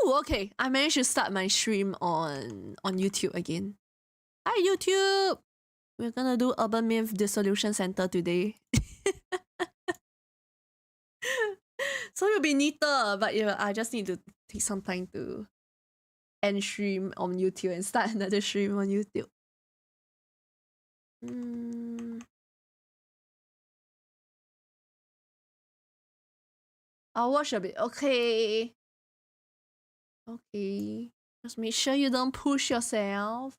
Oh, okay. I managed to start my stream on YouTube again. Hi, YouTube. We're gonna do Urban Myth Dissolution Center today. So it'll be neater, but yeah, I just need to take some time to end stream on YouTube and start another stream on YouTube. I'll watch a bit. Okay. Okay. Just make sure you don't push yourself.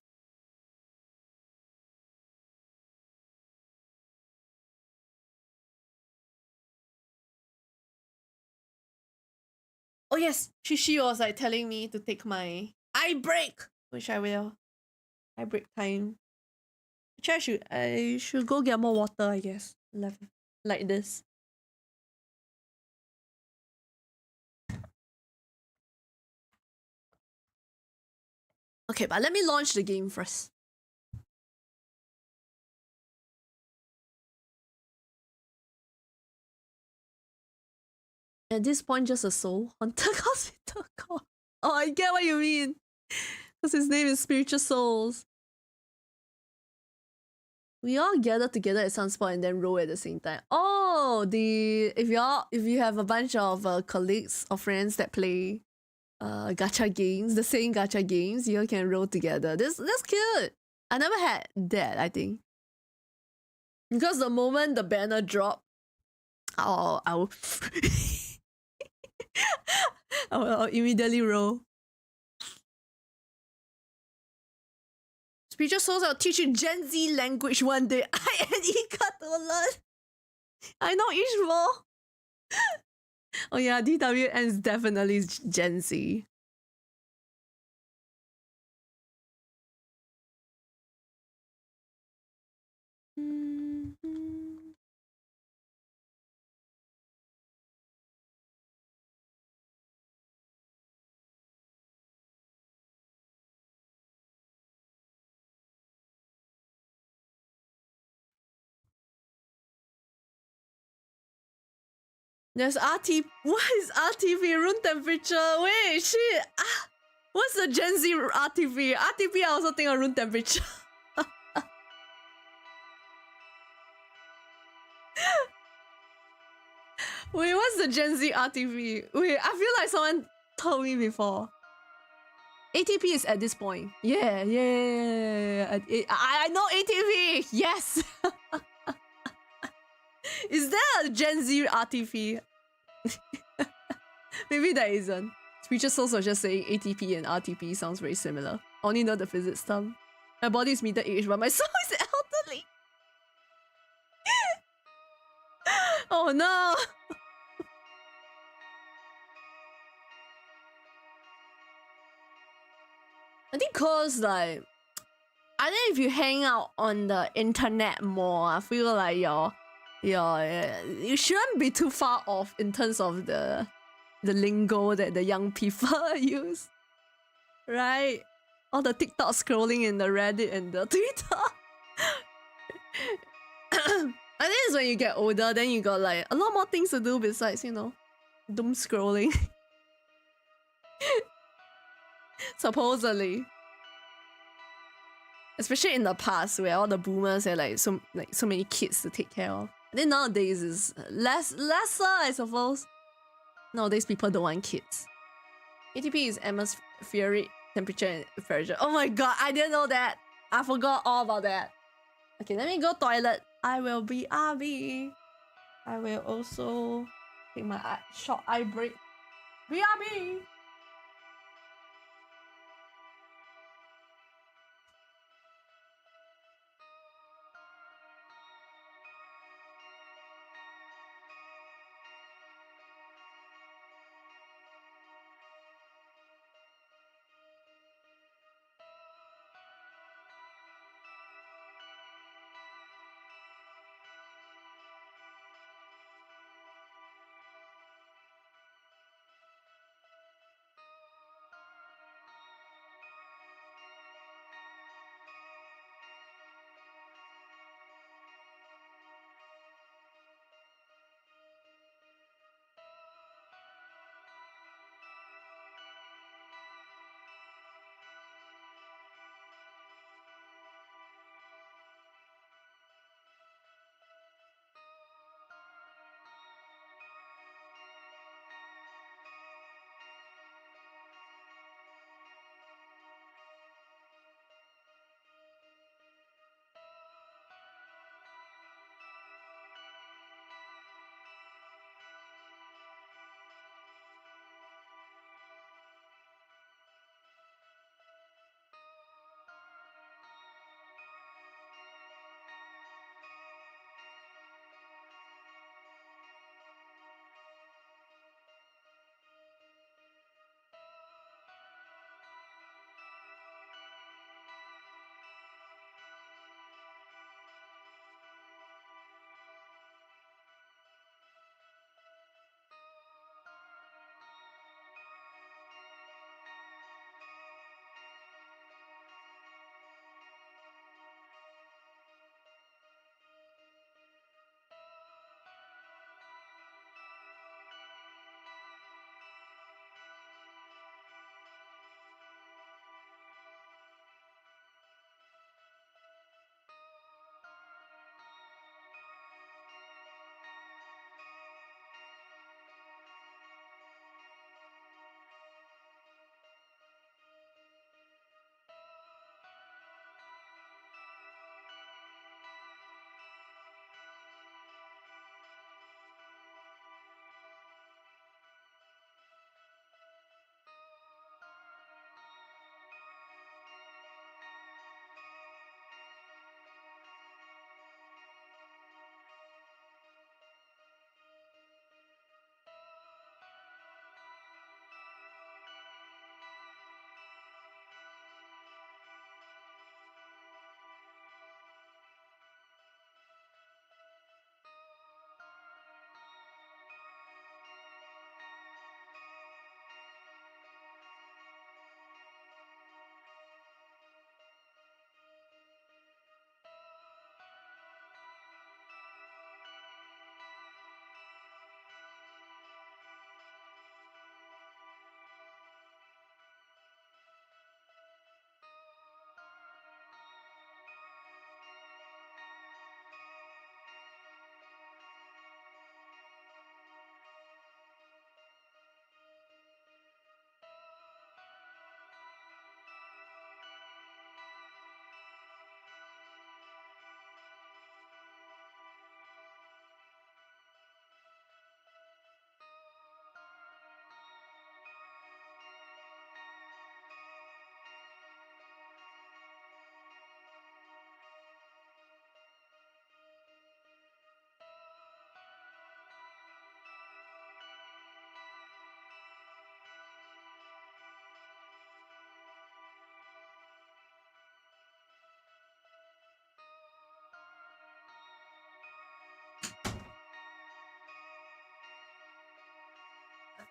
Oh yes, Shishi was like telling me to take my eye break, which I will. Eye break time. Actually, I should go get more water, I guess. Like this. Okay, but let me launch the game first. At this point, just a soul hunter hospital call. Oh, I get what you mean. Because his name is Spiritual Souls. We all gather together at some spot and then roll at the same time. Oh, if you have a bunch of colleagues or friends that play gacha games, the same gacha games, you all can roll together. That's cute. I never had that, I think. Because the moment the banner drop, I'll immediately roll. Spiritual Souls, I'll teach you Gen Z language one day. I and Ika to learn. I know each more. Oh yeah, DWN is definitely Gen Z. There's RT. What is RTP? Room temperature. Wait, shit. What's the Gen Z RTP? RTP, I also think of room temperature. Wait, what's the Gen Z RTP? Wait, I feel like someone told me before. ATP is at this point. Yeah. I know ATP. Yes. Is there a Gen Z RTP? Maybe there isn't. Spiritual Souls was just saying ATP and RTP sounds very similar. Only know the physics term. My body is middle-aged, but my soul is elderly. Oh no! I think cause like, I think if you hang out on the internet more, I feel like you shouldn't be too far off in terms of the lingo that the young people use, right? All the TikTok scrolling in the Reddit and the Twitter. I think it's when you get older, then you got like a lot more things to do besides, you know, doom scrolling. Supposedly. Especially in the past where all the boomers had like so many kids to take care of. I think nowadays is lesser, I suppose. Nowadays people don't want kids. ATP is atmospheric temperature and pressure. Oh my god, I didn't know that. I forgot all about that. Okay, let me go toilet. I will be RB. I will also take my short eye break. BRB!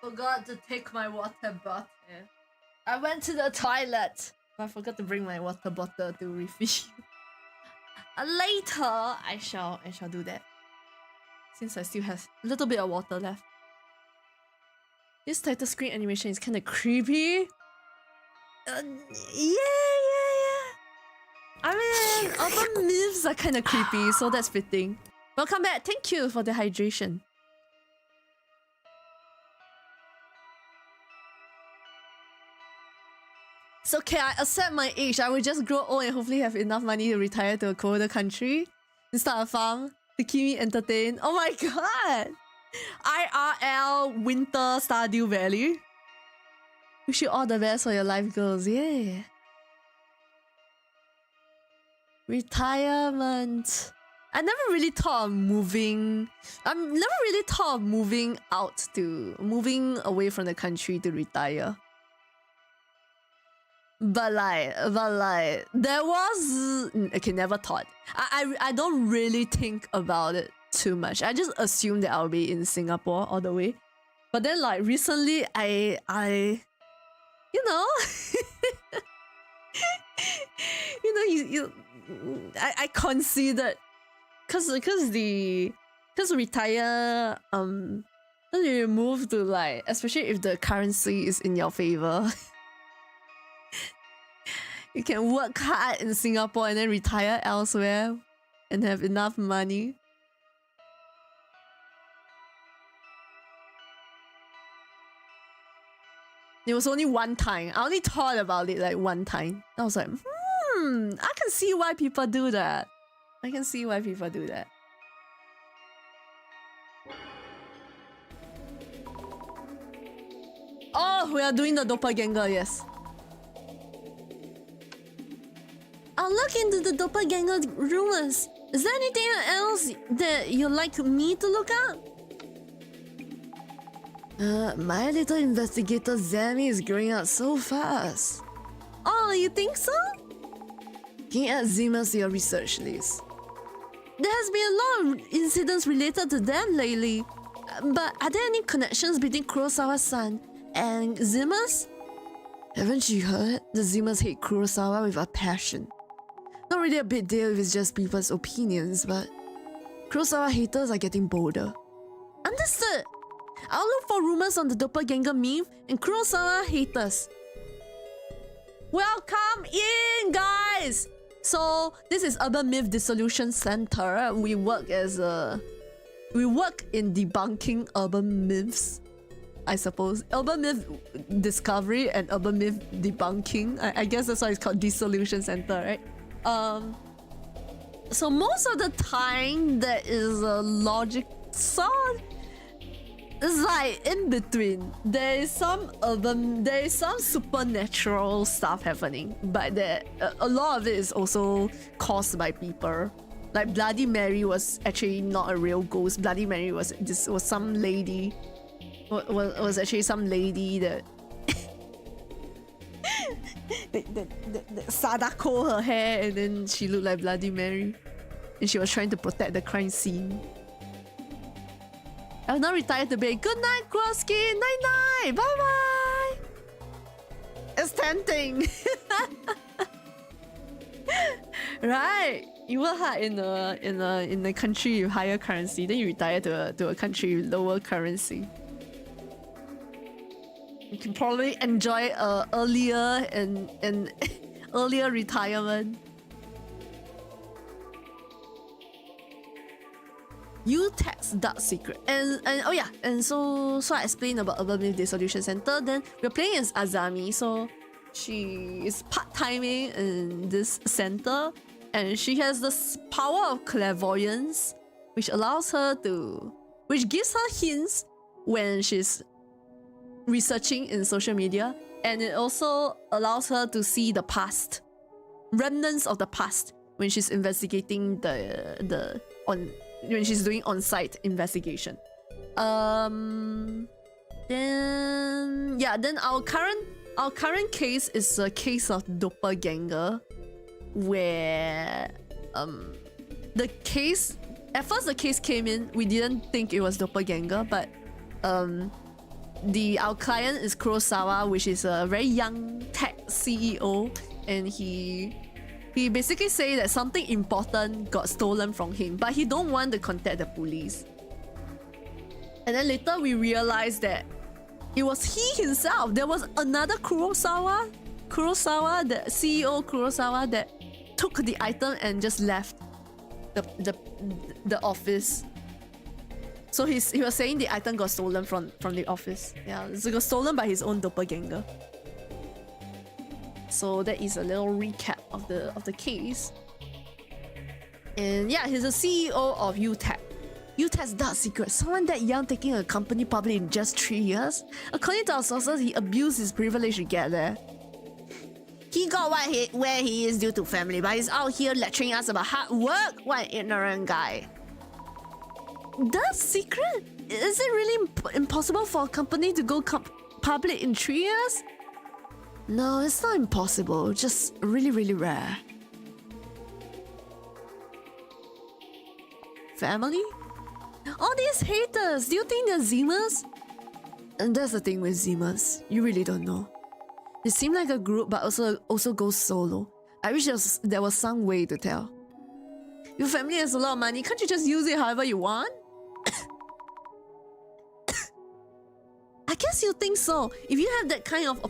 Forgot to take my water bottle. I went to the toilet, but I forgot to bring my water bottle to refill. Later, I shall do that. Since I still have a little bit of water left. This title screen animation is kind of creepy. Yeah. I mean, urban myths are kind of creepy, so that's fitting. Welcome back. Thank you for the hydration. It's okay, I accept my age. I will just grow old and hopefully have enough money to retire to a colder country and start a farm to keep me entertained. Oh my god! IRL Winter Stardew Valley. Wish you all the best for your life goals. Yeah. Retirement. I never really thought of moving. I've never really thought of moving away from the country to retire. But there was okay, never thought. I don't really think about it too much. I just assume that I'll be in Singapore all the way. But then like recently I you know I considered cause retire then you move to like, especially if the currency is in your favor. You can work hard in Singapore and then retire elsewhere and have enough money. It was only one time. I only thought about it like one time. I was like, I can see why people do that. I can see why people do that. Oh, we are doing the doppelganger, yes. I'll look into the doppelganger rumors. Is there anything else that you'd like me to look at? My little investigator Zammy is growing up so fast. Oh, you think so? Can you add Zimas to your research list? There has been a lot of incidents related to them lately. But are there any connections between Kurosawa-san and Zimas? Haven't you heard? The Zimas hate Kurosawa with a passion. Not really a big deal if it's just people's opinions, but Kurosawa haters are getting bolder. Understood! I'll look for rumors on the doppelganger meme and Kurosawa haters. Welcome in, guys! So, this is Urban Myth Dissolution Center. We work in debunking urban myths, I suppose. Urban myth discovery and urban myth debunking. I guess that's why it's called Dissolution Center, right? So most of the time there is a logic sort. It's like in between. There is some supernatural stuff happening, but a lot of it is also caused by people. Like Bloody Mary was actually not a real ghost. Bloody Mary was some lady. Was actually some lady that that Sadako her hair and then she looked like Bloody Mary, and she was trying to protect the crime scene. I've now retired to bed. Good night, Groski. Night night. Bye bye. It's tempting. Right. You work hard in a country with higher currency, then you retire to a country with lower currency. You can probably enjoy earlier and earlier retirement. You text Dark Secret and oh yeah, and so I explained about Urban Myth Dissolution Center. Then we're playing as Azami, so she is part-timing in this center, and she has this power of clairvoyance, which gives her hints when she's researching in social media, and it also allows her to see the past, remnants of the past, when she's investigating when she's doing on-site investigation. Then our current case is a case of doppelganger, where the case came in, we didn't think it was doppelganger, but our client is Kurosawa, which is a very young tech CEO, and he basically say that something important got stolen from him, but he don't want to contact the police. And then later we realized that it was he himself. There was another Kurosawa, the CEO Kurosawa, that took the item and just left the office. So he was saying the item got stolen from the office. Yeah, it got stolen by his own doppelganger. So that is a little recap of the case. And yeah, he's the CEO of UTech. UTech's dark secret. Someone that young taking a company public in just 3 years? According to our sources, he abused his privilege to get there. He got where he is due to family, but he's out here lecturing us about hard work. What an ignorant guy. Dark secret? Is it really impossible for a company to go public in 3 years? No, it's not impossible. Just really, really rare. Family? All these haters, do you think they're Zimers? And that's the thing with Zimers. You really don't know. They seem like a group, but also go solo. I wish there was some way to tell. Your family has a lot of money. Can't you just use it however you want? I guess you think so. If you have that kind of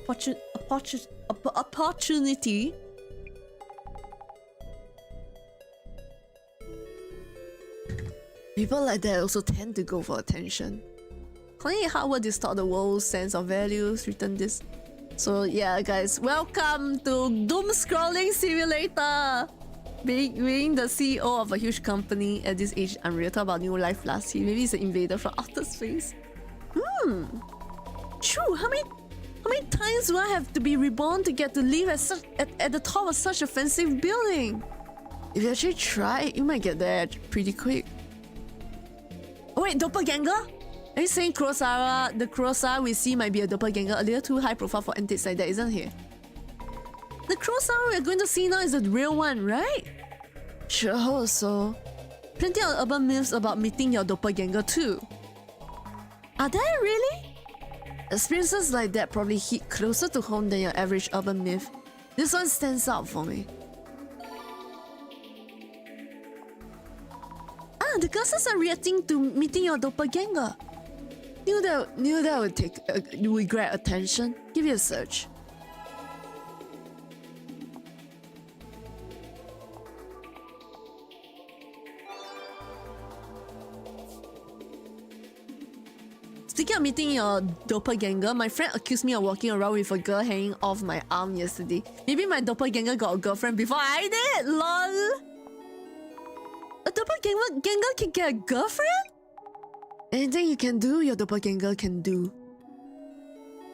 opportunity. People like that also tend to go for attention. Calling it hard work distort the world's sense of values, written this. So yeah, guys, welcome to Doom Scrolling Simulator! Being the CEO of a huge company at this age, I'm real. Talk about new life last year. Maybe it's an invader from outer space. True, how many times do I have to be reborn to get to live at the top of such a fancy building? If you actually try, you might get there pretty quick. Oh wait, doppelganger? Are you saying Kurosawa, the Kurosawa we see might be a doppelganger, a little too high profile for antics like that, isn't he? The Kurosawa we're going to see now is the real one, right? Sure hope so. Plenty of urban myths about meeting your doppelganger too. Are there really? Experiences like that probably hit closer to home than your average urban myth. This one stands out for me. The girls are reacting to meeting your doppelganger. Knew that would grab attention. Give it a search. Speaking of meeting your doppelganger, my friend accused me of walking around with a girl hanging off my arm yesterday. Maybe my doppelganger got a girlfriend before I did. LOL. A doppelganger can get a girlfriend? Anything you can do, your doppelganger can do.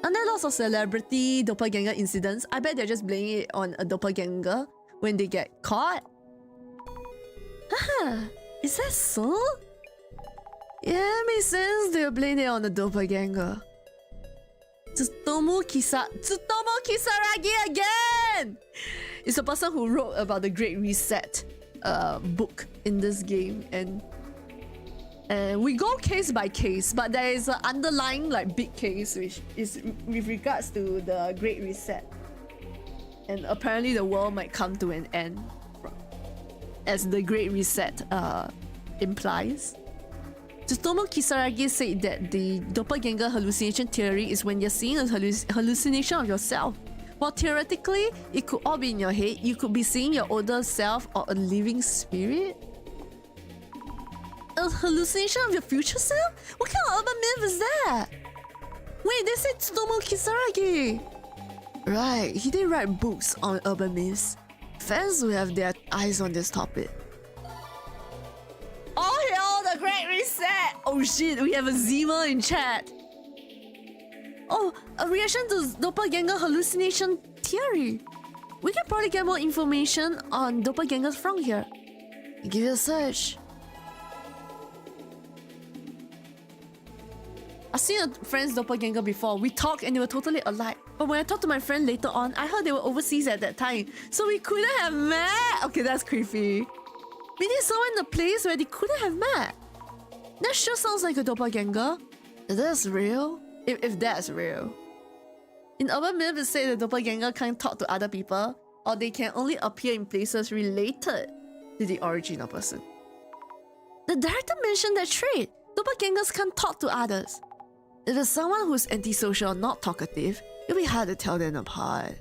Aren't there lots of celebrity doppelganger incidents? I bet they're just blaming it on a doppelganger when they get caught. Haha, is that so? Yeah, makes sense. They're blaming it on the doppelganger. Tsutomu Kisaragi again! It's a person who wrote about the Great Reset book in this game, and we go case by case, but there is an underlying like big case which is with regards to the Great Reset, and apparently the world might come to an end as the Great Reset implies. Tsutomu Kisaragi said that the doppelganger hallucination theory is when you're seeing a hallucination of yourself. While theoretically, it could all be in your head, you could be seeing your older self or a living spirit. A hallucination of your future self? What kind of urban myth is that? Wait, they said Tsutomu Kisaragi! Right, he did write books on urban myths. Fans will have their eyes on this topic. Oh hell, the Great Reset! Oh shit, we have a Zima in chat. Oh, a reaction to doppelganger hallucination theory. We can probably get more information on doppelgangers from here. Give it a search. I've seen a friend's doppelganger before. We talked and they were totally alike. But when I talked to my friend later on, I heard they were overseas at that time. So we couldn't have met. Okay, that's creepy. Meaning someone in a place where they couldn't have met. That sure sounds like a doppelganger. That's real. If that's real. In urban myth, it says the doppelganger can't talk to other people, or they can only appear in places related to the original person. The director mentioned that trait. Doppelgangers can't talk to others. If it's someone who's antisocial or not talkative, it'll be hard to tell them apart.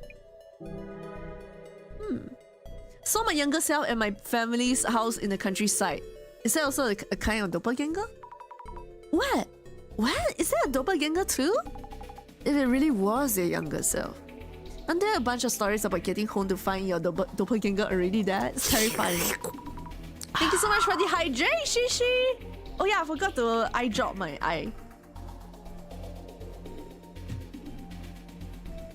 Saw my younger self at my family's house in the countryside. Is that also a kind of doppelganger? What? What? Is that a doppelganger too? If it really was their younger self. Aren't there a bunch of stories about getting home to find your doppelganger already dead? It's terrifying. Thank you so much for the hydrate, Shishi! Oh yeah, I forgot to eye drop my eye.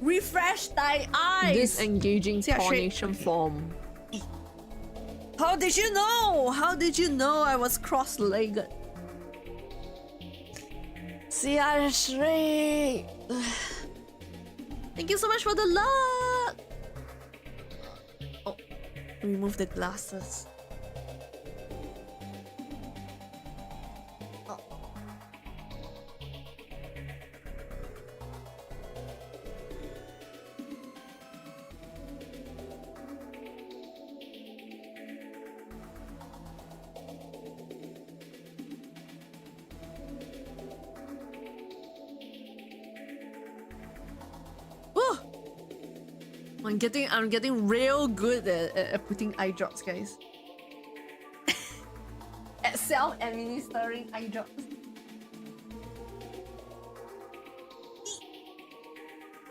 Refresh thy eyes! Disengaging coronation form. How did you know? How did you know I was cross-legged? Seriously. Thank you so much for the luck. Oh, remove the glasses. Oh. I'm getting real good at putting eye drops, guys. At self-administering eye drops.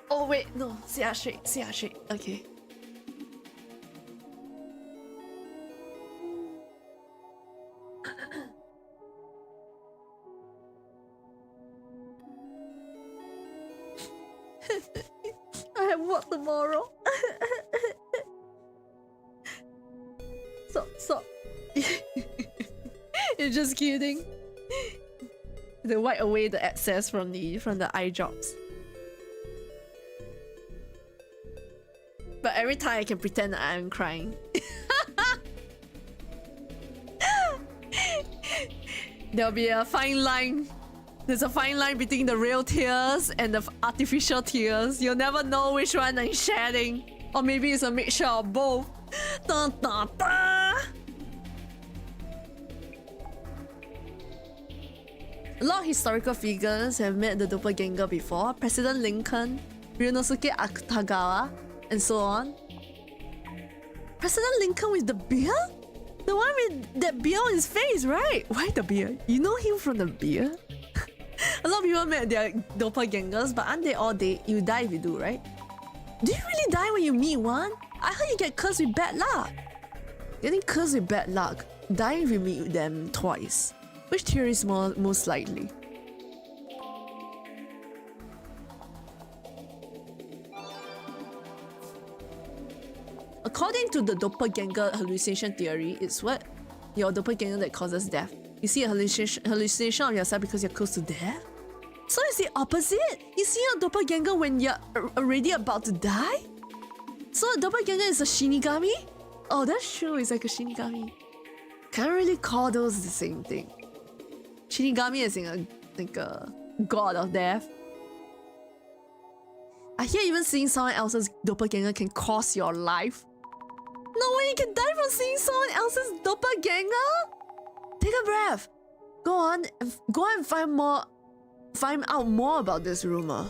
Oh wait, no, see straight. Okay. I have work tomorrow. So. You're just kidding. They wipe away the excess from the eye drops. But every time I can pretend that I'm crying. There'll be a fine line. There's a fine line between the real tears and the artificial tears. You'll never know which one I'm shedding. Or maybe it's a mixture of both. Dun, dun, dun. A lot of historical figures have met the doppelganger before. President Lincoln, Ryunosuke Akutagawa, and so on. President Lincoln with the beard? The one with that beard on his face, right? Why the beard? You know him from the beard? A lot of people met their doppelgangers, but aren't they all dead? You die if you do, right? Do you really die when you meet one? I heard you get cursed with bad luck. Getting cursed with bad luck, dying if you meet them twice. Which theory is most likely? According to the doppelganger hallucination theory, it's what? Your doppelganger that causes death. You see a hallucination of yourself because you're close to death? So it's the opposite? You see a doppelganger when you're already about to die? So a doppelganger is a shinigami? Oh, that's true, it's like a shinigami. Can't really call those the same thing. Shinigami is like a god of death. I hear even seeing someone else's doppelganger can cost your life. No way you can die from seeing someone else's doppelganger? Take a breath. Go on and find out more about this rumor.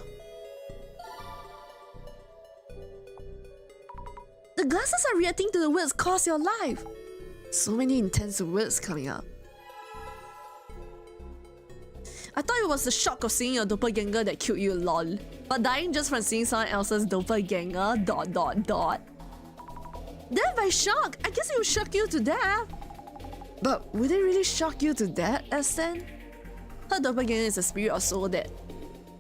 The glasses are reacting to the words cost your life. So many intense words coming up. I thought it was the shock of seeing your doppelganger that killed you, lol. But dying just from seeing someone else's doppelganger, ... Death by shock? I guess it would shock you to death. But would it really shock you to that extent? Her doppelganger is a spirit or soul that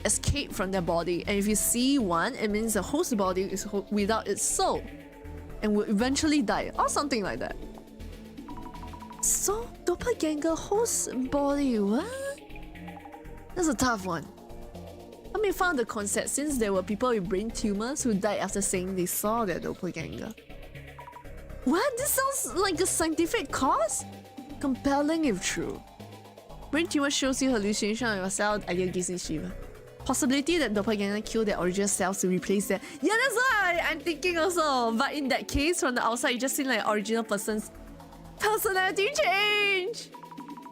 escaped from their body, and if you see one, it means the host body is without its soul and will eventually die, or something like that. So, doppelganger host body, what? That's a tough one. I mean, found the concept since there were people with brain tumors who died after saying they saw their doppelganger. What? This sounds like a scientific cause? Compelling if true. Brain tumor shows you hallucination of yourself, idea gives me shiver. Possibility that doppelganger kill their original selves to replace them. Yeah, that's what I'm thinking also. But in that case, from the outside, it just seems like original person's personality change.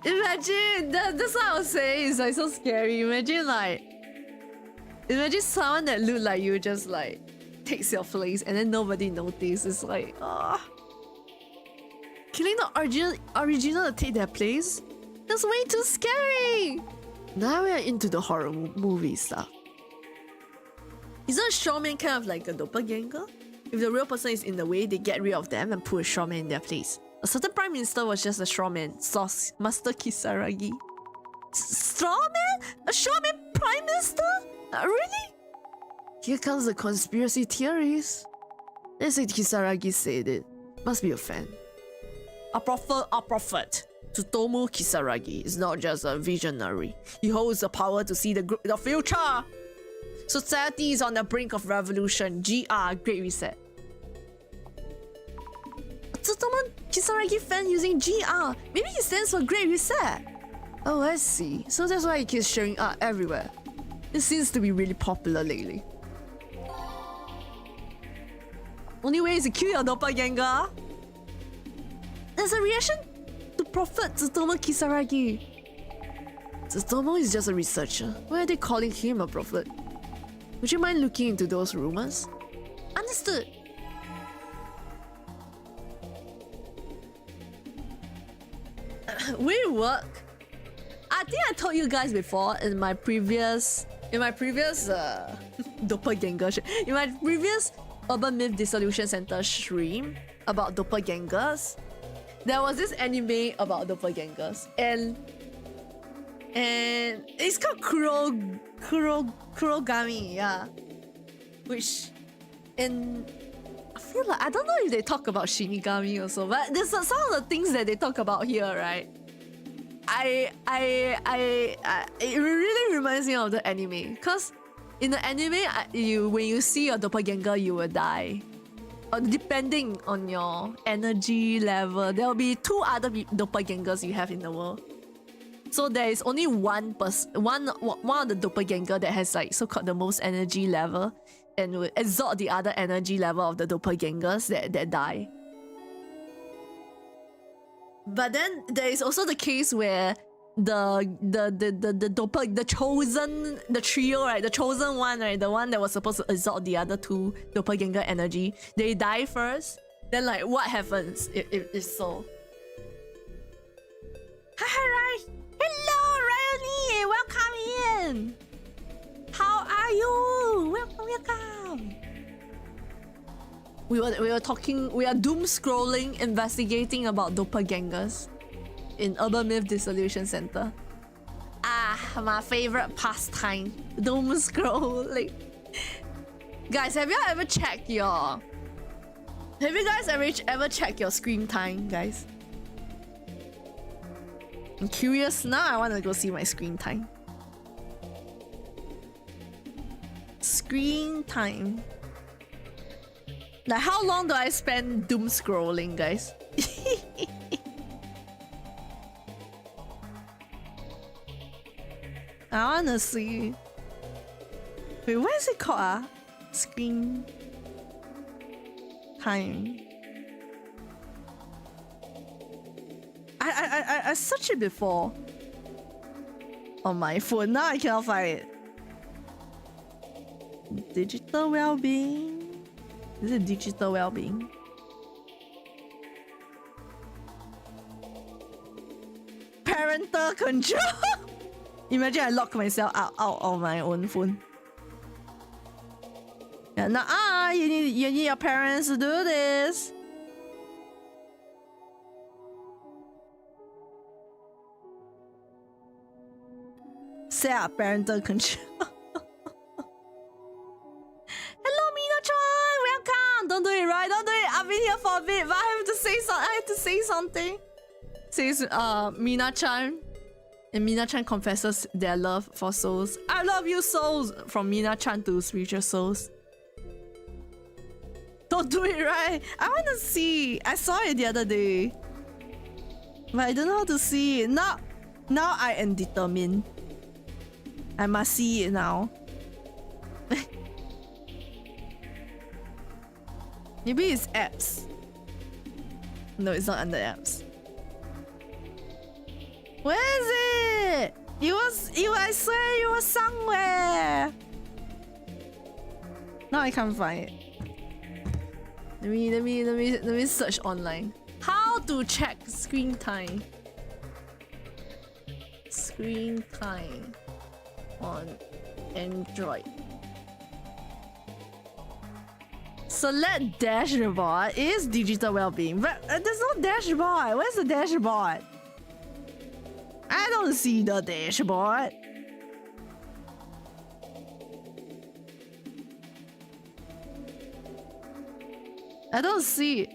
Imagine, that's what I was saying. It's like so scary. Imagine someone that looked like you just like takes your place and then nobody notices. It's like, killing the original to take their place? That's way too scary. Now we are into the horror movie stuff. Isn't a strawman kind of like a doppelganger? If the real person is in the way, they get rid of them and put a strawman in their place. A certain prime minister was just a strawman. Sauce, Master Kisaragi. Strawman? A strawman prime minister? Really? Here comes the conspiracy theories. They say Kisaragi said it. Must be a fan. A prophet. Tsutomu Kisaragi is not just a visionary. He holds the power to see the future. Society is on the brink of revolution. GR, Great Reset. Tsutomu Kisaragi fan using GR. Maybe he stands for Great Reset. Oh, I see. So that's why he keeps showing up everywhere. It seems to be really popular lately. Only way is to kill your doppelganger. There's a reaction to Prophet Tsutomu Kisaragi. Tsutomu is just a researcher. Why are they calling him a prophet? Would you mind looking into those rumors? Understood. Weird work. I think I told you guys before in my previous doppelganger in my previous Urban Myth Dissolution Center stream about doppelgangers. There was this anime about doppelgangers and it's called Kurogami, yeah. Which I feel like I don't know if they talk about Shinigami also, but there's some of the things that they talk about here, right? It really reminds me of the anime, cause in the anime, when you see your doppelganger, you will die. Depending on your energy level, there will be 2 other doppelgangers you have in the world. So there is only one of the doppelganger that has like so-called the most energy level and will absorb the other energy level of the doppelgangers that die. But then there is also the case where the trio, right? The chosen one, right? The one that was supposed to absorb the other 2 doppelganger energy, they die first. Then like what happens if so? Hi, hello, Ryoni! Welcome in! How are you? Welcome! We were talking, we are doom scrolling, investigating about doppelgangers in Urban Myth Dissolution Center. My favorite pastime, doom scrolling. Guys, have you guys ever checked your screen time, guys? I'm curious now. I want to go see my screen time. Screen time. Like, how long do I spend doom scrolling, guys? I wanna see. Wait, what is it called? Screen time. I searched it before on my phone. Now I cannot find it. Digital well-being. Is it digital well-being? Parental control. Imagine I lock myself out of my own phone. Yeah, nah, you need your parents to do this. Set up parental control. Hello, Mina-chan! Welcome! Don't do it, right? Don't do it! I've been here for a bit, but I have to say something. Says Mina-chan. And Mina-chan confesses their love for souls. I love you, souls! From Mina-chan to spiritual souls. Don't do it, right? I want to see. I saw it the other day. But I don't know how to see it. Now I am determined. I must see it now. Maybe it's apps. No, it's not under apps. Where is it? I swear you were somewhere. Now I can't find it. Let me search online. How to check screen time? Screen time on Android. Select dashboard is digital well-being, but there's no dashboard. Where's the dashboard? I don't see the dashboard. I don't see it.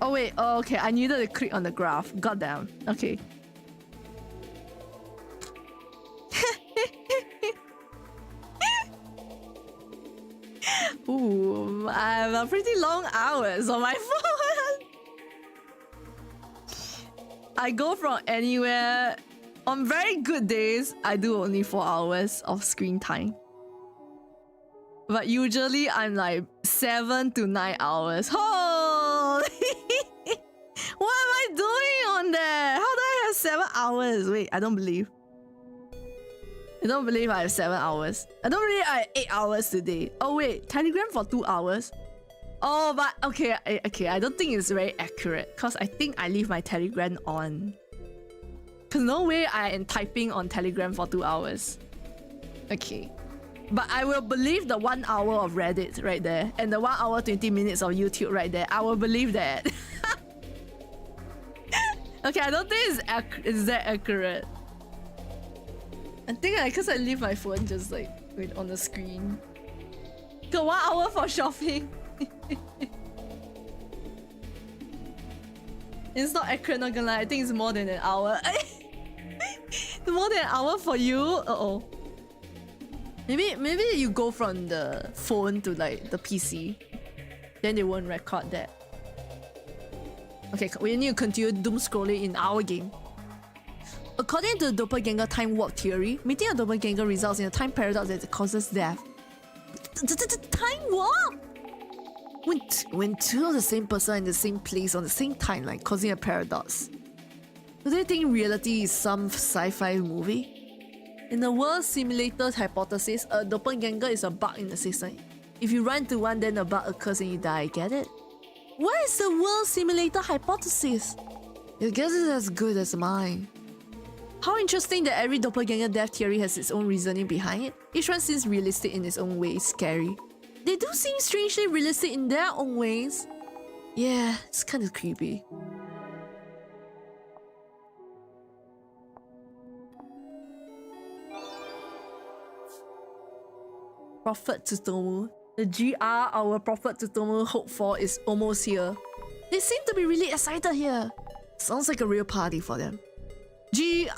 Oh wait, oh, okay. I needed to click on the graph. Goddamn. Okay. Ooh, I have a pretty long hours on my phone. I go from anywhere. On very good days, I do only 4 hours of screen time. But usually I'm like 7 to 9 hours. Holy! What am I doing on there? How do I have 7 hours? Wait, I don't believe. I don't believe I have 7 hours. I don't believe I have 8 hours today. Oh wait, Telegram for 2 hours. Oh, but okay, I don't think it's very accurate because I think I leave my Telegram on. Cause no way I am typing on Telegram for 2 hours. Okay. But I will believe the 1 hour of Reddit right there and the 1 hour 20 minutes of YouTube right there. I will believe that. Okay, I don't think it's that accurate. I think because I leave my phone just like on the screen. Got 1 hour for shopping. It's not accurate, not gonna lie. I think it's more than an hour. More than an hour for you? Uh-oh. Maybe you go from the phone to like the PC. Then they won't record that. Okay, we need to continue doom scrolling in our game. According to the doppelganger time warp theory, meeting a doppelganger results in a time paradox that causes death. Time warp? When two of the same person are in the same place on the same timeline, causing a paradox. Do they think reality is some sci-fi movie? In the world simulator hypothesis, a doppelganger is a bug in the system. If you run into one, then a bug occurs and you die. Get it? What is the world simulator hypothesis? Your guess is as good as mine. How interesting that every doppelganger death theory has its own reasoning behind it. Each one seems realistic in its own way. Scary. They do seem strangely realistic in their own ways. Yeah, it's kind of creepy. Prophet Tsutomu. The GR our Prophet Tsutomu hoped for is almost here. They seem to be really excited here. Sounds like a real party for them. GR!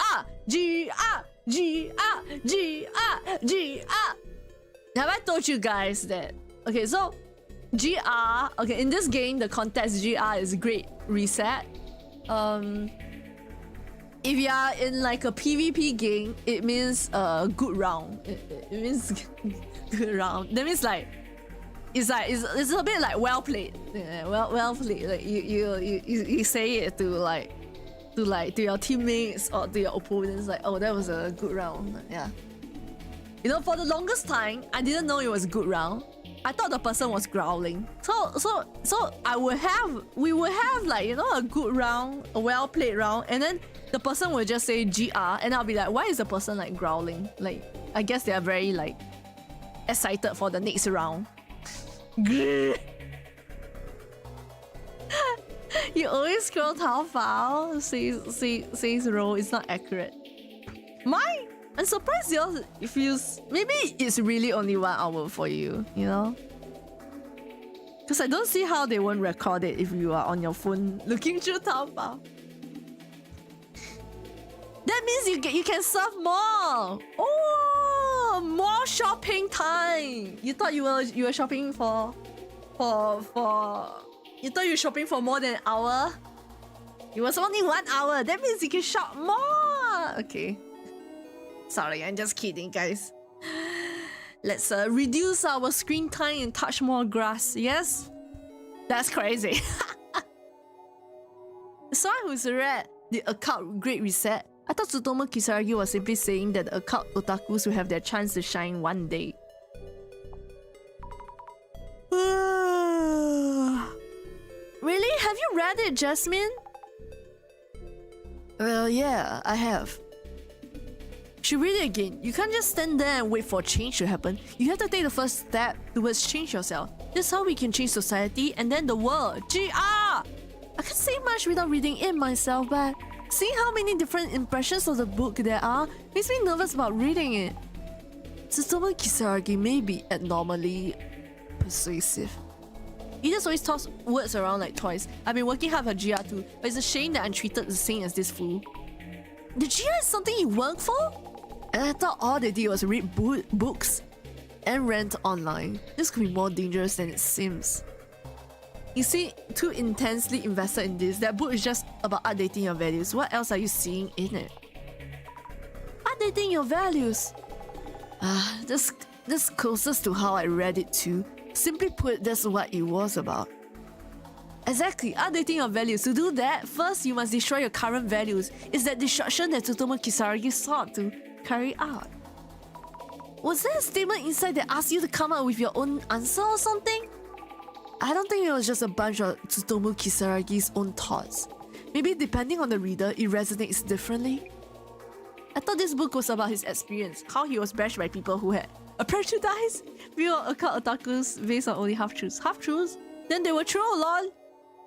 GR! GR! GR! GR! Have I told you guys that? Okay, so GR, okay, in this game, the context GR is Great Reset. If you are in like a PvP game, it means good round. It means good round. That means like it's a bit like well played. Yeah, well played. Like you say it to your teammates or to your opponents, like, oh, that was a good round. Yeah. You know, for the longest time, I didn't know it was a good round. I thought the person was growling. So we would have like, you know, a good round, a well played round, and then the person will just say GR, and I'll be like, why is the person like growling? Like, I guess they are very like excited for the next round. You always scroll Taobao, says Ro, it's not accurate. Mine? I'm surprised yours feels... Maybe it's really only 1 hour for you, you know? Because I don't see how they won't record it if you are on your phone looking through Taobao. That means you can surf more! Oh! More shopping time! You thought you were shopping for... You thought you were shopping for more than an hour? It was only 1 hour. That means you can shop more! Okay. Sorry, I'm just kidding, guys. Let's reduce our screen time and touch more grass, yes? That's crazy. Someone who's read the Occult Great Reset, I thought Tsutomu Kisaragi was simply saying that the occult otakus will have their chance to shine one day. Really? Have you read it, Jasmine? Well, yeah, I have. Should read it again. You can't just stand there and wait for change to happen. You have to take the first step towards change yourself. That's how we can change society and then the world. GR! I can't say much without reading it myself, but seeing how many different impressions of the book there are makes me nervous about reading it. Tsutomu Kisaragi may be abnormally persuasive. He just always tosses words around like toys. I've been working hard for GR too, but it's a shame that I'm treated the same as this fool. The GR is something you work for? And I thought all they did was read books and rant online. This could be more dangerous than it seems. You seem too intensely invested in this. That book is just about updating your values. What else are you seeing in it? Updating your values. This closest to how I read it too. Simply put, that's what it was about. Exactly, updating your values. To do that, first you must destroy your current values. It's that destruction that Tsutomu Kisaragi sought to carry out. Was there a statement inside that asked you to come up with your own answer or something? I don't think it was just a bunch of Tsutomu Kisaragi's own thoughts. Maybe depending on the reader, it resonates differently. I thought this book was about his experience, how he was bashed by people who had a prejudice view of occult otakus based on only half-truths. Half-truths? Then they were true, lol!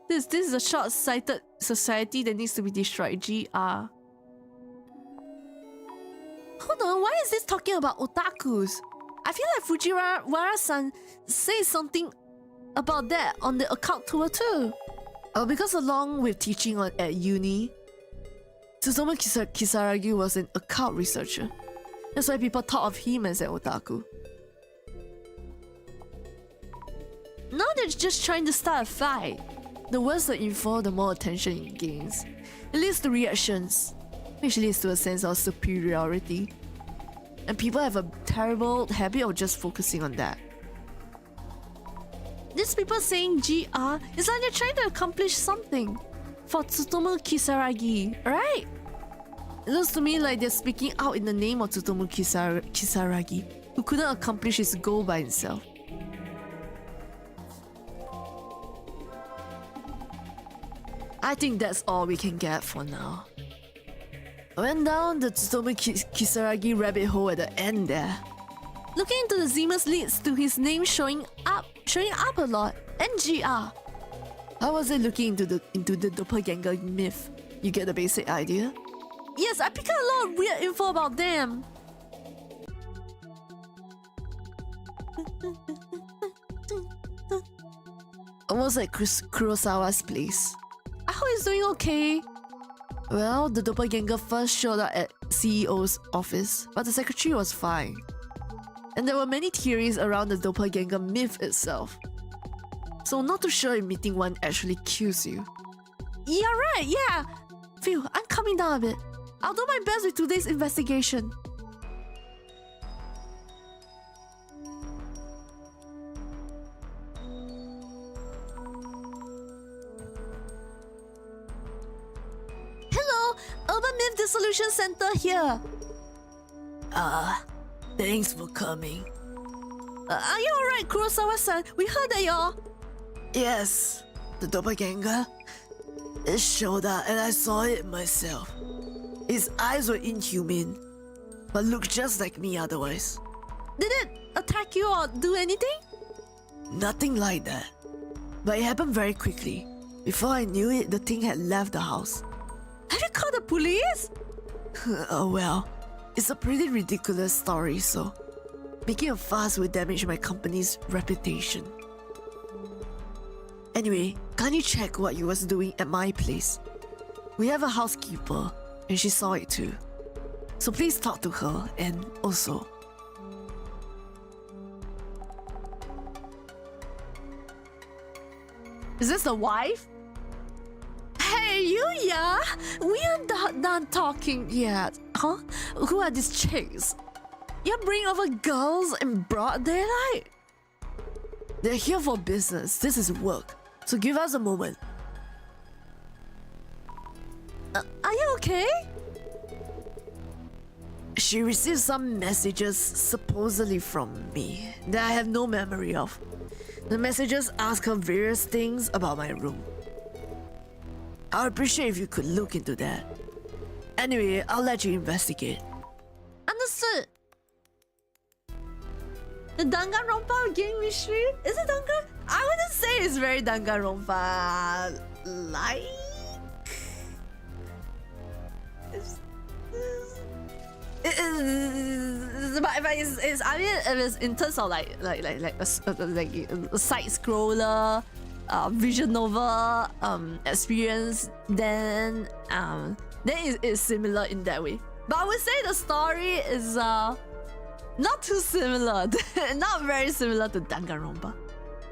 This is a short-sighted society that needs to be destroyed. GR. Hold on, why is this talking about otakus? I feel like Fujiwara-san says something about that on the occult tour too. Because along with teaching at uni, Tsutomu Kisaragi was an occult researcher. That's why people thought of him as an otaku. Now they're just trying to start a fight. The worse the info, the more attention it gains. It leads to reactions, which leads to a sense of superiority. And people have a terrible habit of just focusing on that. These people saying GR is like they're trying to accomplish something for Tsutomu Kisaragi, right? It looks to me like they're speaking out in the name of Tsutomu Kisaragi, who couldn't accomplish his goal by himself. I think that's all we can get for now. I went down the Tsutomu Kisaragi rabbit hole at the end there. Looking into the Zemus leads to his name showing up a lot, and GR. How was it looking into the doppelganger myth? You get the basic idea? Yes, I picked up a lot of weird info about them. Almost like Kurosawa's place. I hope he's doing okay. Well, the doppelganger first showed up at CEO's office, but the secretary was fine. And there were many theories around the doppelganger myth itself. So not too sure if meeting one actually kills you. Yeah, right, yeah. Phew, I'm coming down a bit. I'll do my best with today's investigation. Hello, Urban Myth Dissolution Center here. Thanks for coming. Are you alright, Kurosawa-san? We heard that y'all... Yes, the doppelganger. It showed up and I saw it myself. His eyes were inhuman, but looked just like me otherwise. Did it attack you or do anything? Nothing like that. But it happened very quickly. Before I knew it, the thing had left the house. Have you called the police? Oh well, it's a pretty ridiculous story, so making a fuss would damage my company's reputation. Anyway, can't you check what you was doing at my place? We have a housekeeper, and she saw it too. So please talk to her, and also... Is this the wife? Hey, you, yeah? We are done talking yet, huh? Who are these chicks? You're bringing over girls in broad daylight? They're here for business. This is work. So give us a moment. Are you okay? She received some messages supposedly from me that I have no memory of. The messages ask her various things about my room. I would appreciate if you could look into that. Anyway, I'll let you investigate. Understood. The Danganronpa game mystery? Is it Dangan? I wouldn't say it's very Danganronpa like. But it's I mean if it's in terms of like a side scroller, vision novel experience, then it's similar in that way. But I would say the story is not too similar, not very similar to Danganronpa.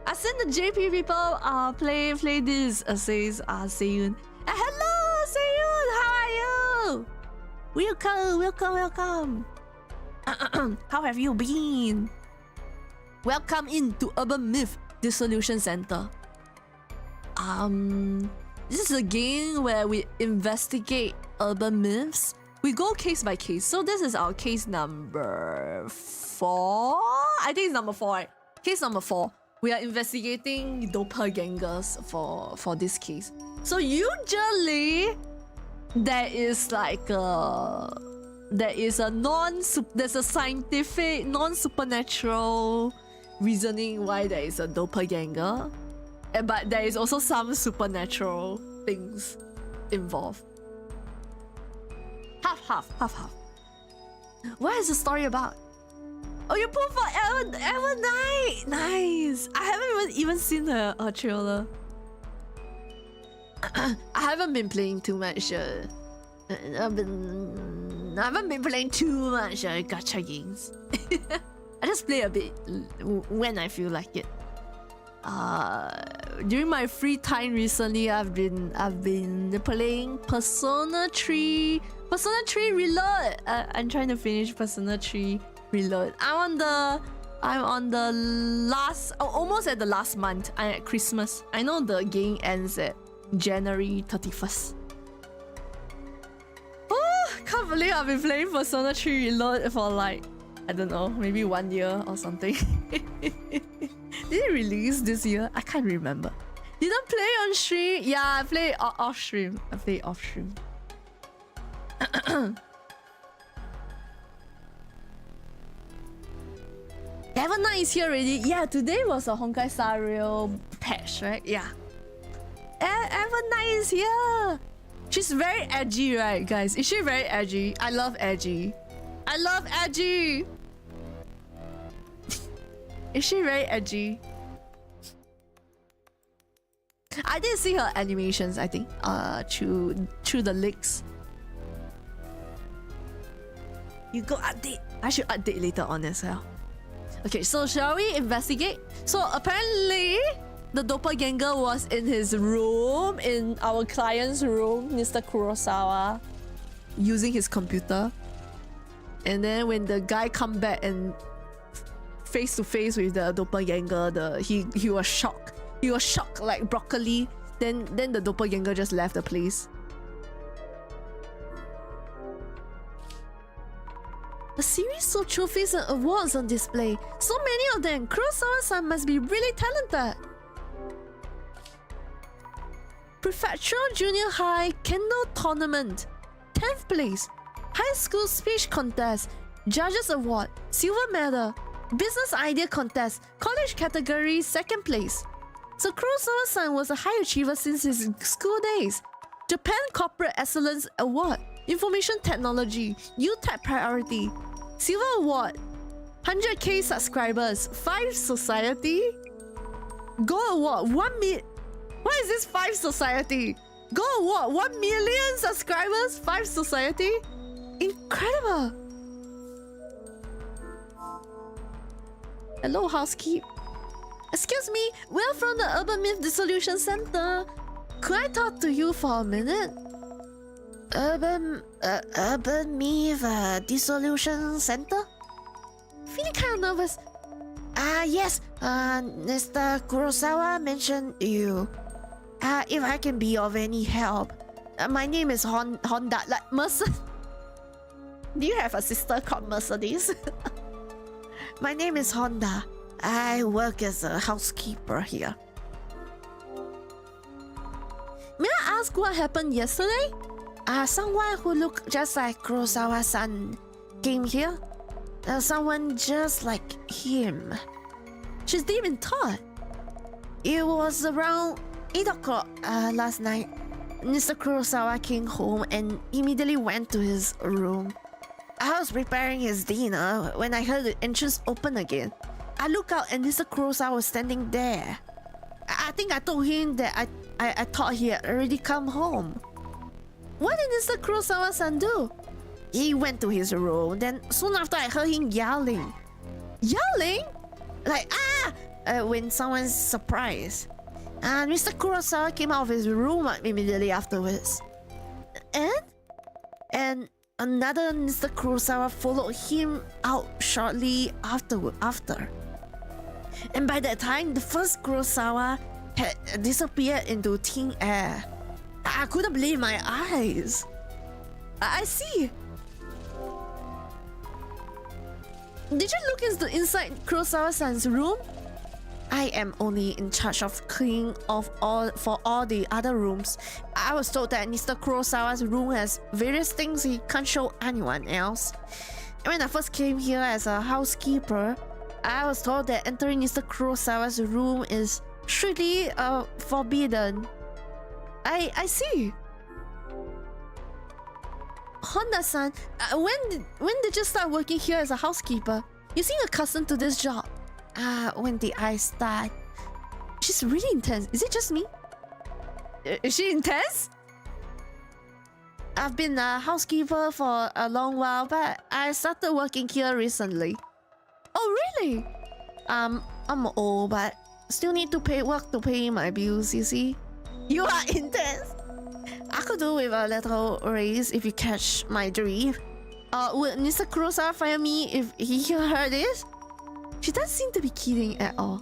I've seen the JP people play this, says Seiyun. Hello Seiyun, how are you? Welcome. How have you been? Welcome into Urban Myth Dissolution Center. This is a game where we investigate urban myths. We go case by case. So this is our case number 4. I think it's number 4, right? Case number 4. We are investigating doppelgangers for this case. So usually there is like there's a scientific, non-supernatural reasoning why there is a doppelganger, but there is also some supernatural things involved. Half. What is the story about? Oh, you put for Ever Night. Nice. I haven't even seen a trailer. I haven't been playing too much. I haven't been playing too much gacha games. I just play a bit when I feel like it. During my free time recently, I've been playing Persona 3. Persona 3 Reload. I'm trying to finish Persona 3 Reload. I'm on the last, almost at the last month. I'm at Christmas. I know the game ends at January 31st. Oh, can't believe I've been playing Persona 3 Reload for like, I don't know, maybe 1 year or something. Did it release this year? I can't remember. Didn't play on stream? Yeah, I played off stream. Ever Night is here already. Yeah, today was a Honkai Star Rail patch, right? Yeah. Ever Night is here. She's very edgy, right, guys? Is she very edgy? I love edgy. Is she very edgy? I did see her animations, I think, through the leaks. You go update. I should update later on as well. Okay, so shall we investigate? So apparently, the doppelganger was in his room, in our client's room, Mr. Kurosawa, using his computer. And then when the guy come back and face to face with the doppelganger, he was shocked. He was shocked like broccoli. Then the doppelganger just left the place. A series of trophies and awards on display. So many of them. Kurosawa-san must be really talented. Prefectural Junior High Kendo Tournament, 10th place. High School Speech Contest, Judges Award, Silver Medal. Business Idea Contest, College Category, 2nd place. So Kurosawa-san was a high achiever since his school days. Japan Corporate Excellence Award, Information Technology, UTech Priority. Silver Award, 100k subscribers, 5 Society. Gold Award, 1 million. What is this 5 Society? Gold Award, 1 million subscribers, 5 Society. Incredible. Hello, housekeep. Excuse me, we're from the Urban Myth Dissolution Center. Could I talk to you for a minute? Urban Myth Dissolution Center? Feeling kind of nervous. Yes, Mr. Kurosawa mentioned you. If I can be of any help, my name is Honda. Like Mercedes. Do you have a sister called Mercedes? My name is Honda. I work as a housekeeper here. May I ask what happened yesterday? Someone who looked just like Kurosawa-san came here. Someone just like him. She's deep in thought. It was around 8 o'clock last night. Mr. Kurosawa came home and immediately went to his room. I was preparing his dinner when I heard the entrance open again. I looked out and Mr. Kurosawa was standing there. I think I told him that I thought he had already come home. What did Mr. Kurosawa-san do? He went to his room, then soon after I heard him yelling. Yelling? Like, when someone's surprised. And Mr. Kurosawa came out of his room immediately afterwards. And another Mr. Kurosawa followed him out shortly after. And by that time, the first Kurosawa had disappeared into thin air. I couldn't believe my eyes. I see. Did you look into inside Kurosawa-san's room? I am only in charge of cleaning off for all the other rooms. I was told that Mr. Kurosawa's room has various things he can't show anyone else. And when I first came here as a housekeeper, I was told that entering Mr. Kurosawa's room is strictly forbidden. I see. Honda-san, when did you start working here as a housekeeper? You seem accustomed to this job. When did I start? She's really intense. Is it just me? Is she intense? I've been a housekeeper for a long while, but I started working here recently. Oh, really? I'm old, but still need to work to pay my bills, you see? You are intense. I could do with a little raise if you catch my drift. Would Mr. Kurosawa fire me if he heard this? She doesn't seem to be kidding at all.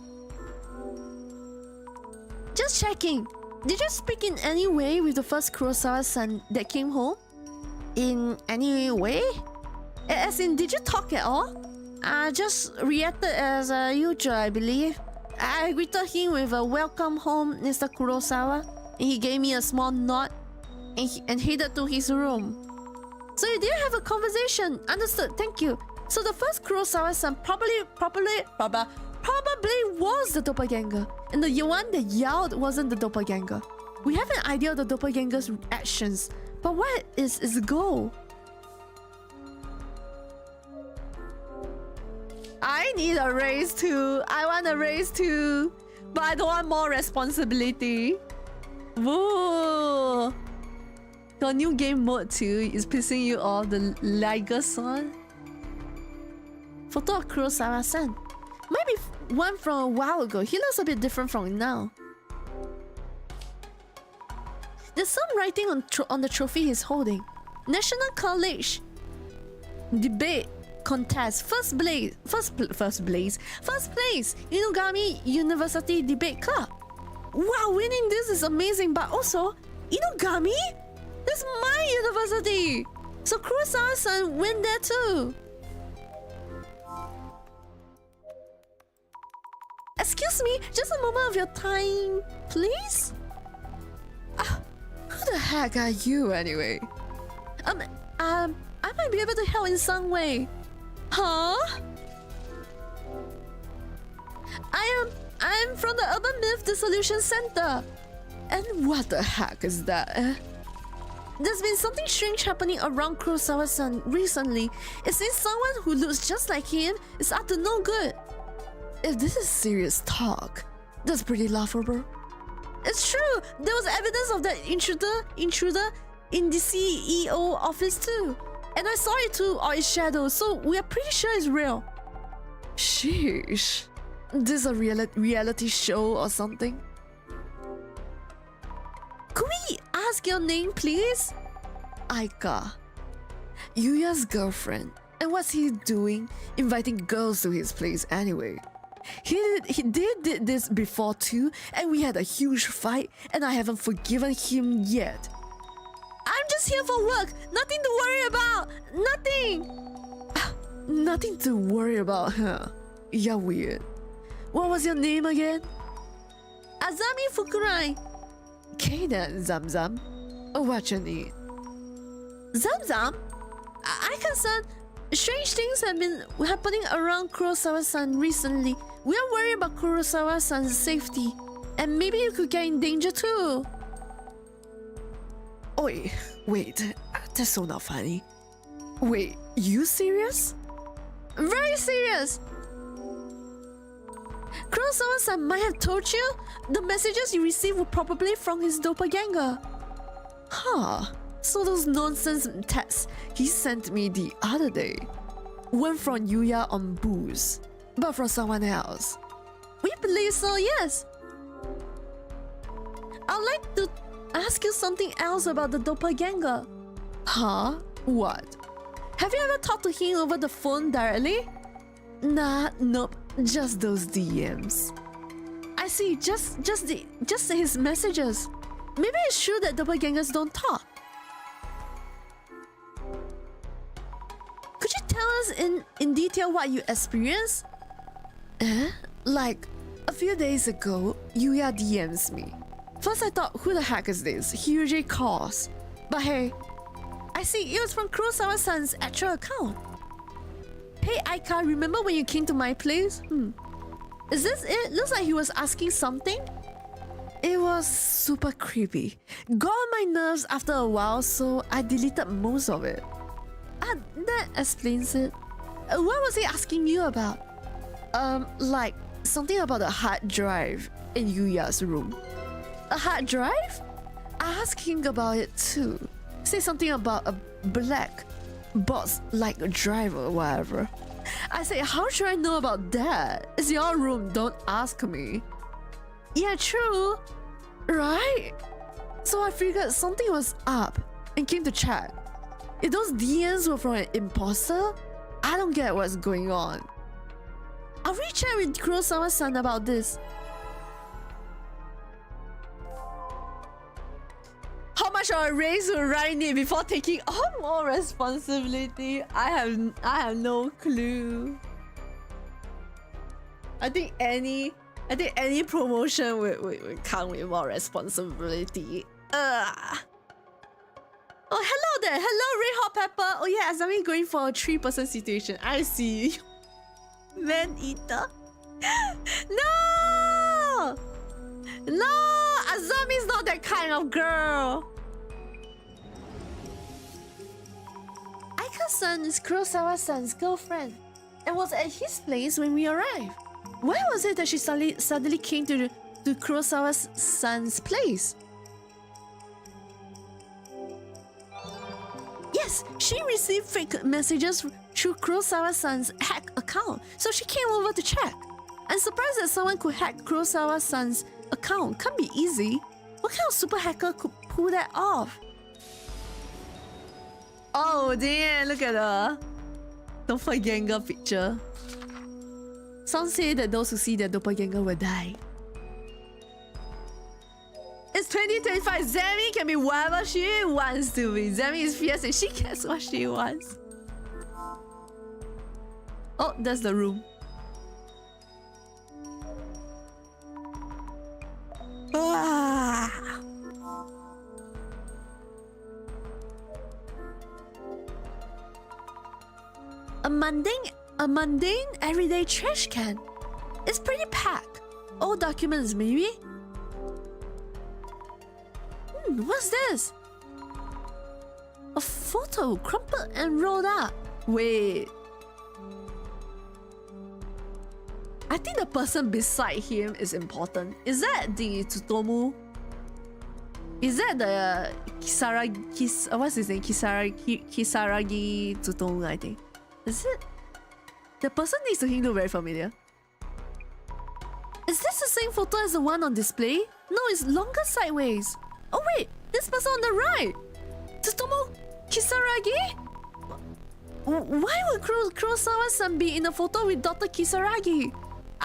Just checking. Did you speak in any way with the first Kurosawa-san that came home? In any way? As in, did you talk at all? I just reacted as usual, I believe. I greeted him with a welcome home, Mr. Kurosawa. And he gave me a small nod and headed to his room. So you did have a conversation. Understood, thank you. So the first Kurosawa-san probably was the doppelganger. And the one that yelled wasn't the doppelganger. We have an idea of the doppelganger's actions. But what is his goal? I need a raise too. I want a raise too. But I don't want more responsibility. Woo! The new game mode too is pissing you off. The Liger son. Photo of Kurosawa-san. Might be one from a while ago. He looks a bit different from now. There's some writing on the trophy he's holding. National College Debate Contest. First place. Inugami University Debate Club. Wow, winning this is amazing, but also Inugami? That's my university. So Kurosawa-san went there too. Excuse me, just a moment of your time, please? Who the heck are you anyway? I might be able to help in some way. Huh? I'm from the Urban Myth Dissolution Center. And what the heck is that? There's been something strange happening around Kurosawa-san recently. It seems someone who looks just like him is up to no good. If this is serious talk, that's pretty laughable. It's true. There was evidence of that intruder in the CEO office too. And I saw it too, or its shadow, so we are pretty sure it's real. Sheesh. This is a reality show or something? Could we ask your name, please? Aika. Yuya's girlfriend. And what's he doing? Inviting girls to his place anyway. He did this before too, and we had a huge fight, and I haven't forgiven him yet. I'm just here for work. Nothing to worry about. Nothing. Nothing to worry about, huh? You're weird. What was your name again? Azami Fukurai. Okay then, Zamzam. What you need? Zamzam? I-san, strange things have been happening around Kurosawa-san recently. We are worried about Kurosawa-san's safety. And maybe you could get in danger too. Oi, wait. That's so not funny. Wait, you serious? Very serious. Kurosawa-san might have told you the messages you received were probably from his doppelganger. Huh. So those nonsense texts he sent me the other day weren't from Yuya on booze, but from someone else. We believe so, yes. I'd like to ask you something else about the doppelganger. Huh? What? Have you ever talked to him over the phone directly? Nah, nope. Just those DMs. I see, just his messages. Maybe it's true that doppelgangers don't talk. Could you tell us in detail what you experienced? Like, a few days ago, Yuya DMs me. First I thought, who the heck is this? He usually calls. But hey, I see, it was from Kurosawa-san's actual account. Hey Aika, remember when you came to my place? Is this it? Looks like he was asking something. it was super creepy. Got on my nerves after a while, so I deleted most of it. That explains it. What was he asking you about? Like something about the hard drive in Yuya's room. A hard drive? I asked him about it too. Say something about a black box like a drive or whatever. I said, how should I know about that? It's your room, don't ask me. Yeah, true. Right? So I figured something was up and came to check. If those DMs were from an imposter, I don't get what's going on. I'll reach out with Kurosawa-san about this. How much of a raise will Ryan need before taking on more responsibility? I have no clue. I think any promotion will come with more responsibility. Oh, hello there. Hello, Red Hot Pepper. Oh yeah, Azami going for a 3-person situation. I see. Man eater. No! No! Azami's not that kind of girl. Aika-san is Kurosawa-san's girlfriend and was at his place when we arrived. Why was it that she suddenly came to Kurosawa-san's place? Yes, she received fake messages through Kurosawa-san's hack account, so she came over to check. I'm surprised that someone could hack Kurosawa-san's account. Can't be easy. What kind of super hacker could pull that off? Oh damn, look at the doppelganger picture. Some say that those who see their doppelganger will die. It's 2025. Zemi can be whatever she wants to be. Zemi is fierce and she gets what she wants. Oh, that's the room. Ah. A mundane everyday trash can. It's pretty packed. Old documents maybe? What's this? A photo crumpled and rolled up. Wait. I think the person beside him is important. Is that the Tsutomu? Is that the Kisaragi? What's his name? Kisaragi Tsutomu, I think. Is it? The person next to him look very familiar. Is this the same photo as the one on display? No, it's longer sideways. Oh wait, this person on the right! Tsutomu Kisaragi? Why would Kurosawa-san be in a photo with Dr. Kisaragi?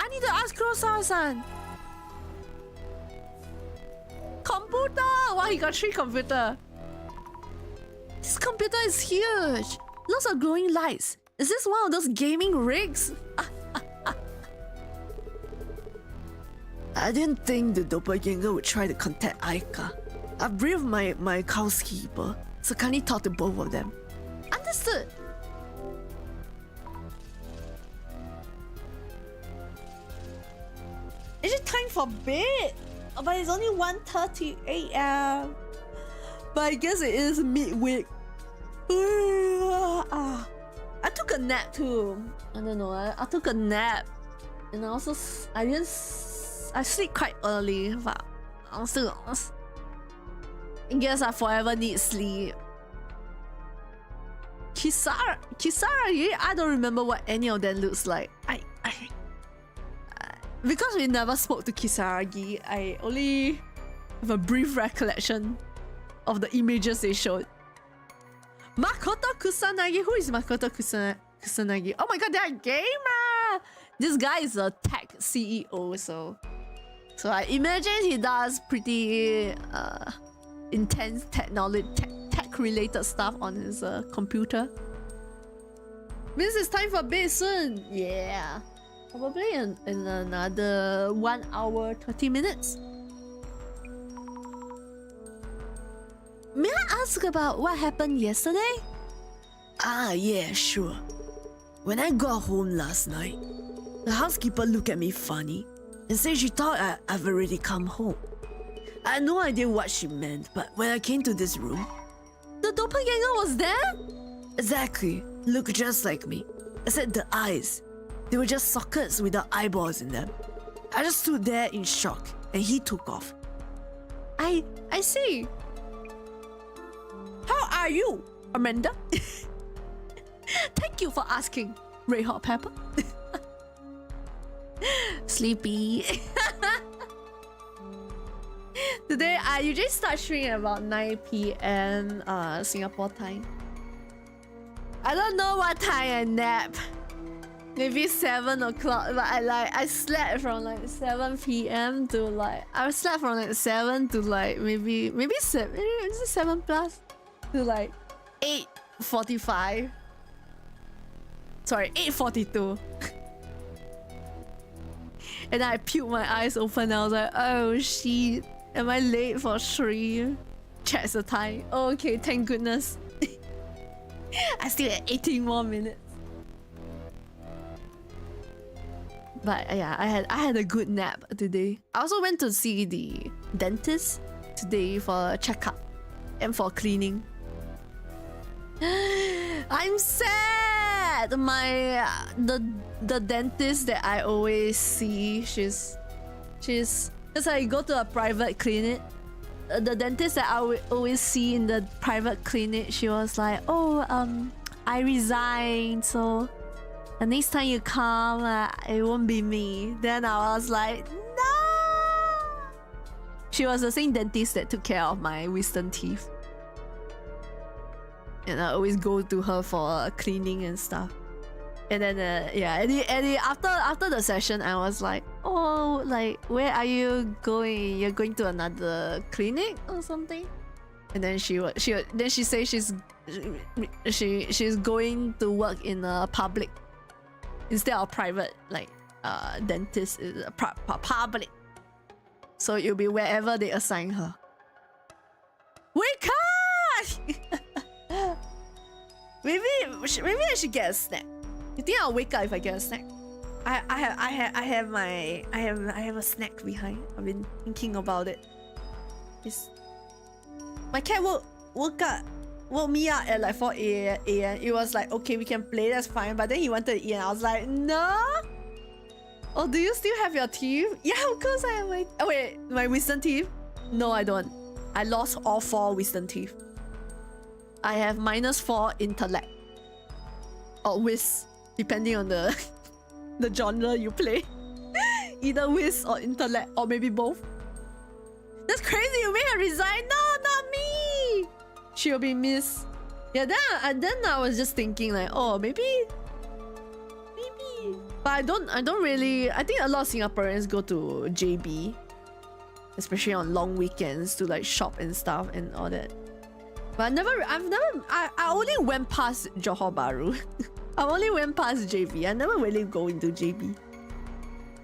I need to ask Kurosawa-san. Computer! Wow, he got 3 computer. This computer is huge. Lots of glowing lights. Is this one of those gaming rigs? I didn't think the doppelganger would try to contact Aika. I briefed my housekeeper, so kindly talk to both of them. Understood. Is it time for bed? Oh, but it's only 1:30 a.m. But I guess it is midweek. I took a nap too. I don't know. I took a nap, and also I sleep quite early, but I guess I forever need sleep. Kisara, I don't remember what any of them looks like. Because we never spoke to Kisaragi, I only have a brief recollection of the images they showed. Makoto Kusanagi? Who is Makoto Kusanagi? Oh my god, they're a gamer! This guy is a tech CEO, so I imagine he does pretty intense tech-related stuff on his computer. Means it's time for bed soon. Yeah. Probably in another 1 hour, 30 minutes. May I ask about what happened yesterday? Ah, yeah, sure. When I got home last night, the housekeeper looked at me funny and said she thought I've already come home. I had no idea what she meant, but when I came to this room... The doppelganger was there? Exactly. Looked just like me. Except the eyes. They were just sockets without eyeballs in them. I just stood there in shock, and he took off. I see. How are you, Amanda? Thank you for asking, Red Hot Pepper. Sleepy. Today, I usually start streaming at about 9 p.m. Singapore time. I don't know what time I nap. Maybe 7 o'clock, but I slept from like 7 p.m. to like I slept from like 7 to like maybe 7, is it 7 plus to like 8:45. Sorry, 8:42. And I puked my eyes open. I was like, oh shit, am I late for stream? Checks the time. Oh, okay, thank goodness. I still have 18 more minutes. But yeah, I had a good nap today. I also went to see the dentist today for a checkup and for cleaning. I'm sad. The dentist that I always see, she's because I go to a private clinic. The dentist that I always see in the private clinic, she was like, "Oh, I resigned, so the next time you come, it won't be me." Then I was like, no! She was the same dentist that took care of my wisdom teeth. And I always go to her for cleaning and stuff. And then, yeah, after the session, I was like, oh, like, where are you going? You're going to another clinic or something? And then she said she's going to work in a public instead of private, like dentist is a public. So it'll be wherever they assign her. Wake up! maybe I should get a snack. You think I'll wake up if I get a snack? I have a snack behind. I've been thinking about it. My cat woke me up at like 4 a.m. It was like, okay, we can play, that's fine. But then he wanted to eat and I was like, no. Oh, do you still have your teeth? Yeah, of course I have my... Oh wait, my wisdom teeth? No, I don't. I lost all 4 wisdom teeth. I have -4 intellect. Or whiz, depending on the genre you play. Either whiz or intellect, or maybe both. That's crazy, you made her resign. No, not me. She'll be missed. Yeah, then I was just thinking like, oh, maybe But I don't really. I think a lot of Singaporeans go to JB, especially on long weekends to like shop and stuff and all that. But I only went past Johor Bahru. I only went past JB. I never really go into JB.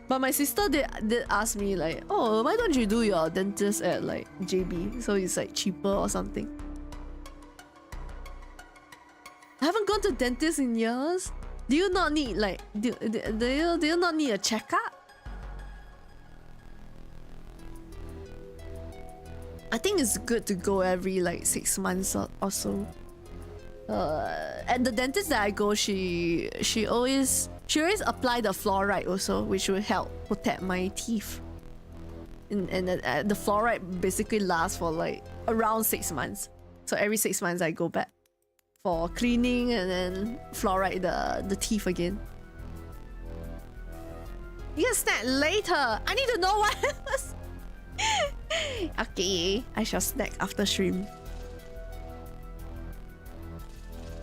But my sister did ask me like, oh, why don't you do your dentist at like JB? So it's like cheaper or something. I haven't gone to dentist in years. Do you not need like do you not need a checkup? I think it's good to go every like 6 months or so. And the dentist that I go, she always apply the fluoride also, which will help protect my teeth. And the fluoride basically lasts for like around 6 months. So every 6 months I go back for cleaning and then fluoride the teeth again. You can snack later. I need to know what. Okay, I shall snack after stream.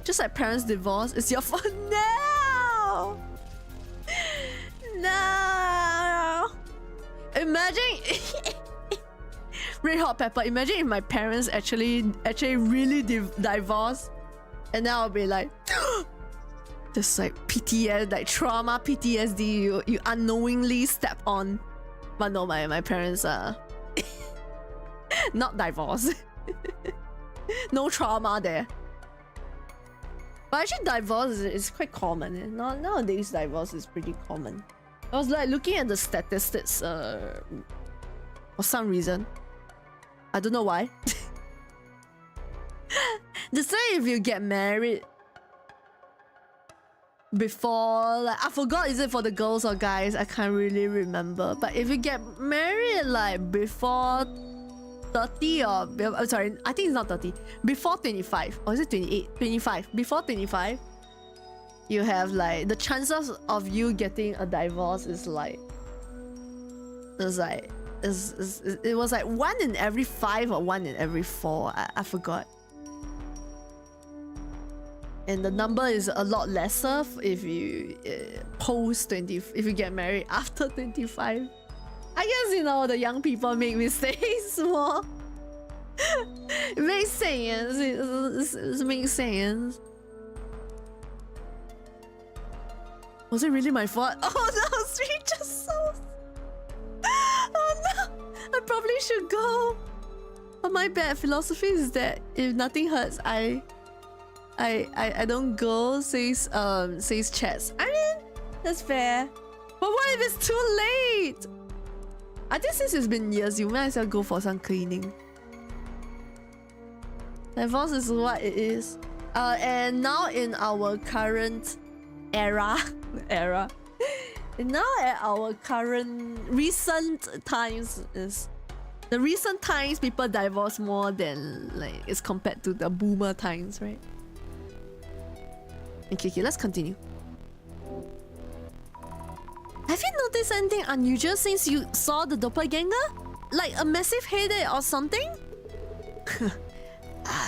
Just like parents divorce, it's your fault. No! No! Imagine Red Hot Pepper, imagine if my parents actually really divorce, and then I'll be like just like PTSD, like trauma PTSD you unknowingly step on. But no, my parents are not divorced. No trauma there. But actually divorce is quite common. Nowadays divorce is pretty common. I was like looking at the statistics for some reason. I don't know why. They say if you get married before, like, I forgot, is it for the girls or guys? I can't really remember. But if you get married like before 30 or I'm sorry, I think it's not 30. Before 25, or is it 28? 25. Before 25, you have like the chances of you getting a divorce is like it was like 1 in every 5 or 1 in every 4. I forgot. And the number is a lot lesser if you post 20, if you get married after 25. I guess, you know, the young people make mistakes more. It makes sense. It makes sense. Was it really my fault? Oh no, 3 just souls. Oh no, I probably should go. But my bad philosophy is that if nothing hurts, I don't go, says chats. I mean, that's fair. But what if it's too late? I think since it's been years, you might as well go for some cleaning. Divorce is what it is. And now in our current era, and now at our current recent times is the recent times people divorce more than like is compared to the boomer times, right? Okay, let's continue. Have you noticed anything unusual since you saw the doppelganger? Like a massive headache or something?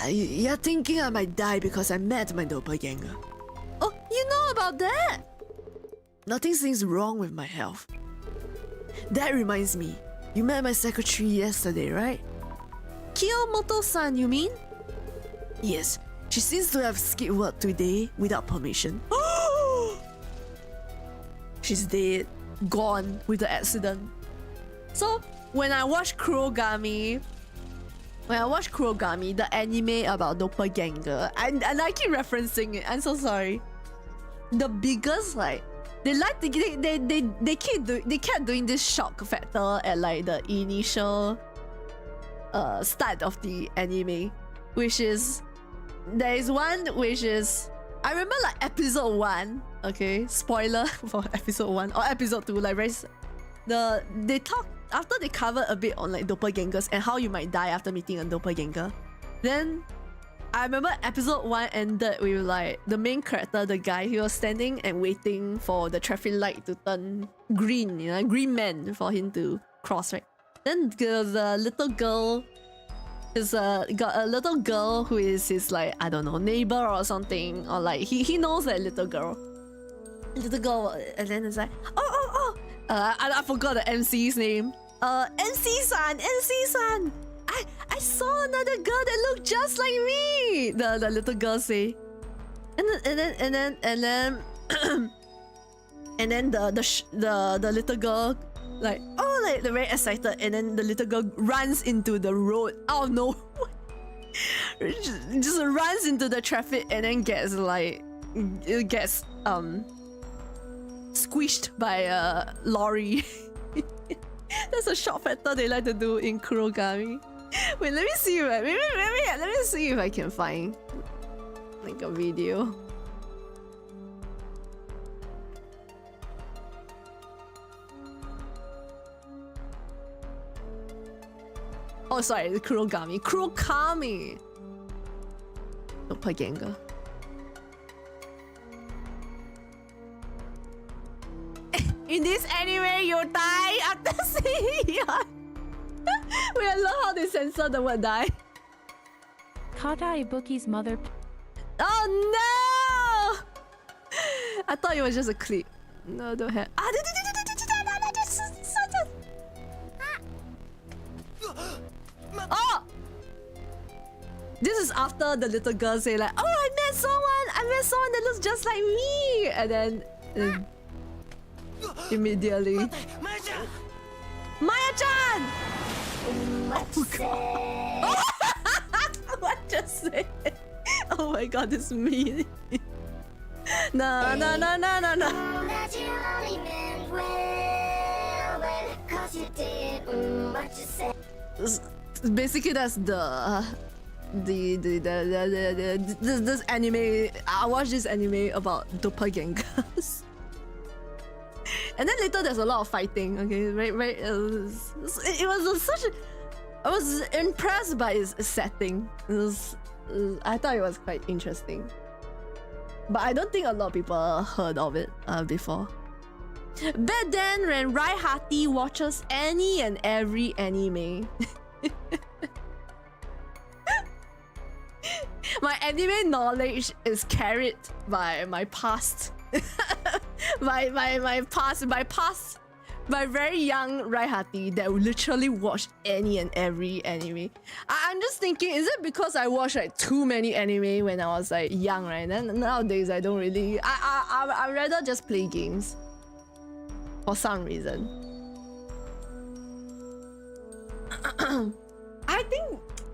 You're thinking I might die because I met my doppelganger. Oh, you know about that? Nothing seems wrong with my health. That reminds me, you met my secretary yesterday, right? Kiyomoto-san, you mean? Yes, she seems to have skipped work today without permission. She's dead, gone with the accident. So when I watch Kurogami, the anime about doppelganger, and I keep referencing it, I'm so sorry. The biggest, like, they kept doing this shock factor at like the initial start of the anime, which is there is one which is I remember like episode 1, okay, spoiler for episode 1 or episode 2, like they talk after they cover a bit on like doppelgangers and how you might die after meeting a doppelganger. Then I remember episode 1 ended with like the main character, the guy, he was standing and waiting for the traffic light to turn green, you know, green man for him to cross, right? Then the little girl is got a little girl who is his like, I don't know, neighbor or something, or like he knows that little girl. little girl, and then it's like, I forgot the MC's name. MC-san, MC-san. I saw another girl that looked just like me. The little girl say, and then and then the little girl like they're very excited, and then the little girl runs into the road out of nowhere. just runs into the traffic and then gets squished by a lorry. That's a shot factor they like to do in Kurogami. Wait, let me see. Let me see if I can find like a video. Oh, sorry, it's Kurogami. Kurogami! Doppelganger. In this anime, you die after seeing it. Wait, I love how they censor the word die. Kata Ibuki's mother. Oh no! I thought it was just a clip. No, don't have. Oh! This is after the little girl say like, oh, I met someone that looks just like me, and then immediately Maya-chan! Oh god! What just say? Oh my god, this is me. No. Basically, that's this anime. I watched this anime about doppelgangers. And then later there's a lot of fighting. Okay, right. It was such a. I was impressed by its setting. I thought it was quite interesting. But I don't think a lot of people heard of it before. Back then, when Rai-Hati watches any and every anime. My anime knowledge is carried by my past. My very young Rai-Hati that literally watched any and every anime. I'm just thinking, is it because I watched like too many anime when I was like young, right? Then nowadays I don't really. I rather just play games. For some reason.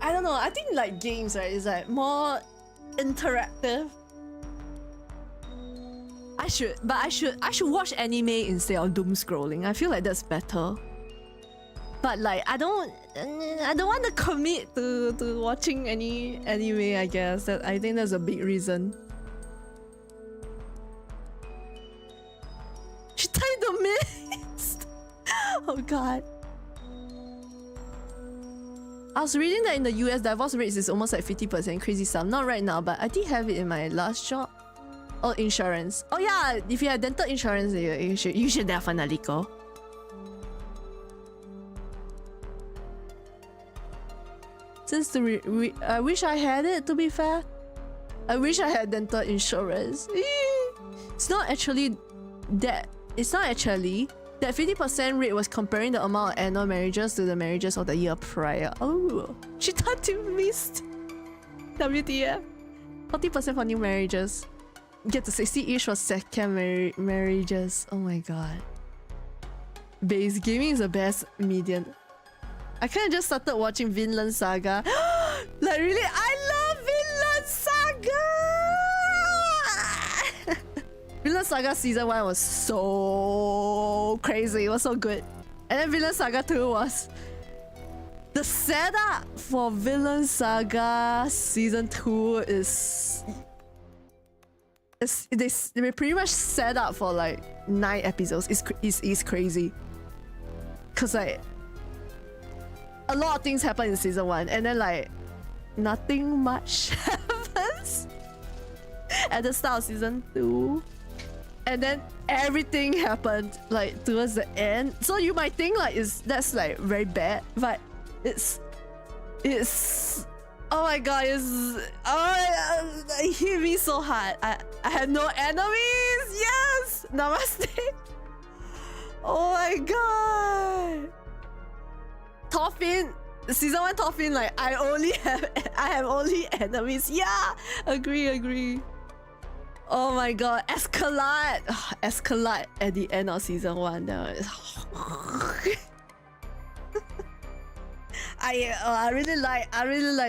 I don't know. I think like games, right, is like more interactive. I should watch anime instead of doom scrolling. I feel like that's better. But like I don't want to commit to watching any anime, I guess. I think that's a big reason. She tied the mist. Oh god. I was reading that in the US, divorce rates is almost like 50%. Crazy stuff. Not right now, but I did have it in my last job. Oh, insurance. Oh yeah, if you have dental insurance, you should definitely go. Since I wish I had it, to be fair. I wish I had dental insurance. It's not actually that. It's not actually. That 50% rate was comparing the amount of annual marriages to the marriages of the year prior. Oh, she thought you missed. WTF. 40% for new marriages. Get to 60 each for second marriages. Oh my god. Base gaming is the best median. I kind of just started watching Vinland Saga. Like really, I love Vinland Saga! Vinland Saga season 1 was so crazy. It was so good. And then Vinland Saga 2 was... The setup for Vinland Saga season 2 is... They pretty much set up for like 9 episodes. It's crazy. Cause like... A lot of things happen in season 1 and then like... Nothing much happens at the start of season 2. And then everything happened like towards the end. So you might think like that's like very bad, but it's oh my god, it hit me so hard. I have no enemies. Yes. Namaste. Oh my god. Toffin. Season 1 Toffin, like I have only enemies. Yeah, agree. Oh my god, Escalade. Escalade at the end of season 1. I really like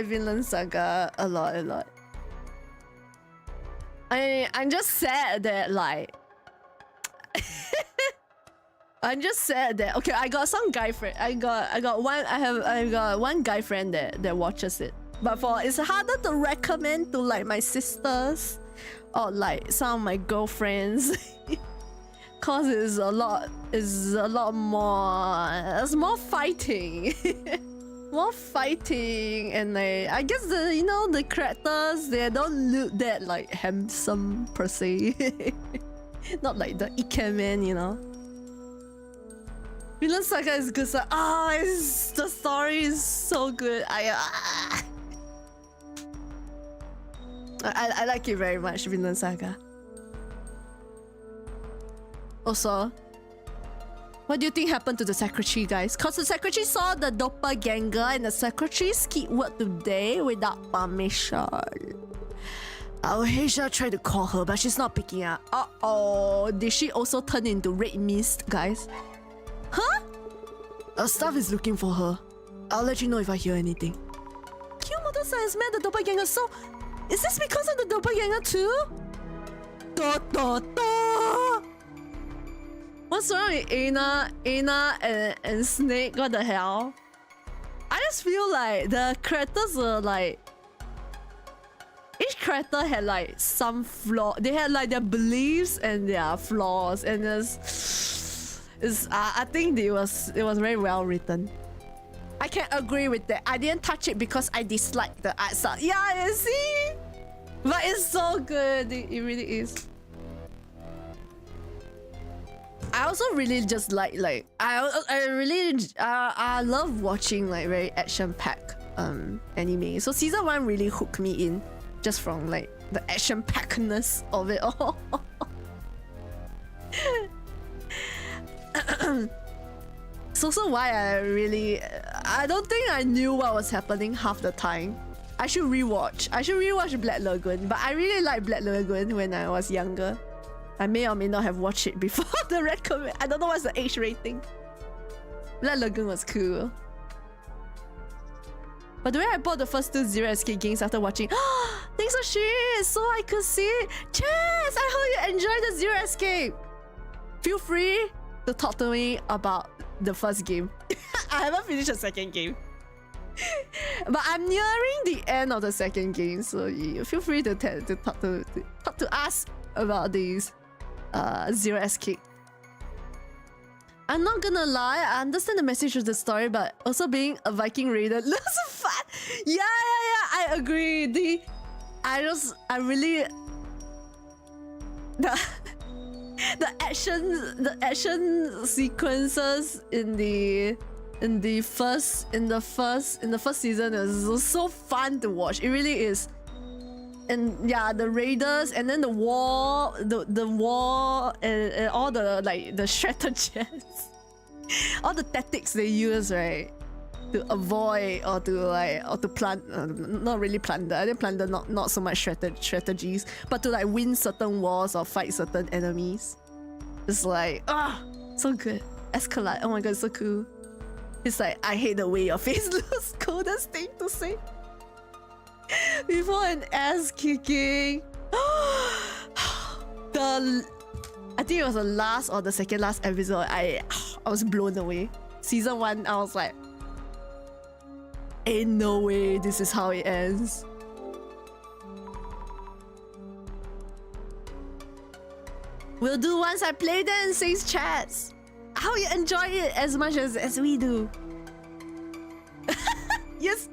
Vinland Saga a lot. I'm just sad that like I'm just sad that okay, I got some guy friend. I got one guy friend that watches it. But it's harder to recommend to like my sisters or like some of my girlfriends. Cause it's a lot more. It's more fighting. More fighting, and like I guess the characters, they don't look that like handsome per se. Not like the Ikemen, you know. Vinland Saga is good. So, the story is so good. I like it very much, Vinland Saga. Also, what do you think happened to the secretary, guys? Cause the secretary saw the doppelganger and the secretary skipped work today without permission. Our HR tried to call her, but she's not picking up. Uh-oh, did she also turn into red mist, guys? Huh? Our staff is looking for her. I'll let you know if I hear anything. Kyomoto-san has met the doppelganger, so is this because of the doppelganger too? What's wrong with Aina and Snake? What the hell? I just feel like the characters were like... Each character had like some flaw. They had like their beliefs and their flaws, and I think it was very well written. I can agree with that. I didn't touch it because I disliked the art style. Yeah, you see? But it's so good. It really is. I also really just like I love watching like very action-packed anime. So season 1 really hooked me in just from like the action-packedness of it all. It's also why I don't think I knew what was happening half the time. I should rewatch Black Lagoon, but I really liked Black Lagoon when I was younger. I may or may not have watched it before the recommend. I don't know what's the age rating. Black Lagoon was cool. By the way, I bought the first 2 Zero Escape games after watching. Thanks for sharing, so I could see it. Cheers! I hope you enjoyed the Zero Escape. Feel free to talk to me about the first game. I haven't finished the second game. But I'm nearing the end of the second game, so you feel free to talk to us about these Zero Escape. I'm not gonna lie, I understand the message of the story, but also being a Viking raider looks fun. Yeah, I agree. I really the action sequences in the first season is so fun to watch. It really is. And yeah, the raiders, and then the war and all the like the strategies, all the tactics they use, right, to avoid or to not really plunder. I didn't plunder, not so much strategies, but to like win certain wars or fight certain enemies. It's like so good. Escalade, oh my god, it's so cool. It's like, I hate the way your face looks. Coldest thing to say. Before an ass kicking. I think it was the last or the second last episode. I was blown away. Season 1, I was like, ain't no way this is how it ends. We'll do once I play then, says chats. How you enjoy it as much as we do. Yes.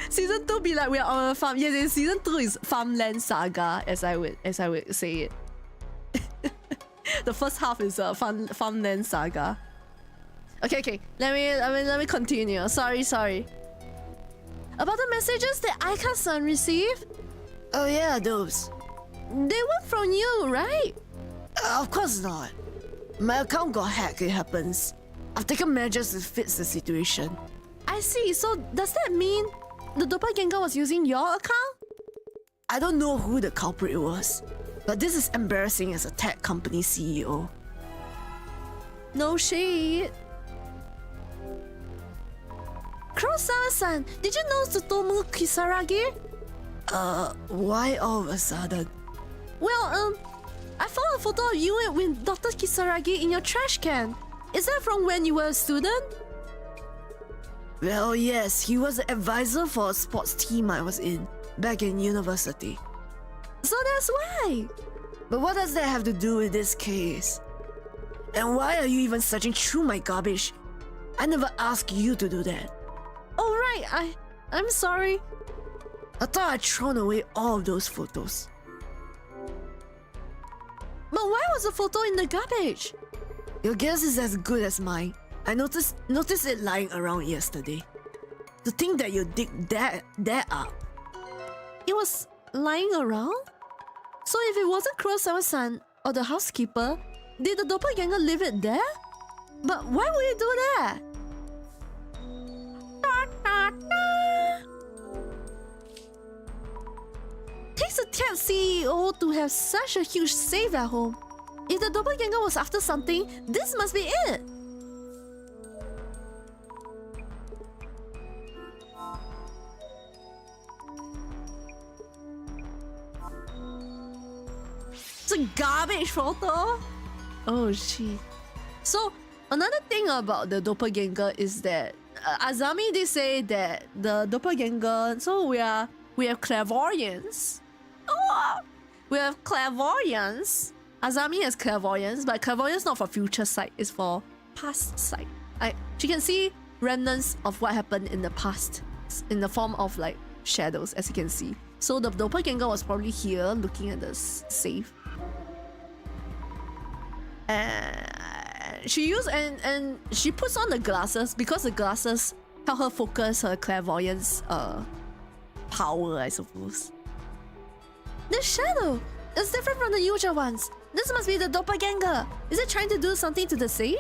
Season 2 be like we're on a farm. Yes, season 2 is Farmland Saga, as I would say it. The first half is Farmland Saga. Okay. Let me continue. Sorry. About the messages that Aika-san received. Oh yeah, those. They were from you, right? Of course not. My account got hacked, it happens. I've taken measures to fix the situation. I see. So does that mean the doppelganger was using your account? I don't know who the culprit was, but this is embarrassing as a tech company CEO. No shade. Kurosawa-san, did you know Tsutomu Kisaragi? Why all of a sudden? Well, I found a photo of you with Dr. Kisaragi in your trash can. Is that from when you were a student? Well, yes, he was the advisor for a sports team I was in back in university. So that's why. But what does that have to do with this case? And why are you even searching through my garbage? I never asked you to do that. Oh right, I'm sorry. I thought I'd thrown away all of those photos. But why was the photo in the garbage? Your guess is as good as mine. I noticed it lying around yesterday. To think that you dig that up. It was lying around? So if it wasn't Kurosawa-san or the housekeeper, did the doppelganger leave it there? But why would he do that? Takes a tech CEO to have such a huge safe at home. If the doppelganger was after something, this must be it. It's a garbage photo. Oh shit. So another thing about the doppelganger is that Azami did say that the doppelganger. So we have clairvoyance. Oh, we have clairvoyance. Azami has clairvoyance, but clairvoyance not for future sight, it's for past sight. She can see remnants of what happened in the past in the form of like shadows, as you can see. So the doppelganger was probably here looking at the safe. She used and she puts on the glasses because the glasses help her focus her clairvoyance power, I suppose. This shadow is different from the usual ones. This must be the doppelganger. Is it trying to do something to the safe?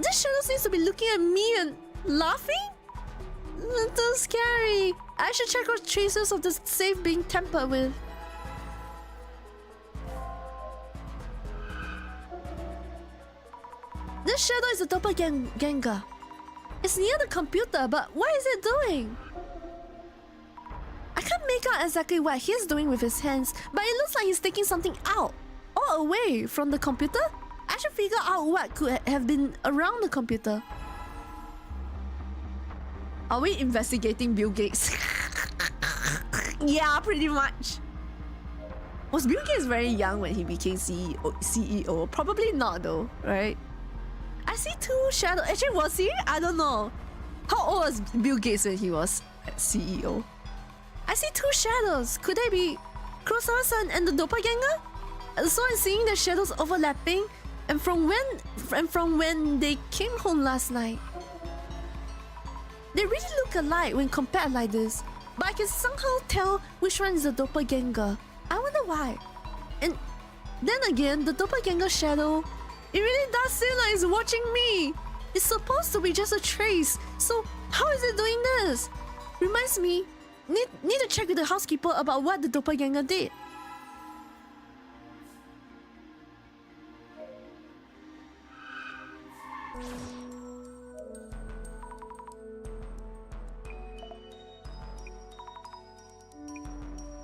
This shadow seems to be looking at me and laughing? That's so scary. I should check out traces of the safe being tampered with. This shadow is a doppelganger. It's near the computer, but what is it doing? I can't make out exactly what he's doing with his hands, but it looks like he's taking something out or away from the computer. I should figure out what could have been around the computer. Are we investigating Bill Gates? Yeah, pretty much. Was Bill Gates very young when he became CEO? Probably not though, right? I see two shadows. Actually, was he? I don't know. How old was Bill Gates when he was CEO? I see two shadows. Could they be Kurosawa-san and the doppelganger? So I'm seeing the shadows overlapping, and from when they came home last night. They really look alike when compared like this, but I can somehow tell which one is the doppelganger. I wonder why. And then again, the doppelganger shadow, it really does seem like it's watching me. It's supposed to be just a trace, so how is it doing this? Reminds me, need to check with the housekeeper about what the doppelganger did.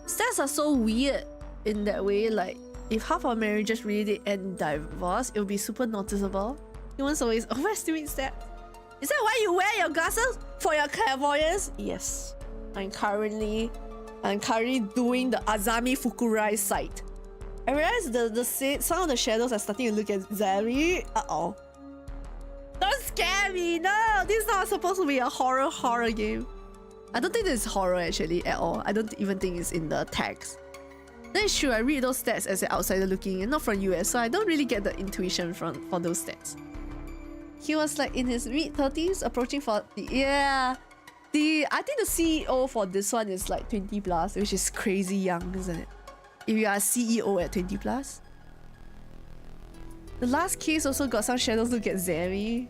Stats are so weird in that way, like if half our marriages really did end divorce, it would be super noticeable. Humans always overestimate stats. Is that why you wear your glasses? For your clairvoyance? Yes. I'm currently doing the Azami Fukurai sight. I realize some of the shadows are starting to look at Zari. Uh-oh. Don't scare me! No! This is not supposed to be a horror game. I don't think this is horror actually at all. I don't even think it's in the text. That is true, I read those stats as an outsider looking in, not from US, so I don't really get the intuition for those stats. He was like in his mid-30s, approaching 40. Yeah. I think the CEO for this one is like 20 plus, which is crazy young, isn't it? If you are a CEO at 20 plus. The last case also got some shadows look at Zeri.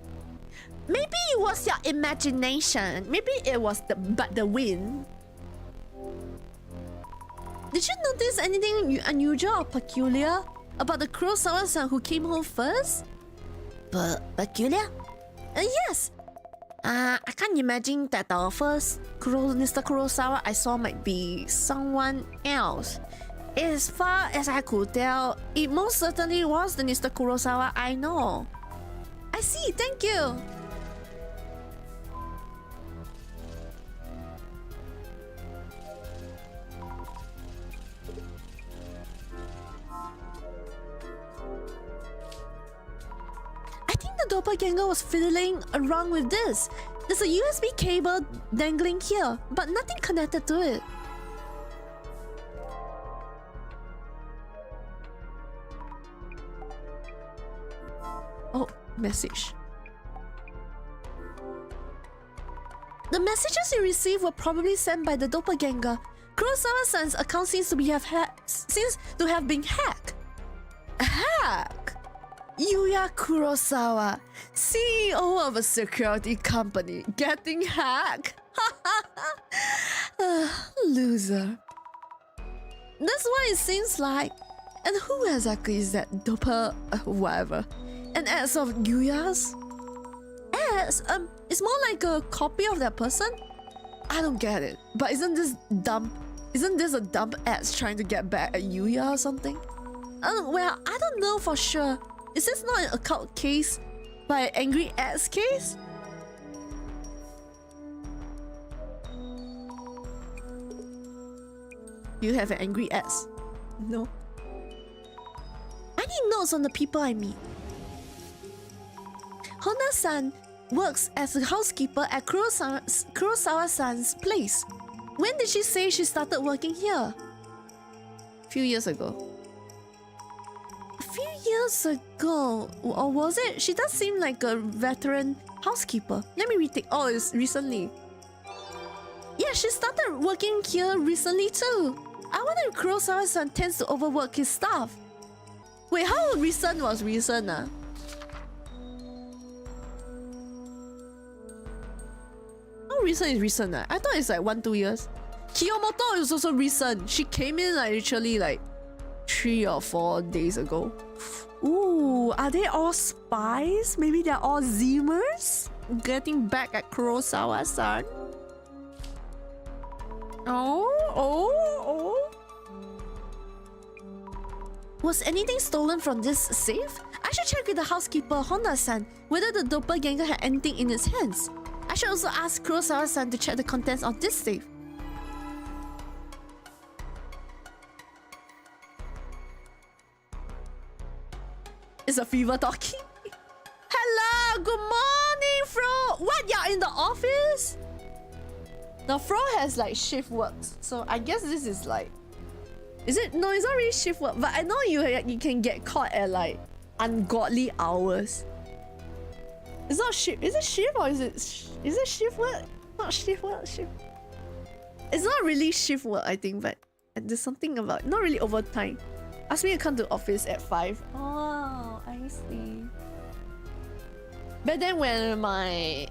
Maybe it was your imagination. Maybe it was the wind. Did you notice anything unusual or peculiar about the Kurosawa-san who came home first? Peculiar? Yes. I can't imagine that the first Mr. Kurosawa I saw might be someone else. As far as I could tell, it most certainly was the Mr. Kurosawa I know. I see, thank you. I think the doppelganger was fiddling around with this. There's a USB cable dangling here, but nothing connected to it. Oh, message. The messages you received were probably sent by the doppelganger. Kurosawa-san's account seems to have been hacked. Hack? Yuya Kurosawa, CEO of a security company, getting hacked? Loser. That's what it seems like. And who exactly is that whatever? An ads of Yuya's? Ads? It's more like a copy of that person? I don't get it. But isn't this a dumb ads trying to get back at Yuya or something? Well, I don't know for sure. Is this not an occult case by an angry ads case? You have an angry ads? No. I need notes on the people I meet. Honda-san works as a housekeeper at Kurosawa-san's place. When did she say she started working here? A few years ago. A few years ago? Or was it? She does seem like a veteran housekeeper. Let me retake. Oh, it's recently. Yeah, she started working here recently too. I wonder if Kurosawa-san tends to overwork his staff. Wait, how recent was recent? How recent is recent? I thought it's like 1-2 years. Kiyomoto is also recent. She came in like literally like 3 or 4 days ago. Ooh, are they all spies? Maybe they're all Zimers? Getting back at Kurosawa-san? Oh. Was anything stolen from this safe? I should check with the housekeeper, Honda-san, whether the doppelganger had anything in its hands. I should also ask Kurosawa-san to check the contents of this safe. Is a fever talking? Hello, good morning, Fro. What? You're in the office? The Fro has like shift works, so I guess this is like. Is it? No, it's not really shift work, but I know you can get caught at like ungodly hours. It's not shift. Is it shift or is it shift work? Not shift work. Shift. It's not really shift work, I think, but there's something about not really overtime. Ask me to come to office at 5. Oh, I see. But then when my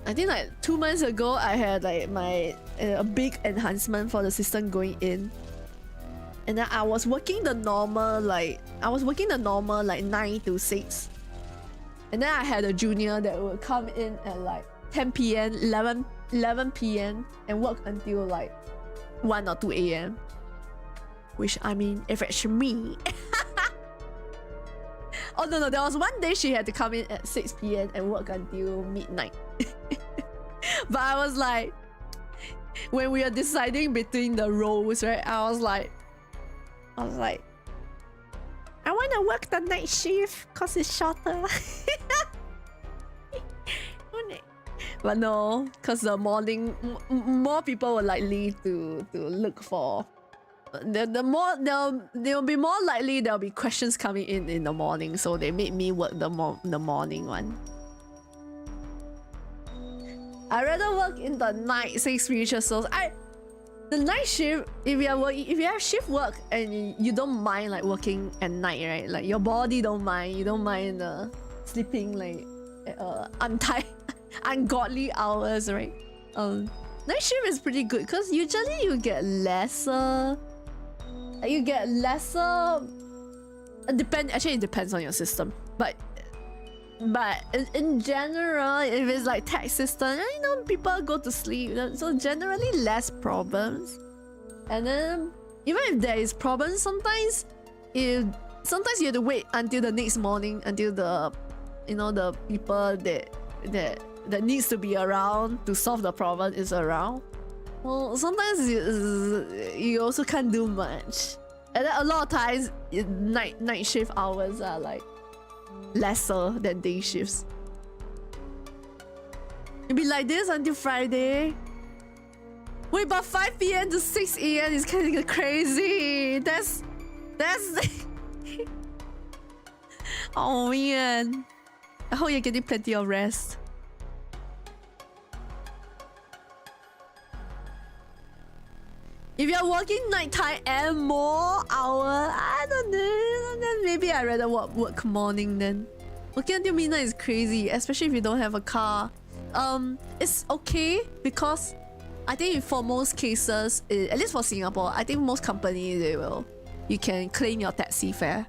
I think like 2 months ago, I had like my a big enhancement for the system going in, and then I was working the normal like 9 to 6, and then I had a junior that would come in at like 10 p.m., 11 p.m. and work until like 1 or 2 a.m. Which I mean, if it's me. Oh no, there was one day she had to come in at 6 p.m. and work until midnight. But I was like, when we were deciding between the roles, right? I was like, I want to work the night shift because it's shorter. But no, because the morning, more people were likely to look for. They'll be more likely there'll be questions coming in the morning, so they made me work the morning one. I rather work in the night, say spiritual souls. The night shift, if you have shift work and you don't mind like working at night, right? Like your body don't mind, you don't mind sleeping like ungodly hours, right? Night shift is pretty good because usually you get lesser. Actually, it depends on your system, but in general, if it's like tax system, you know, people go to sleep, so generally less problems. And then even if there is problems, sometimes you have to wait until the next morning until the people that needs to be around to solve the problem is around. Well, sometimes you also can't do much, and then a lot of times night shift hours are like lesser than day shifts. It'll be like this until Friday. Wait, but 5 p.m. to 6 a.m. is kind of crazy. That's oh man. I hope you're getting plenty of rest. If you're working nighttime and more hours, I don't know. Then maybe I'd rather work morning then. Working until midnight is crazy, especially if you don't have a car. It's okay because I think for most cases, at least for Singapore, I think most companies you can claim your taxi fare.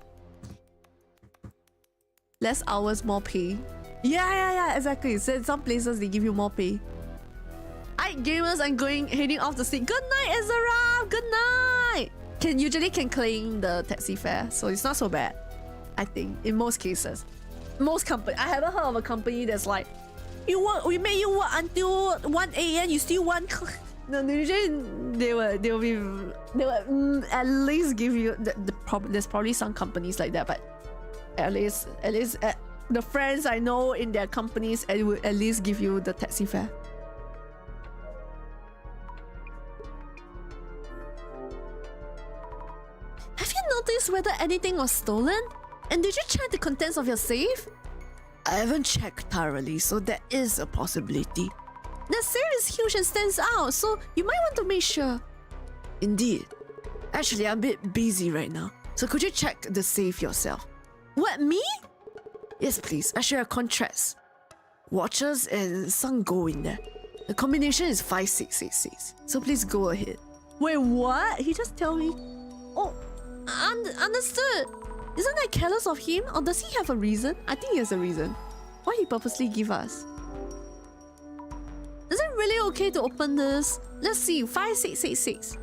Less hours, more pay. Yeah, exactly. So some places they give you more pay. Alright, gamers, I'm heading off to sleep. Good night, Ezra. Good night. Usually can claim the taxi fare, so it's not so bad. I think in most cases, most company. I haven't heard of a company that's like, we made you work until 1 a.m. You still want. No, usually they will at least give you there's probably some companies like that, but at least the friends I know in their companies will at least give you the taxi fare. Have you noticed whether anything was stolen? And did you check the contents of your safe? I haven't checked thoroughly, so that is a possibility. The safe is huge and stands out, so you might want to make sure. Indeed. Actually, I'm a bit busy right now, so could you check the safe yourself? What, me? Yes, please. I share contracts, watches, and some gold in there. The combination is 5666, so please go ahead. Wait, what? He just tell me. Oh, understood. Isn't that careless of him, or does he have a reason? I think he has a reason. Why he purposely give us? Is it really okay to open this? Let's see, 5666.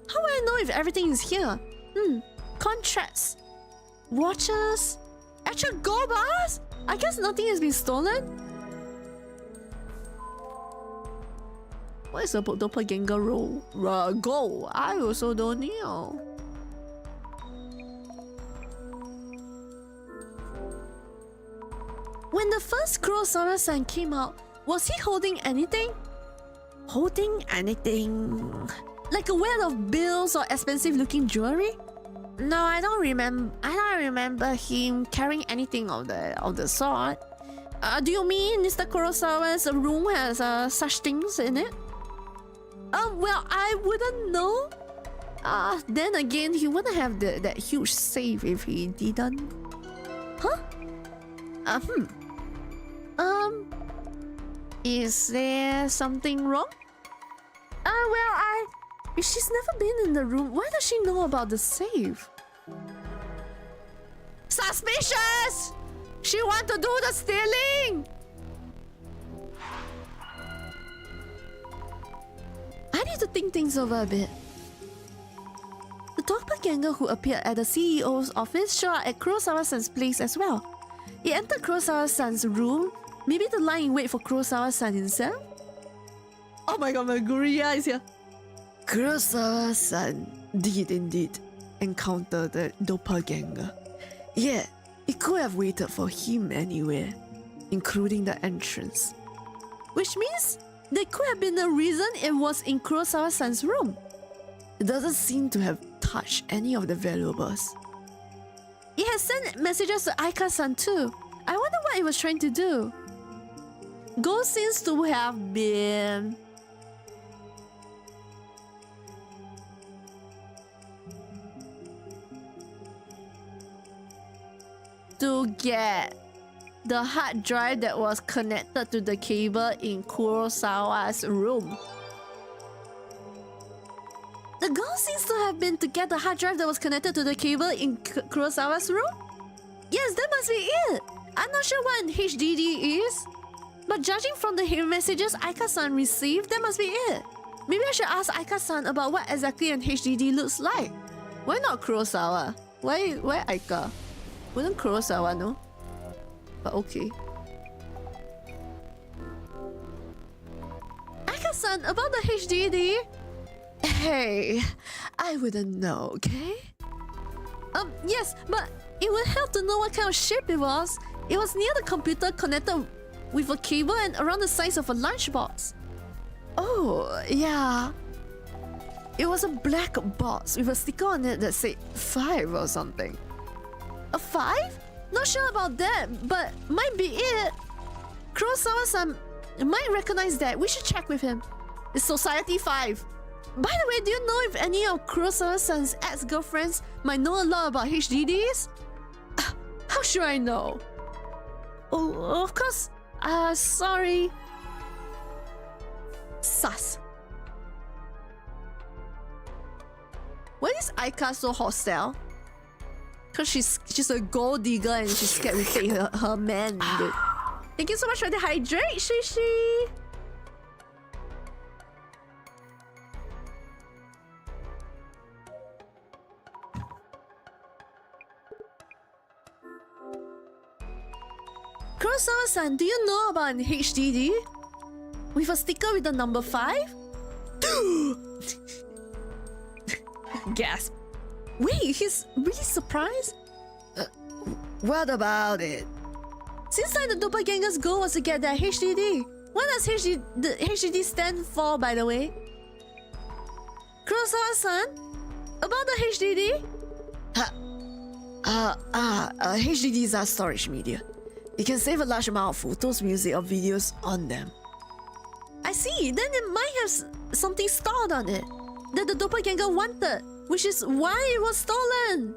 How will I know if everything is here? Contracts, watches, actual gold bars? I guess nothing has been stolen. What is a doppelganger role? Gold? I also don't know. When the first Kurosawa-san came out, was he holding anything? Holding anything? Like a wad of bills or expensive-looking jewelry? No, I don't remember him carrying anything of the sort. Do you mean Mr. Kurosawa's room has such things in it? Well, I wouldn't know. Then again, he wouldn't have that huge safe if he didn't. Huh? Is there something wrong? If she's never been in the room, why does she know about the safe? Suspicious! She want to do the stealing! I need to think things over a bit. The doppelganger who appeared at the CEO's office showed up at Kurosawa-san's place as well. He entered Kurosawa-san's room, maybe to lie in wait for Kurosawa-san himself? Oh my god, my Guriya is here. Kurosawa-san did indeed encounter the doppelganger. Yet, it could have waited for him anywhere, including the entrance. Which means there could have been a reason it was in Kurosawa-san's room. It doesn't seem to have touched any of the valuables. It has sent messages to Aika-san too. I wonder what it was trying to do. Ghost seems to have been to get the hard drive that was connected to the cable in Kurosawa's room. The goal seems to have been to get the hard drive that was connected to the cable in Kurosawa's room? Yes, that must be it. I'm not sure what an HDD is, but judging from the messages Aika-san received, that must be it. Maybe I should ask Aika-san about what exactly an HDD looks like. Why not Kurosawa? Why Aika? Wouldn't Kurosawa know? But okay. Aika-san, about the HDD? Hey, I wouldn't know, okay? Yes, but it would help to know what kind of shape it was. It was near the computer connected with a cable and around the size of a lunchbox. Oh, yeah. It was a black box with a sticker on it that said 5 or something. A 5? Not sure about that, but might be it. Kurosawa-san might recognize that. We should check with him. It's Society 5. By the way, do you know if any of Kurosawa-san's ex-girlfriends might know a lot about HDDs? How should I know? Oh, of course. Sorry. Sus. Why is Aika so hostile? Because she's a gold digger and she's scared we take her man. Dude. Thank you so much for the hydrate, Shishi. Kurosawa-san, do you know about an HDD? With a sticker with the number 5? Gasp. Wait, he's really surprised? What about it? Seems like the doppelganger's goal was to get that HDD. What does the HDD stand for, by the way? Kurosawa-san? About the HDD? HDDs are storage media. You can save a large amount of photos, music, or videos on them. I see. Then it might have something stored on it that the doppelganger wanted, which is why it was stolen.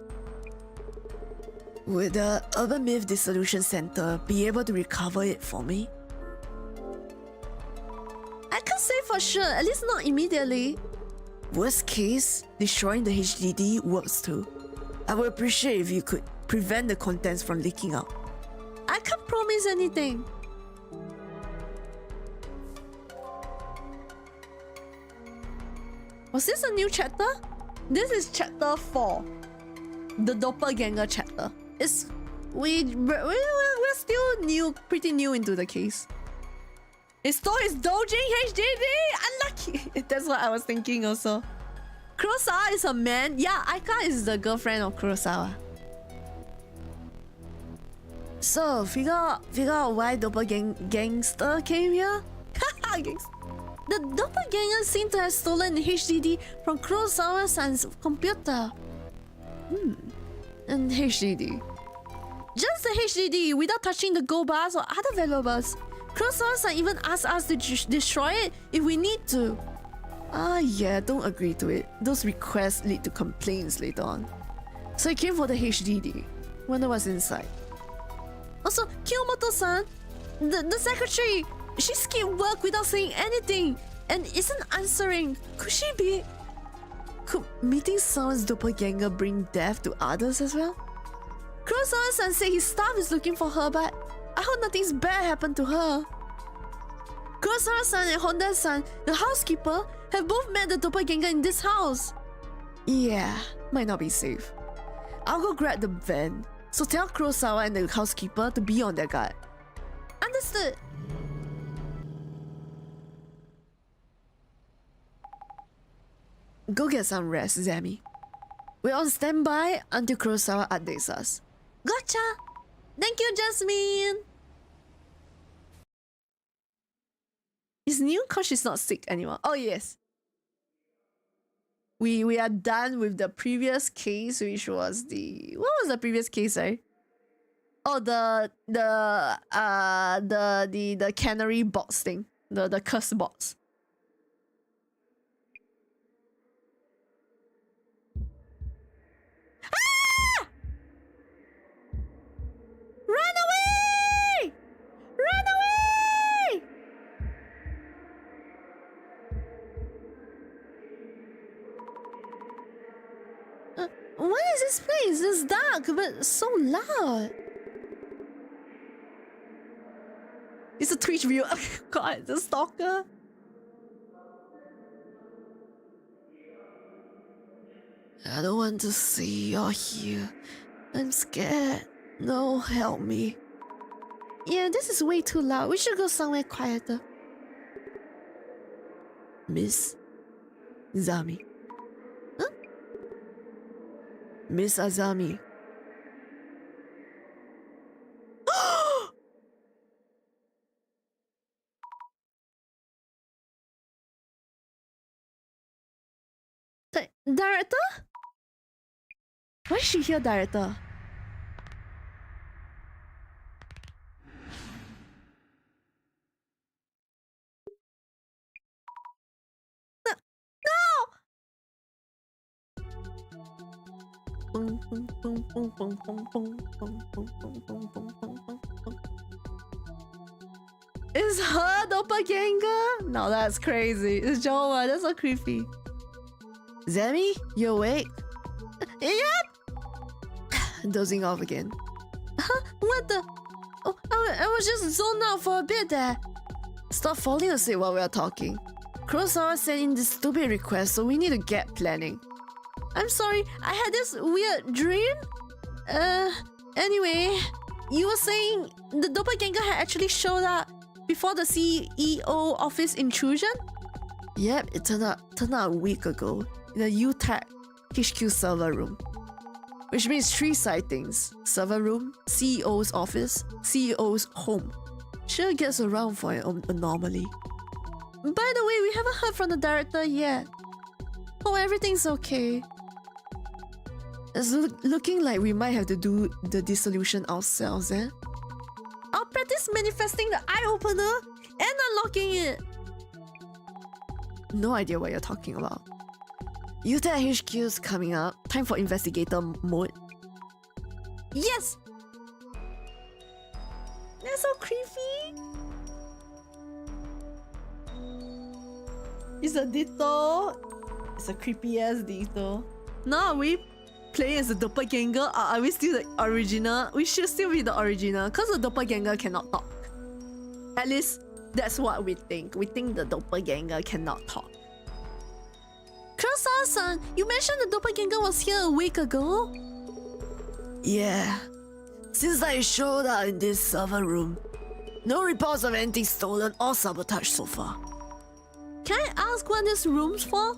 Would the Urban Myth Dissolution Center be able to recover it for me? I can't say for sure, at least not immediately. Worst case, destroying the HDD works too. I would appreciate if you could prevent the contents from leaking out. I can't promise anything. Was this a new chapter? This is chapter 4. The doppelganger chapter. We're still new, pretty new into the case. His store is dojing HDD! Unlucky! That's what I was thinking also. Kurosawa is a man. Yeah, Aika is the girlfriend of Kurosawa. So, figure out why Doppelgangster came here? The doppelganger seemed to have stolen the HDD from Kurosawa-san's computer. And HDD. Just the HDD without touching the gold bars or other valuables. Kurosawa-san even asked us to destroy it if we need to. Yeah, don't agree to it. Those requests lead to complaints later on. So he came for the HDD. Wonder what's inside. Also, Kiyomoto-san, the secretary, she skipped work without saying anything and isn't answering. Could meeting someone's doppelganger bring death to others as well? Kurosawa-san said his staff is looking for her, but I hope nothing's bad happened to her. Kurosawa-san and Honda-san, the housekeeper, have both met the doppelganger in this house. Yeah, might not be safe. I'll go grab the van. So tell Kurosawa and the housekeeper to be on their guard. Understood. Go get some rest, Zami. We're on standby until Kurosawa updates us. Gotcha! Thank you, Jasmine! Is new cause she's not sick anymore? Oh yes. We are done with the previous case, which was the... What was the previous case, right? Oh, the canary box thing. The curse box. Ah! Run away! Run away! What is this place? It's dark, but so loud. It's a Twitch view. God, the stalker. I don't want to see or hear. I'm scared. No, help me. Yeah, this is way too loud. We should go somewhere quieter. Miss Zami. Huh? Miss Azami. Director? Why is she here, director? Is her doppelganger? No, that's crazy. It's Joa. That's so creepy. Zami, you awake? Yep. Dozing off again. Huh? What the? Oh, I was just zoned out for a bit there. Stop falling asleep while we are talking. Kurosawa sent in this stupid request, so we need to get planning. I'm sorry, I had this weird dream. Anyway, you were saying the doppelganger had actually showed up before the CEO office intrusion? Yep, it turned out a week ago in the UTAC HQ server room. Which means 3 sightings: server room, CEO's office, CEO's home. Sure gets around for an anomaly. By the way, we haven't heard from the director yet. Oh, everything's okay. It's looking like we might have to do the dissolution ourselves, eh? I'll practice manifesting the eye opener and unlocking it. No idea what you're talking about. UTAC HQ's coming up. Time for investigator mode. Yes! That's so creepy. It's a ditto. It's a creepy ass ditto. Now are we playing as a doppelganger or are we still the original? We should still be the original because the doppelganger cannot talk. At least that's what we think. We think the doppelganger cannot talk. Kurosawa-san, you mentioned the doppelganger was here a week ago? Yeah. Since I showed up in this server room, no reports of anything stolen or sabotaged so far. Can I ask what this room's for?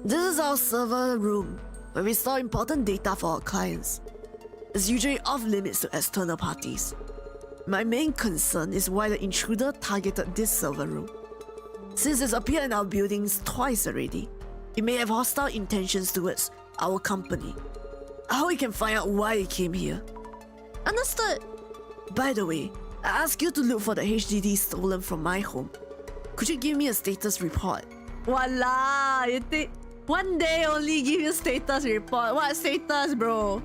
This is our server room, where we store important data for our clients. It's usually off limits to external parties. My main concern is why the intruder targeted this server room. Since it's appeared in our buildings twice already, it may have hostile intentions towards our company. How we can find out why it came here. Understood. By the way, I asked you to look for the HDD stolen from my home. Could you give me a status report? Voila! You think one day only give you status report? What status, bro?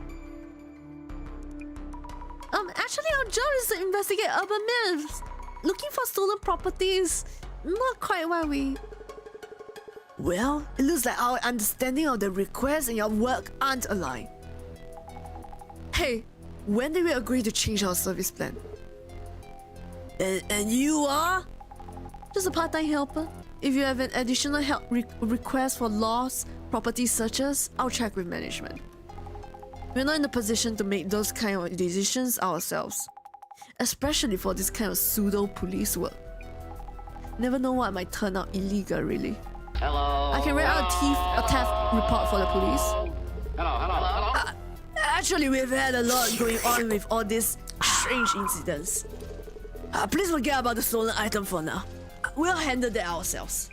Actually our job is to investigate urban myths. Looking for stolen properties, not quite what we... Well, it looks like our understanding of the request and your work aren't aligned. Hey, when did we agree to change our service plan? And you are? Just a part-time helper. If you have an additional help request for lost property searches, I'll check with management. We're not in a position to make those kind of decisions ourselves, especially for this kind of pseudo-police work. Never know what might turn out illegal, really. Hello. I can write out a theft report for the police. Hello. Actually, we've had a lot going on with all these strange incidents. Please forget about the stolen item for now. We'll handle that ourselves.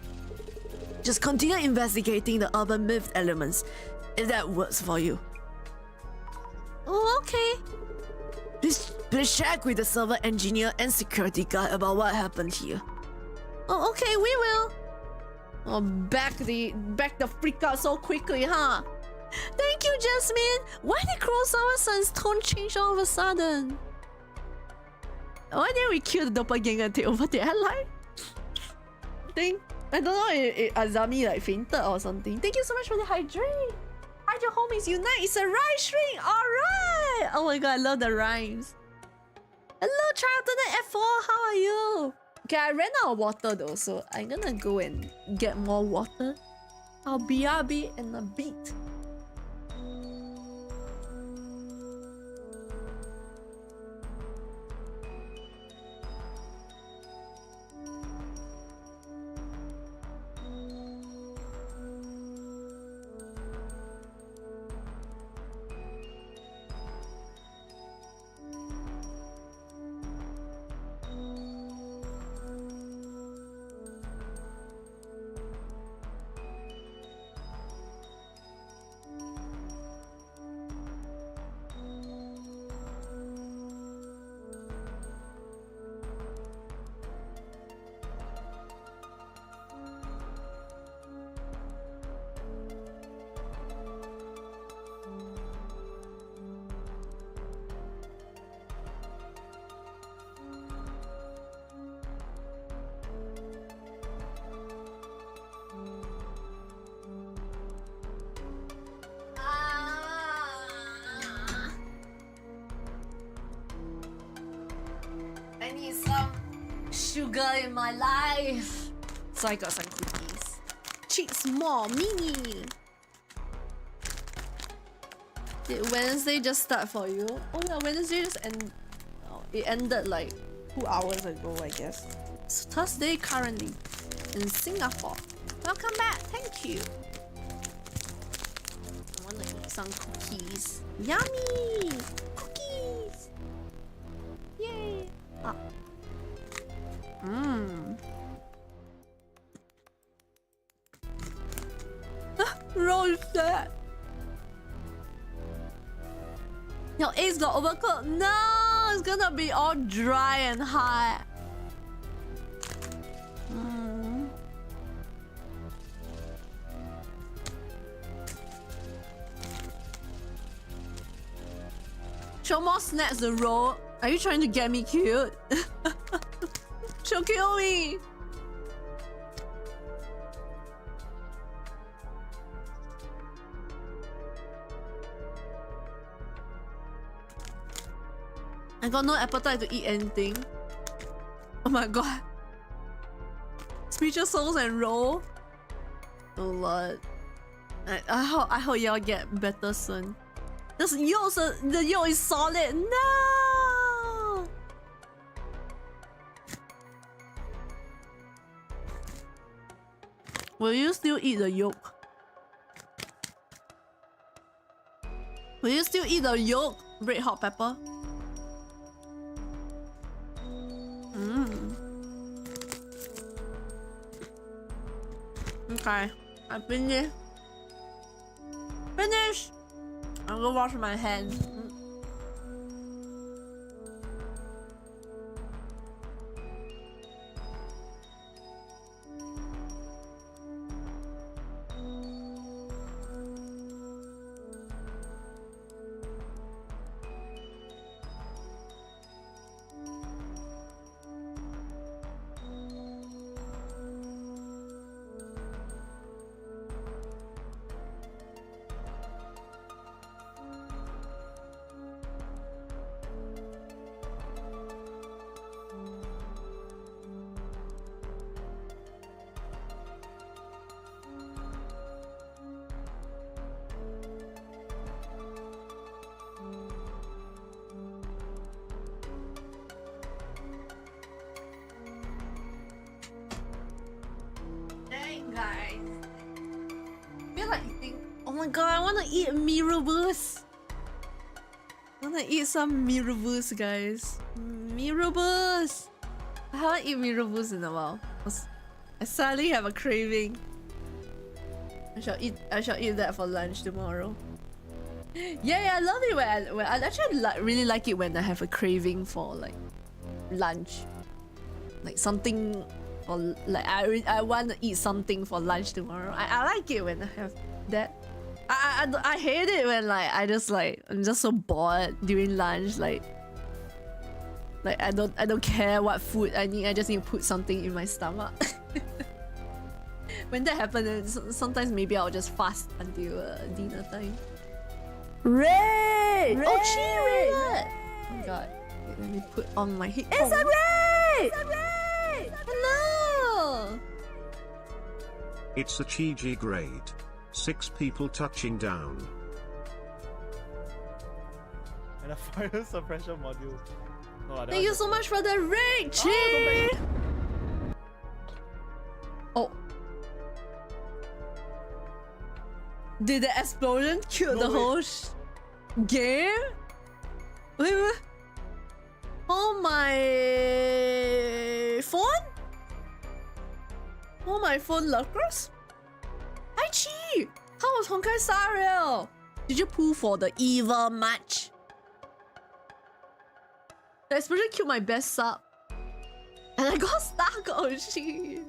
Just continue investigating the urban myth elements, if that works for you. Oh, okay. Please check with the server engineer and security guard about what happened here. Oh, okay, we will. Oh, back the freak out so quickly, huh? Thank you, Jasmine. Why did Kurosawa-san's tone change all of a sudden? Why didn't we kill the doppelganger tail over there? Like, I don't know if Azami like fainted or something. Thank you so much for the hydrate. Hydra homies unite. It's a rhyme string. All right. Oh my god, I love the rhymes. Hello, Charlton and F4. How are you? Okay, I ran out of water though, so I'm gonna go and get more water. I'll BRB in a beat. I need some sugar in my life. So I got some cookies. Cheap, small, mini. Did Wednesday just start for you? Oh yeah, Wednesday just it ended like 2 hours ago, I guess. It's Thursday currently in Singapore. Welcome back, thank you. I wanna eat some cookies. Yummy! Cookies! Yay! Ah. Mmm. Roasted! Your eggs got overcooked. No, it's gonna be all dry and hot. Show more snaps the roll. Are you trying to get me killed? She'll kill me. I got no appetite to eat anything. Oh my god. Spiritual souls and roll. Oh lord. I hope y'all get better soon. The yolk is solid. No. Will you still eat the yolk? Will you still eat the yolk? Red hot pepper. Okay, I finished. Finish! I'm gonna wash my hands. Guys, I feel like eating. Oh my god, I wanna eat Mirabus. I wanna eat some Mirabus, guys. Mirabus. I haven't eaten Mirabus in a while. I suddenly have a craving. I shall eat that for lunch tomorrow. Yeah, I love it when I actually really like it when I have a craving for like lunch, like something, or like I want to eat something for lunch tomorrow. I like it when I have that. I hate it when like I'm just so bored during lunch, like I don't care what food I need. I just need to put something in my stomach. When that happens, sometimes maybe I'll just fast until dinner time. Red! Oh, Chi Red! Oh my god. Wait, let me put on my heat. It's a Red! It's a Red! Hello! It's a Chi grade. 6 people touching down. And a fire suppression module. Oh, Thank you so much for the raid, Chi! Oh. Did the explosion kill the whole game? Wait. Oh, my phone? Oh, my phone lockers? Hi, Chi! How was Honkai Star Rail? Did you pull for the evil match? The explosion killed my best sub. And I got stuck, oh shit.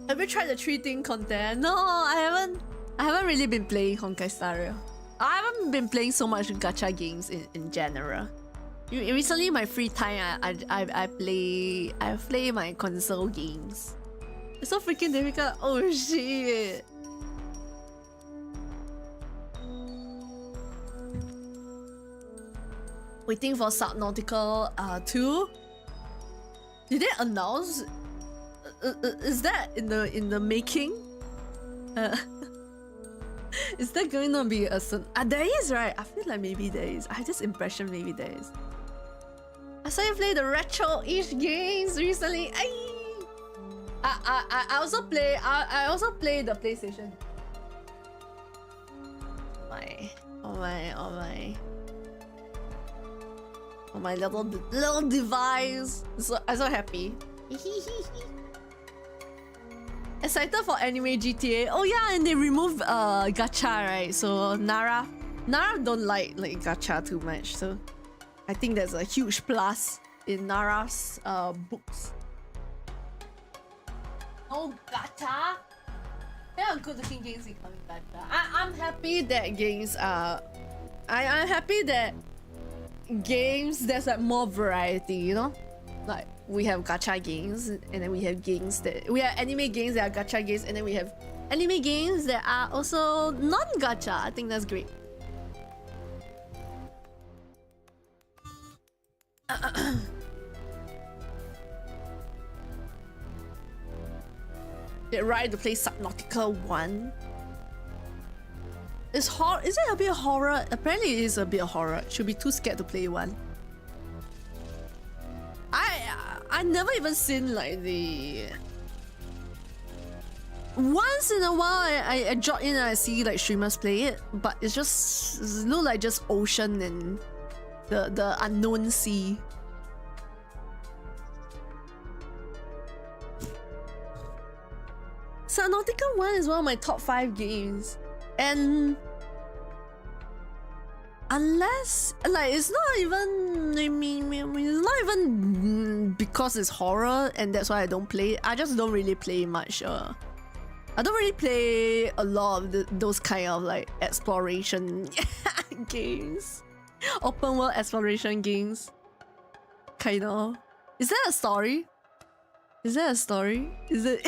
Have you tried the 3-thing content? No, I haven't really been playing Honkai Star Rail. I haven't been playing so much gacha games in general. Recently, my free time, I play my console games. It's so freaking difficult. Oh shit. Waiting for Subnautical 2. Did they announce? Is that in the making? Is that going to be a soon? There is, right? I feel like maybe there is. I have this impression maybe there is. I saw you play the retro-ish games recently. I also play. I also play the PlayStation. Oh my little device. I'm so happy. Excited for anime GTA. Oh yeah, and they removed gacha, right? So Nara don't like gacha too much. So I think there's a huge plus in Nara's books. Oh gacha. There are good looking games becoming gacha. I'm happy that games are. I'm happy that games there's like more variety, you know? Like we have gacha games, and then we have anime games that are gacha games, and then we have anime games that are also non-gacha. I think that's great. Get right to play Subnautica 1. Is it a bit horror? Apparently it is a bit horror. Should be too scared to play 1. I never even seen like the. Once in a while I jot in and I see like streamers play it, but it look like just ocean and the unknown sea. Subnautica 1 is one of my top 5 games. And unless like it's not even it's not even because it's horror and that's why I don't play. I just don't really play much. I don't really play a lot of those kind of like exploration games, open world exploration games. Kind of. Is there a story? Is there a story? Is it?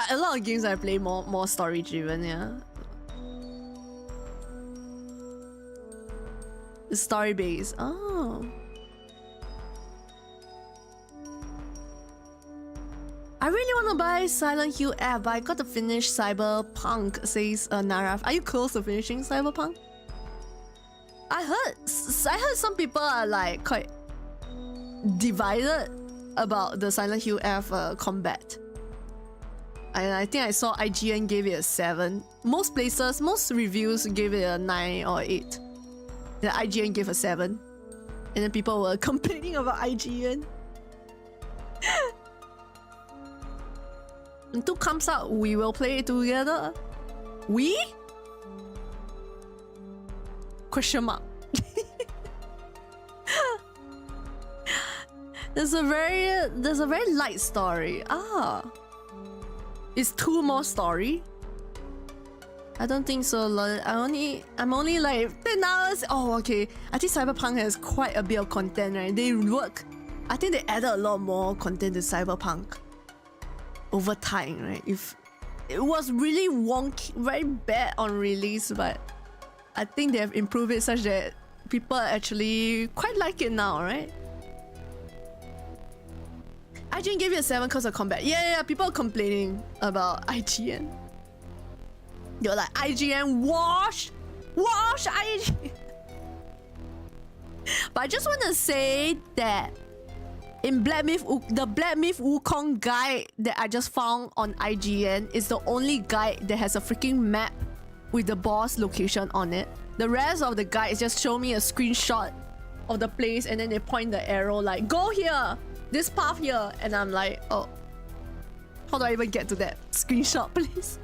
A lot of games I play more story driven, yeah. It's story based. Oh. I really want to buy Silent Hill app, but I got to finish Cyberpunk, says Naraf. Are you close to finishing Cyberpunk? I heard some people are like quite divided about the Silent Hill app combat. And I think I saw IGN gave it a 7. Most reviews gave it a 9 or 8. The IGN gave a 7. And then people were complaining about IGN. 2 comes out, we will play it together. We? Question mark. There's a very light story. Ah. It's 2 more story. I don't think so. I'm only like 10 hours. Oh, okay. I think Cyberpunk has quite a bit of content, right? I think they added a lot more content to Cyberpunk over time, right? If it was really wonky, very bad on release, but I think they have improved it such that people actually quite like it now, right? IGN gave it a 7 because of combat. Yeah, people are complaining about IGN. You're like, IGN, wash IGN. But I just want to say that in the Black Myth Wukong guide that I just found on IGN is the only guide that has a freaking map with the boss location on it. The rest of the guides just show me a screenshot of the place and then they point the arrow like, go here, this path here. And I'm like, oh, how do I even get to that screenshot, please?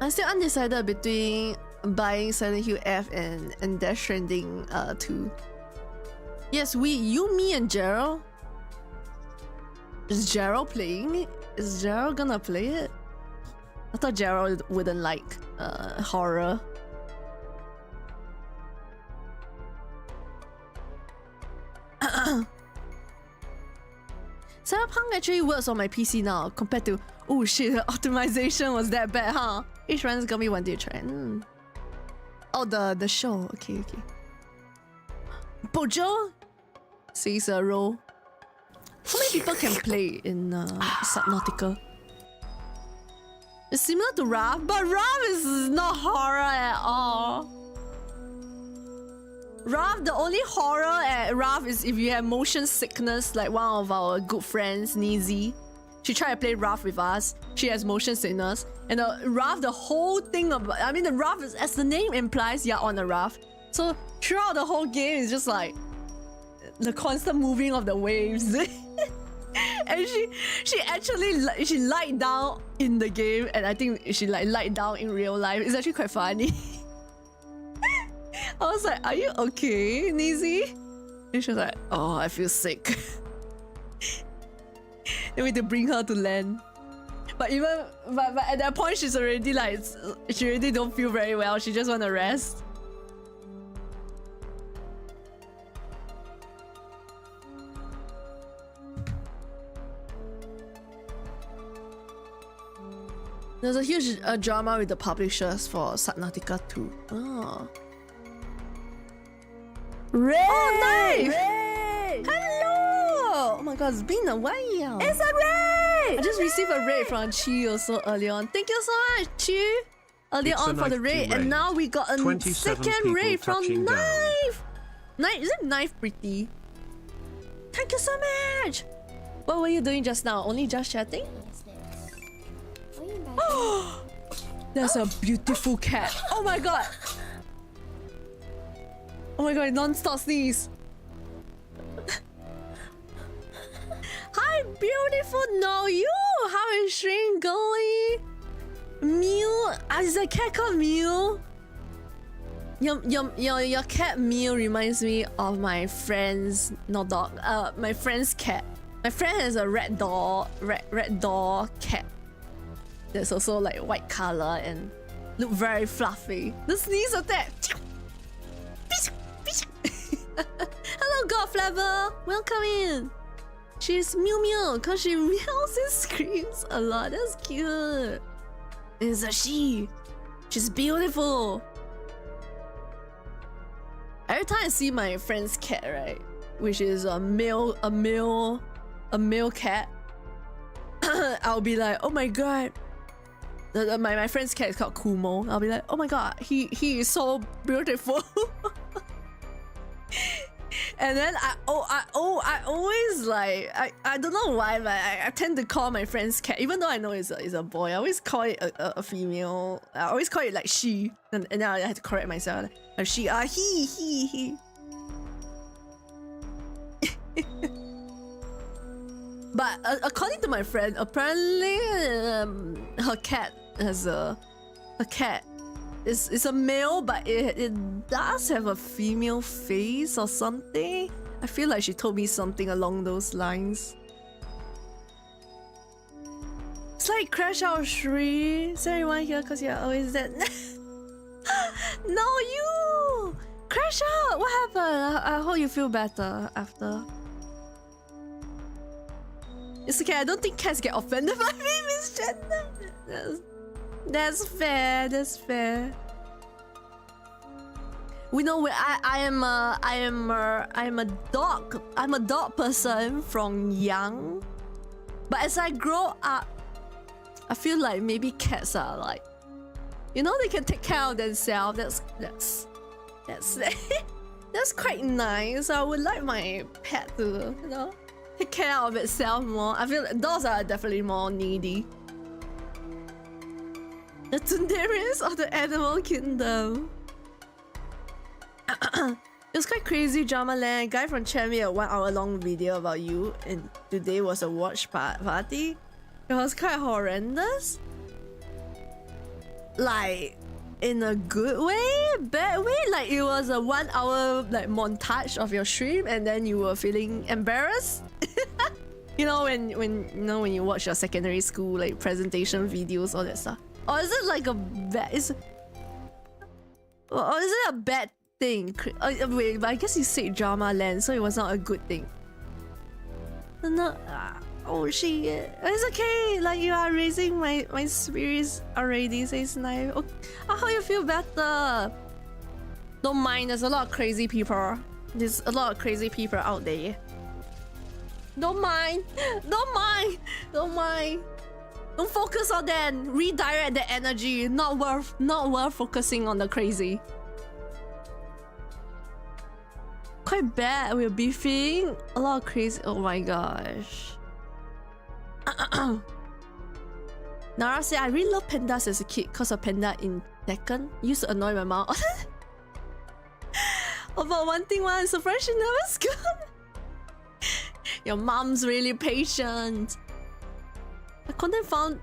I'm still undecided between buying Silent Hill F and Death Stranding 2. Yes, you, me, and Gerald. Is Gerald playing it? Is Gerald gonna play it? I thought Gerald wouldn't like horror. Cyberpunk actually works on my PC now compared to, oh shit, the optimization was that bad, huh? Each run's gonna be one day try. Oh, the show. Okay. Bojo sees a role. How many people can play in Subnautica? It's similar to Raft, but Raft is not horror at all. Raft, the only horror at Raft is if you have motion sickness, like one of our good friends, Nizi. She tried to play Raft with us. She has motion sickness. And Raft, the whole thing about... I mean, the Raft, is, as the name implies, you're on a raft. So throughout the whole game, it's just like... the constant moving of the waves. And she actually lied down in the game. And I think she lied down in real life. It's actually quite funny. I was like, are you okay, Nizi? And she was like, oh, I feel sick. Then we had to bring her to land. But at that point, she's already like, she already don't feel very well. She just want to rest. There's a huge drama with the publishers for Subnautica 2. Oh. Ray! Oh, nice! Ray! Hello! Oh my god, it's been a while. It's a raid! I just received a raid from Chi also earlier on. Thank you so much, Chi! Earlier on for the raid. And now we got a second raid from Knife! Is it Knife pretty? Thank you so much! What were you doing just now? Only just chatting? That's a beautiful cat. Oh my god! Oh my god, non-stop sneeze. Hi, beautiful know you. How is Shane going? Mew, is a cat called Mew? Your cat Mew reminds me of my friend's my friend's cat. My friend has a red door cat. That's also like white color and look very fluffy. The sneeze attack. Hello, God Flavor. Welcome in. She's Mew Mew because she meows and screams a lot. That's cute. It's a she. She's beautiful. Every time I see my friend's cat, right, which is a male cat, I'll be like, oh my god. My friend's cat is called Kumo. I'll be like, oh my god, he is so beautiful. And then I always like I don't know why, but I tend to call my friend's cat, even though I know it's a boy. I always call it a female. I always call it like she, and then I have to correct myself. Like she, he. But according to my friend, apparently her cat has a cat. It's a male, but it does have a female face or something. I feel like she told me something along those lines. It's like Crash Out Shri. Is there anyone here? Cause you're always dead. No, you! Crash Out! What happened? I hope you feel better after. It's okay, I don't think cats get offended by me, Miss Jenna. That's fair, that's fair. We know I'm a dog person from young. But as I grow up, I feel like maybe cats are like, you know, they can take care of themselves. That's quite nice. I would like my pet to, you know, take care of itself more. I feel like dogs are definitely more needy. The Tunderis of the animal kingdom. It was quite crazy, Drama Land. Guy from Chat made a 1 hour long video about you, and today was a watch party. It was quite horrendous. Like, in a good way, bad way. Like, it was a 1 hour like montage of your stream, and then you were feeling embarrassed. You know, when you watch your secondary school like presentation videos, all that stuff. Or is it like a bad? Or is it a bad thing? Wait, but I guess you said Drama Land, so it was not a good thing. No, oh shit! It's okay. Like you are raising my spirits already. Says Knife. Okay. I hope you feel better. Don't mind. There's a lot of crazy people. There's a lot of crazy people out there. Don't mind. Don't mind. Don't mind. Don't focus on that. Redirect the energy. Not worth focusing on the crazy. Quite bad. We're beefing. A lot of crazy. Oh my gosh. Nara said, I really love pandas as a kid because of panda in Tekken. Used to annoy my mom. About one thing once, so fresh she never school. Your mom's really patient. The content found.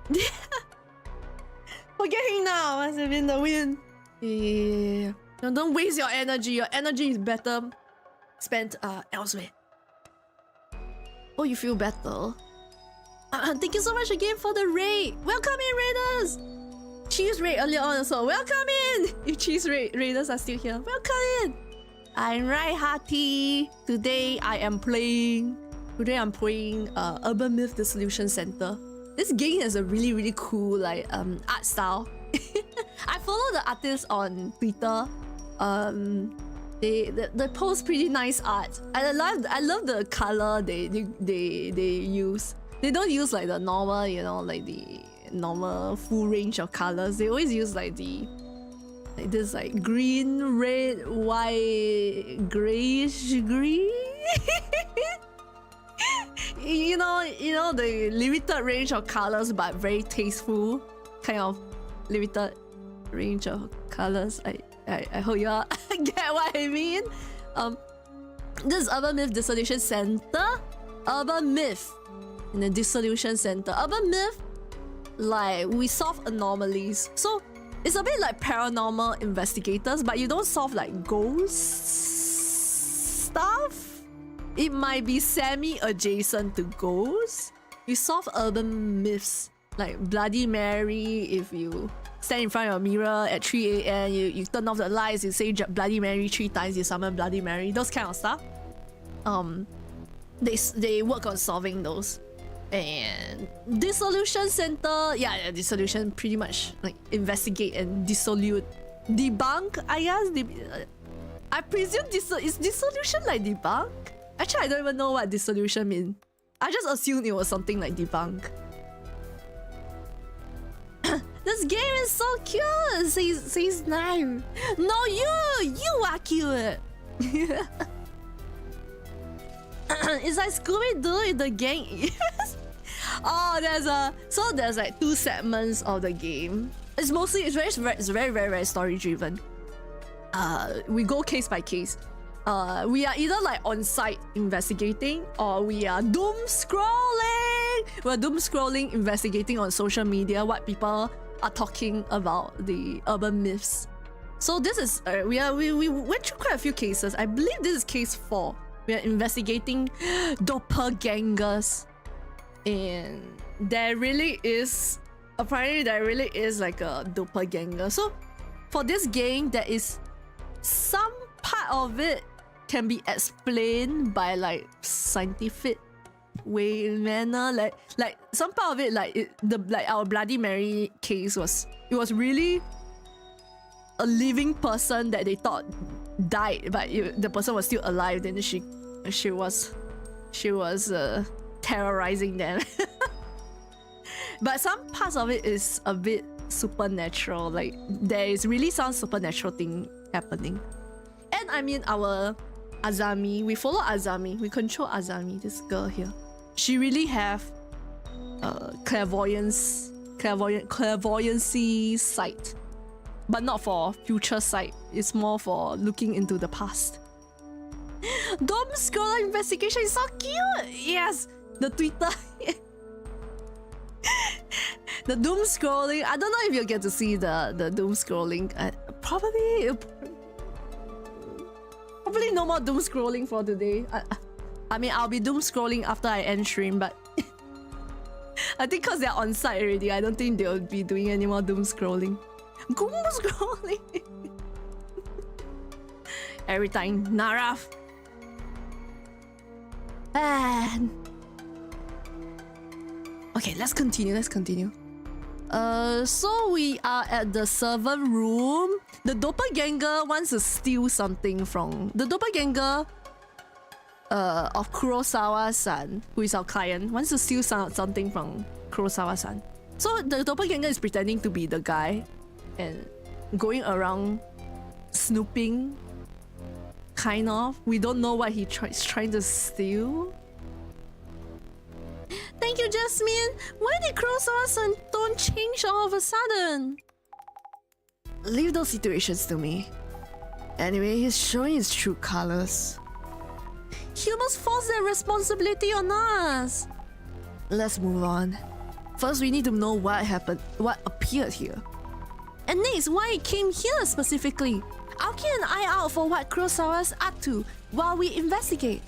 Forget him now. Must have been the win. Yeah. No, don't waste your energy. Your energy is better spent elsewhere. Oh, you feel better. Thank you so much again for the raid. Welcome in, Raiders. Cheese raid earlier on also. Welcome in. If Cheese Raiders are still here, welcome in. I'm right, Hearty. Today I'm playing Urban Myth Dissolution Center. This game has a really cool like art style. I follow the artists on Twitter. They post pretty nice art. I love the color they use. They don't use like the normal, you know, like the normal full range of colors. They always use like this like green, red, white, grayish green. you know the limited range of colors, but very tasteful kind of limited range of colors. I hope you all get what I mean. This is Urban Myth Dissolution Center. Urban Myth in the Dissolution Center. Urban Myth, like we solve anomalies. So it's a bit like paranormal investigators, but you don't solve like ghost stuff. It might be semi-adjacent to ghosts. You solve urban myths like Bloody Mary. If you stand in front of a mirror at 3 AM, you turn off the lights, you say Bloody Mary 3 times, you summon Bloody Mary. Those kind of stuff. They work on solving those. And Dissolution Center, yeah, Dissolution pretty much like investigate and debunk, I guess. I presume is dissolution like debunk? Actually, I don't even know what dissolution means. I just assumed it was something like debunk. This game is so cute, says Nine. No, you are cute. It's like Scooby-Doo in the gang. Oh, there's like 2 segments of the game. It's very story driven. We go case by case. we are either like on site investigating or we are doom scrolling. We're doom scrolling, investigating on social media what people are talking about the urban myths. So this is we went through quite a few cases. I believe this is case 4. We are investigating doppelgangers, and apparently there really is like a doppelganger. So for this game, there is some part of it can be explained by like scientific manner, like some part of it, like our Bloody Mary case was really a living person that they thought died, but the person was still alive. Then she was terrorizing them. But some parts of it is a bit supernatural. Like there is really some supernatural thing happening. And I mean our Azami, we follow Azami, we control Azami, this girl here. She really have clairvoyancy sight, but not for future sight. It's more for looking into the past. Dom scroller investigation is so cute. Yes, the Twitter. The doom scrolling. I don't know if you'll get to see the doom scrolling. Probably no more doom scrolling for today. I mean, I'll be doom scrolling after I end stream, but I think because they're on site already, I don't think they'll be doing any more doom scrolling. Doom scrolling. Every time, Naraf. Man. Okay, let's continue. So we are at the server room. The doppelganger wants to steal something from the doppelganger of Kurosawa-san, who is our client, wants to steal something from Kurosawa-san. So the doppelganger is pretending to be the guy and going around snooping, kind of. We don't know what he's trying to steal. Thank you, Jasmine. Why did Kurosawa-san don't change all of a sudden? Leave those situations to me. Anyway, he's showing his true colors. He must force that responsibility on us. Let's move on. First, we need to know what happened, what appeared here. And next, why it came here specifically. I'll keep an eye out for what Kurosawa's up to while we investigate.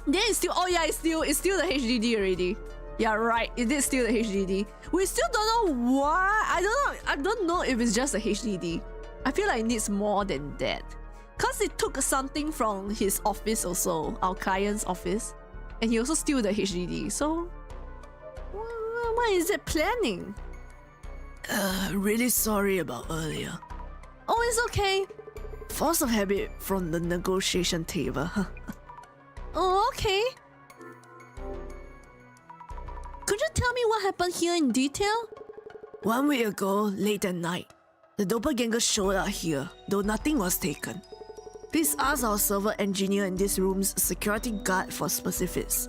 Then it's still, it's still the HDD already. Yeah, right, it is still the HDD. We still don't know why. I don't know if it's just a HDD. I feel like it needs more than that. Cause it took something from his office also, our client's office. And he also stole the HDD, so... What is it planning? Really sorry about earlier. Oh, it's okay. Force of habit from the negotiation table. Oh, okay. Could you tell me what happened here in detail? 1 week ago, late at night, the doppelganger showed up here, though nothing was taken. Please ask our server engineer in this room's security guard for specifics.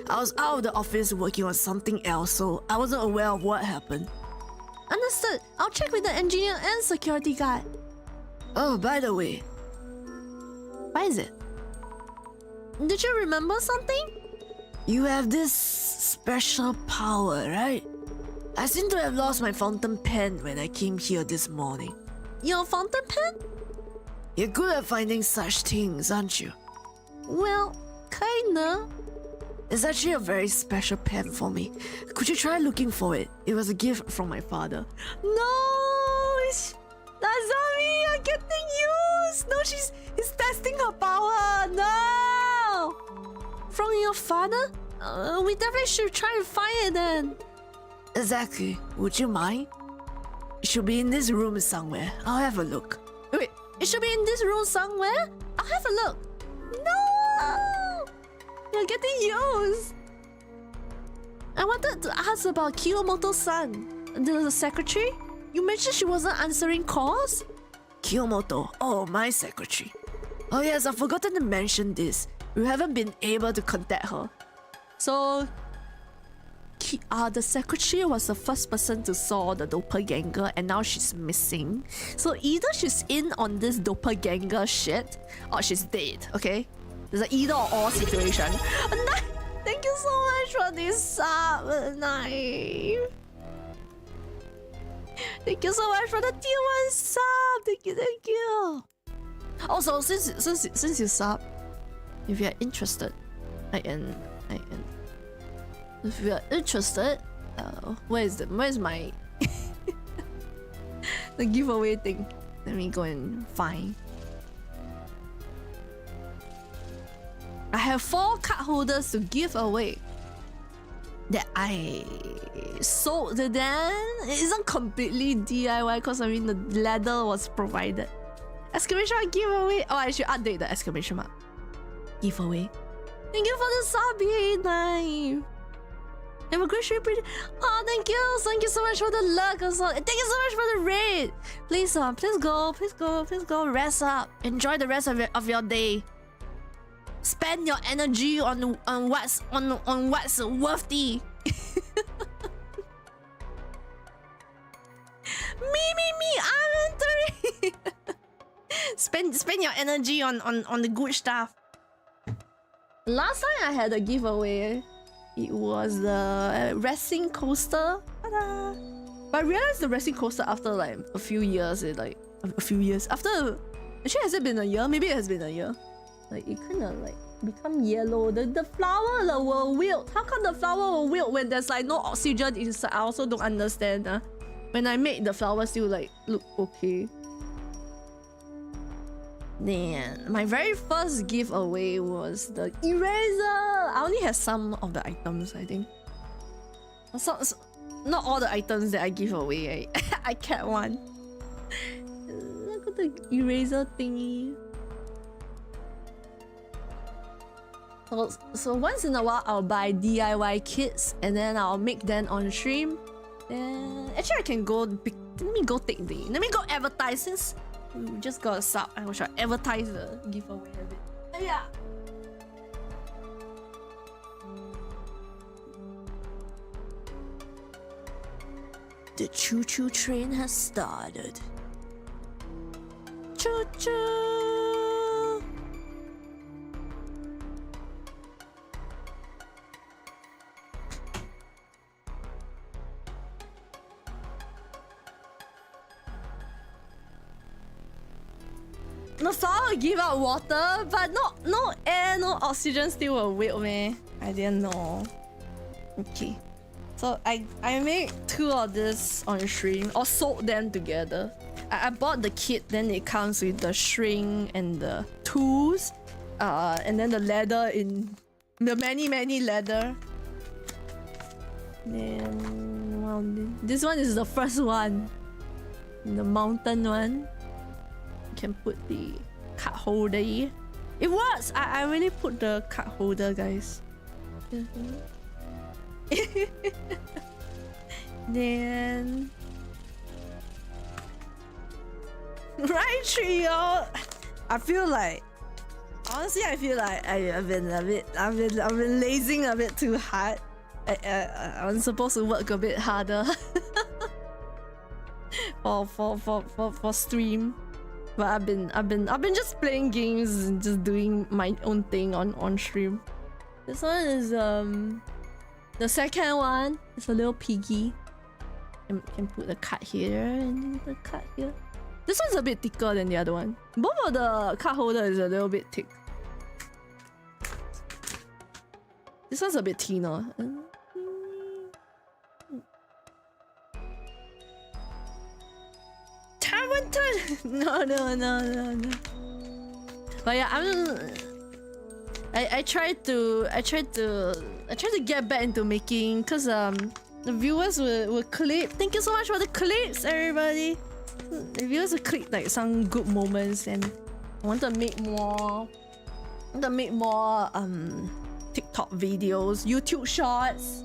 I was out of the office working on something else, so I wasn't aware of what happened. Understood. I'll check with the engineer and security guard. Oh, by the way. What is it? Did you remember something? You have this special power, right? I seem to have lost my fountain pen when I came here this morning. Your fountain pen? You're good at finding such things, aren't you? Well, kinda. It's actually a very special pen for me. Could you try looking for it? It was a gift from my father. No! Nazami, you're getting used! No, he's testing her power! No! From your father? We definitely should try and find it then. Exactly. Would you mind? It should be in this room somewhere. I'll have a look. Wait, it should be in this room somewhere? I'll have a look. No! You're getting used. I wanted to ask about Kiyomoto-san, the secretary. You mentioned she wasn't answering calls? Kiyomoto. Oh, my secretary. Oh yes, I've forgotten to mention this. We haven't been able to contact her. So, the secretary was the first person to saw the doppelganger, and now she's missing. So either she's in on this doppelganger shit, or she's dead. Okay, there's an either or all situation. Thank you so much for this sub, Knife. Thank you so much for the tier 1 sub. Thank you. Also, since you sub, if you're interested, if you're interested, where's my the giveaway thing? Let me go and find. I have 4 card holders to give away that I sold to them. It isn't completely DIY because I mean the ladder was provided. Exclamation mark giveaway. Oh, I should update the exclamation mark. Giveaway. Thank you for the sub, Knife. Have a great stream, pretty. Oh, thank you so much for the luck also. Thank you so much for the raid. Please go. Rest up. Enjoy the rest of your day. Spend your energy on what's worthy. me. I'm entering. Spend your energy on the good stuff. Last time I had a giveaway, it was the racing coaster. Ta-da! But I realized the racing coaster after like a few years. After, actually, has it been a year? Maybe it has been a year. Like it kind of like become yellow. The flower will wilt. How come the flower will wilt when there's like no oxygen inside? I also don't understand. When I made the flower still like look okay. Then my very first giveaway was the eraser. I only have some of the items, I think. Not all the items that I give away. I kept one. Look at the eraser thingy. So once in a while, I'll buy DIY kits and then I'll make them on stream. And actually, I can go. Let me go advertise since we just got a sub. I should advertise the giveaway a bit. Yeah. The choo-choo train has started. Choo-choo. The flower will give out water, but no air, no oxygen still will wilt, man. I didn't know. Okay. So I made 2 of this on stream, or sold them together. I bought the kit, then it comes with the string and the tools, and then the leather in the many leather. Then well, this one is the first one, the mountain one. You can put the card holder here. It works. I really put the card holder, guys. Then right trio. I feel like honestly I've been lazing a bit too hard. I'm supposed to work a bit harder for stream. But I've been just playing games and just doing my own thing on stream. This one is the second one. It's a little piggy. Can put the card here and the card here. This one's a bit thicker than the other one. Both of the card holder is a little bit thick. This one's a bit thinner. No. But yeah, I tried to get back into making, cause the viewers will clip. Thank you so much for the clips, everybody. The viewers will clip like some good moments, and I want to make more. TikTok videos, YouTube shorts.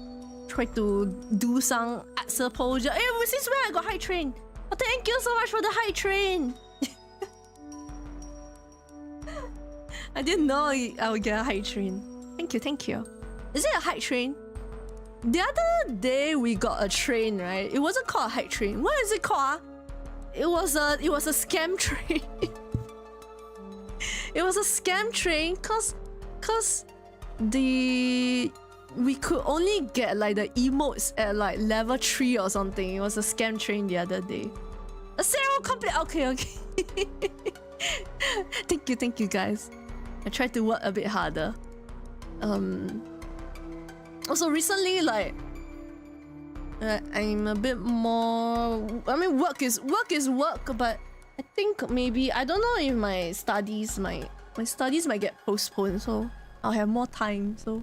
Try to do some answer posture. Hey, since when I got high train? Oh, thank you so much for the high train. I didn't know I would get a high train. Thank you. Is it a high train? the other day we got a train, right? It wasn't called a hype train. What is it called? It was a scam train. It was a scam train cause we could only get like the emotes at like level 3 or something. It was a scam train the other day. A zero complete. Okay. Thank you guys. I tried to work a bit harder. Also recently, like I'm a bit more. I mean, work is work, but I think maybe I don't know if my studies might get postponed, so I'll have more time. So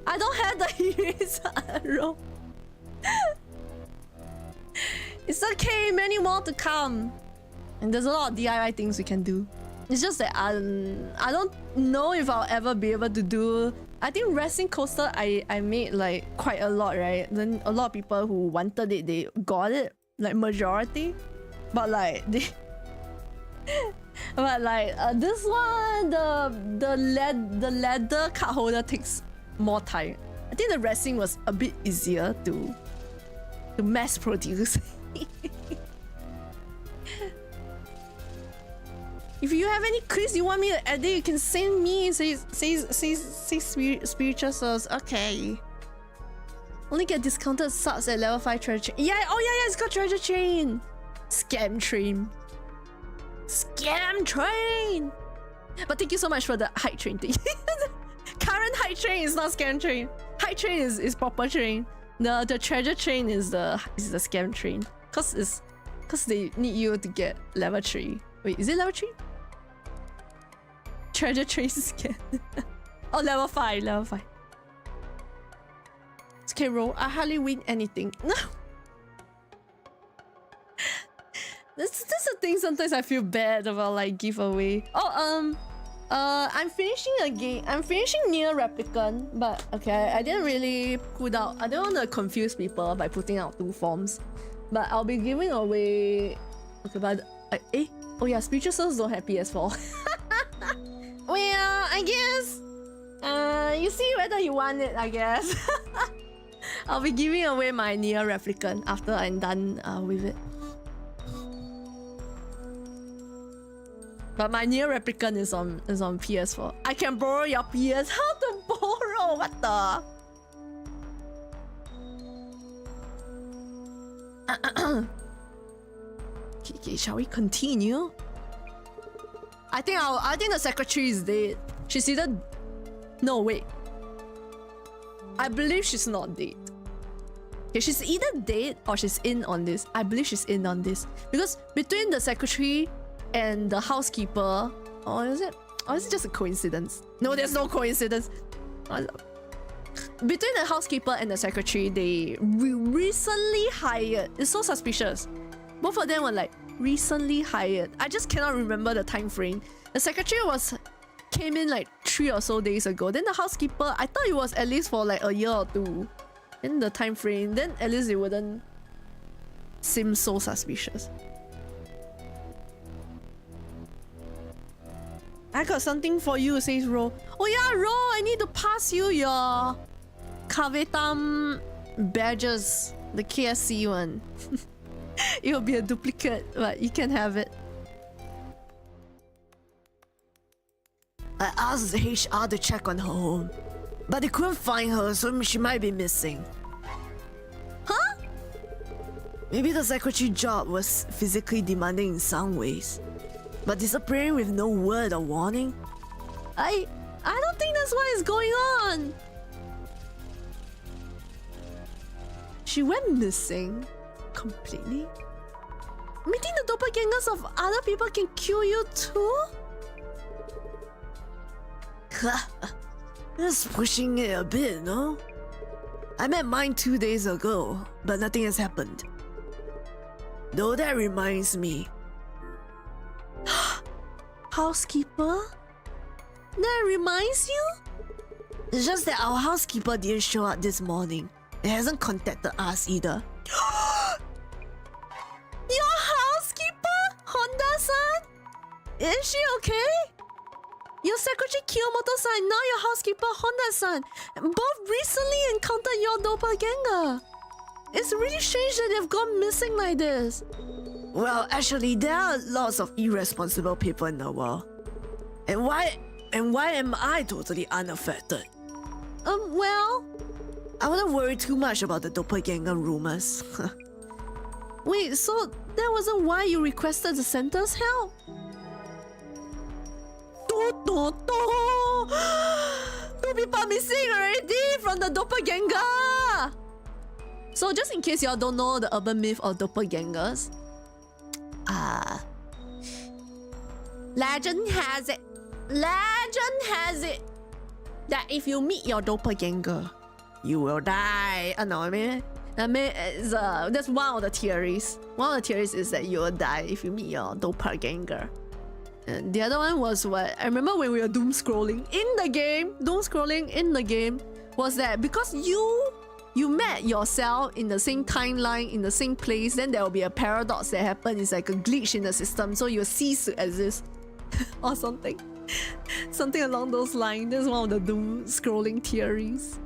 I don't have the eraser arrow. It's okay, many more to come, and there's a lot of DIY things we can do. It's just that I don't know if I'll ever be able to do. I think wrestling coaster I made like quite a lot, right? Then a lot of people who wanted it, they got it, like majority. But like this one, the leather card holder takes more time. I think the wrestling was a bit easier to mass produce. If you have any quiz you want me to edit, you can send me. Say spiritual souls. Okay. Only get discounted subs at level 5 treasure chain. Yeah, oh yeah, it's got treasure chain. Scam train. But thank you so much for the hype train thing. Current hype train is not scam train. Hype train is proper train. The treasure train is the scam train. Cause they need you to get level 3. Wait, is it level 3? Treasure train scam. Oh, level 5. It's okay, roll. I hardly win anything. No. That's the thing. Sometimes I feel bad about like giveaway. Oh, I'm finishing a game. I'm finishing Near Replicant, but okay, I didn't really put out. I don't want to confuse people by putting out 2 forms, but I'll be giving away. Okay, but oh yeah, spiritual souls don't have PS4. Well, I guess. You see whether you want it. I guess. I'll be giving away my Near Replicant after I'm done with it. But my Near Replicant is on PS4. I can borrow your PS. How to borrow? What the? Okay, shall we continue? I think the secretary is dead. She's either. No, wait. I believe she's not dead. Okay, she's either dead or she's in on this. I believe she's in on this because between the secretary and the housekeeper, or is it just a coincidence? No, there's no coincidence. Between the housekeeper and the secretary, they recently hired. It's so suspicious. Both of them were like recently hired. I just cannot remember the time frame. The secretary came in like 3 or so days ago. Then the housekeeper, I thought it was at least for like a year or 2. In the time frame, then at least it wouldn't seem so suspicious. I got something for you, says Ro. Oh yeah, Ro, I need to pass you your Kavetam badges, the KSC one. It'll be a duplicate, but you can have it. I asked the HR to check on her home, but they couldn't find her, so she might be missing. Huh? Maybe the secretary job was physically demanding in some ways, but disappearing with no word or warning? I don't think that's what is going on. She went missing completely. Meeting the doppelgangers of other people can kill you too? Just pushing it a bit, no? I met mine 2 days ago, but nothing has happened. Though that reminds me. Housekeeper? That reminds you? It's just that our housekeeper didn't show up this morning. It hasn't contacted us either. Your housekeeper? Honda-san? Is she okay? your secretary Kiyomoto-san, now your housekeeper Honda-san, both recently encountered your doppelganger. It's really strange that they've gone missing like this. Well, actually, there are lots of irresponsible people in the world. And why am I totally unaffected? Well, I wouldn't worry too much about the doppelganger rumors. wait, so that wasn't why you requested the center's help? Two people missing already from the doppelganger! So just in case y'all don't know the urban myth of doppelgangers, legend has it that if you meet your doppelganger, you will die. No, I mean it's, that's one of the theories. One of the theories is that you will die if you meet your doppelganger. And the other one was what I remember when we were doom scrolling in the game was that because you met yourself in the same timeline, in the same place, then there will be a paradox that happens. It's like a glitch in the system, so you'll cease to exist. Or something. Something along those lines. That's one of the doom scrolling theories.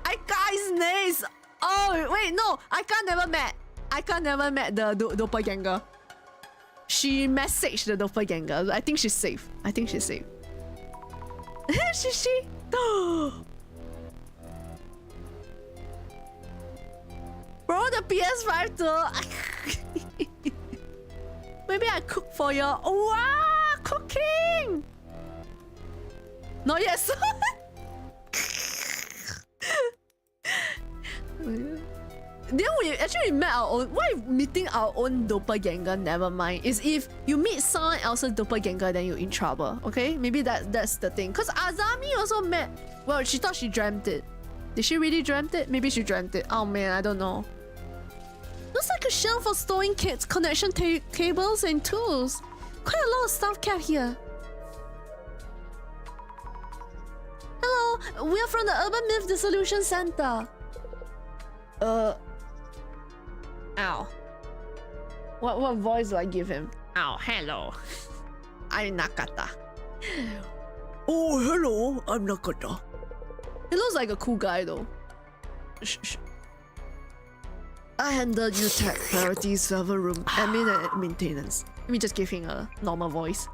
I got his name! Oh, wait, no! I can't never met the doppelganger. She messaged the doppelganger. I think she's safe. She? Bro, the PS5 too. Maybe I cook for you. Oh, wow, cooking! Not yet, son. Then we actually met our own. Why meeting our own doppelganger? Never mind. Is if you meet someone else's doppelganger, then you're in trouble. Okay, maybe that's the thing. Cause Azami also met. Well, she thought she dreamt it. Did she really dreamt it? Maybe she dreamt it. Oh man, I don't know. Looks like a shelf for storing kits, connection cables, and tools. Quite a lot of stuff kept here. Hello, we are from the Urban Myth Dissolution Center. Ow. What voice do I give him? Ow, hello. I'm Nakata. Oh, hello, I'm Nakata. He looks like a cool guy though. Shh. I handled your tech priority server room, admin and maintenance. Let me just give him a normal voice.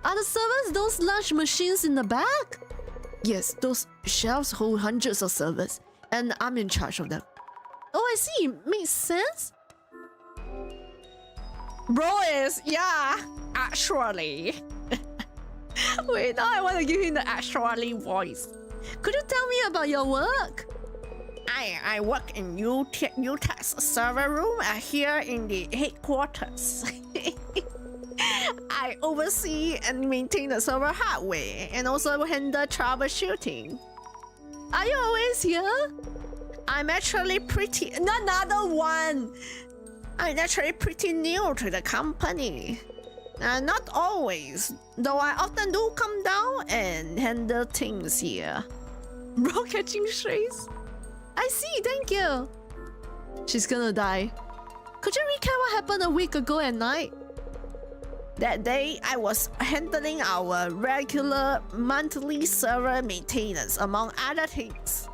Are the servers those large machines in the back? Yes, those shelves hold hundreds of servers, and I'm in charge of them. Oh, I see. Makes sense. Bro is, yeah, actually. Wait, now I want to give him the actually voice. Could you tell me about your work? I work in UTech's server room here in the headquarters. I oversee and maintain the server hardware and also handle troubleshooting. Are you always here? I'm actually pretty... Another one! I'm actually pretty new to the company. Not always, though I often do come down and handle things here. Bro catching strays? I see, thank you. She's gonna die. Could you recap what happened a week ago at night? That day, I was handling our regular monthly server maintenance, among other things.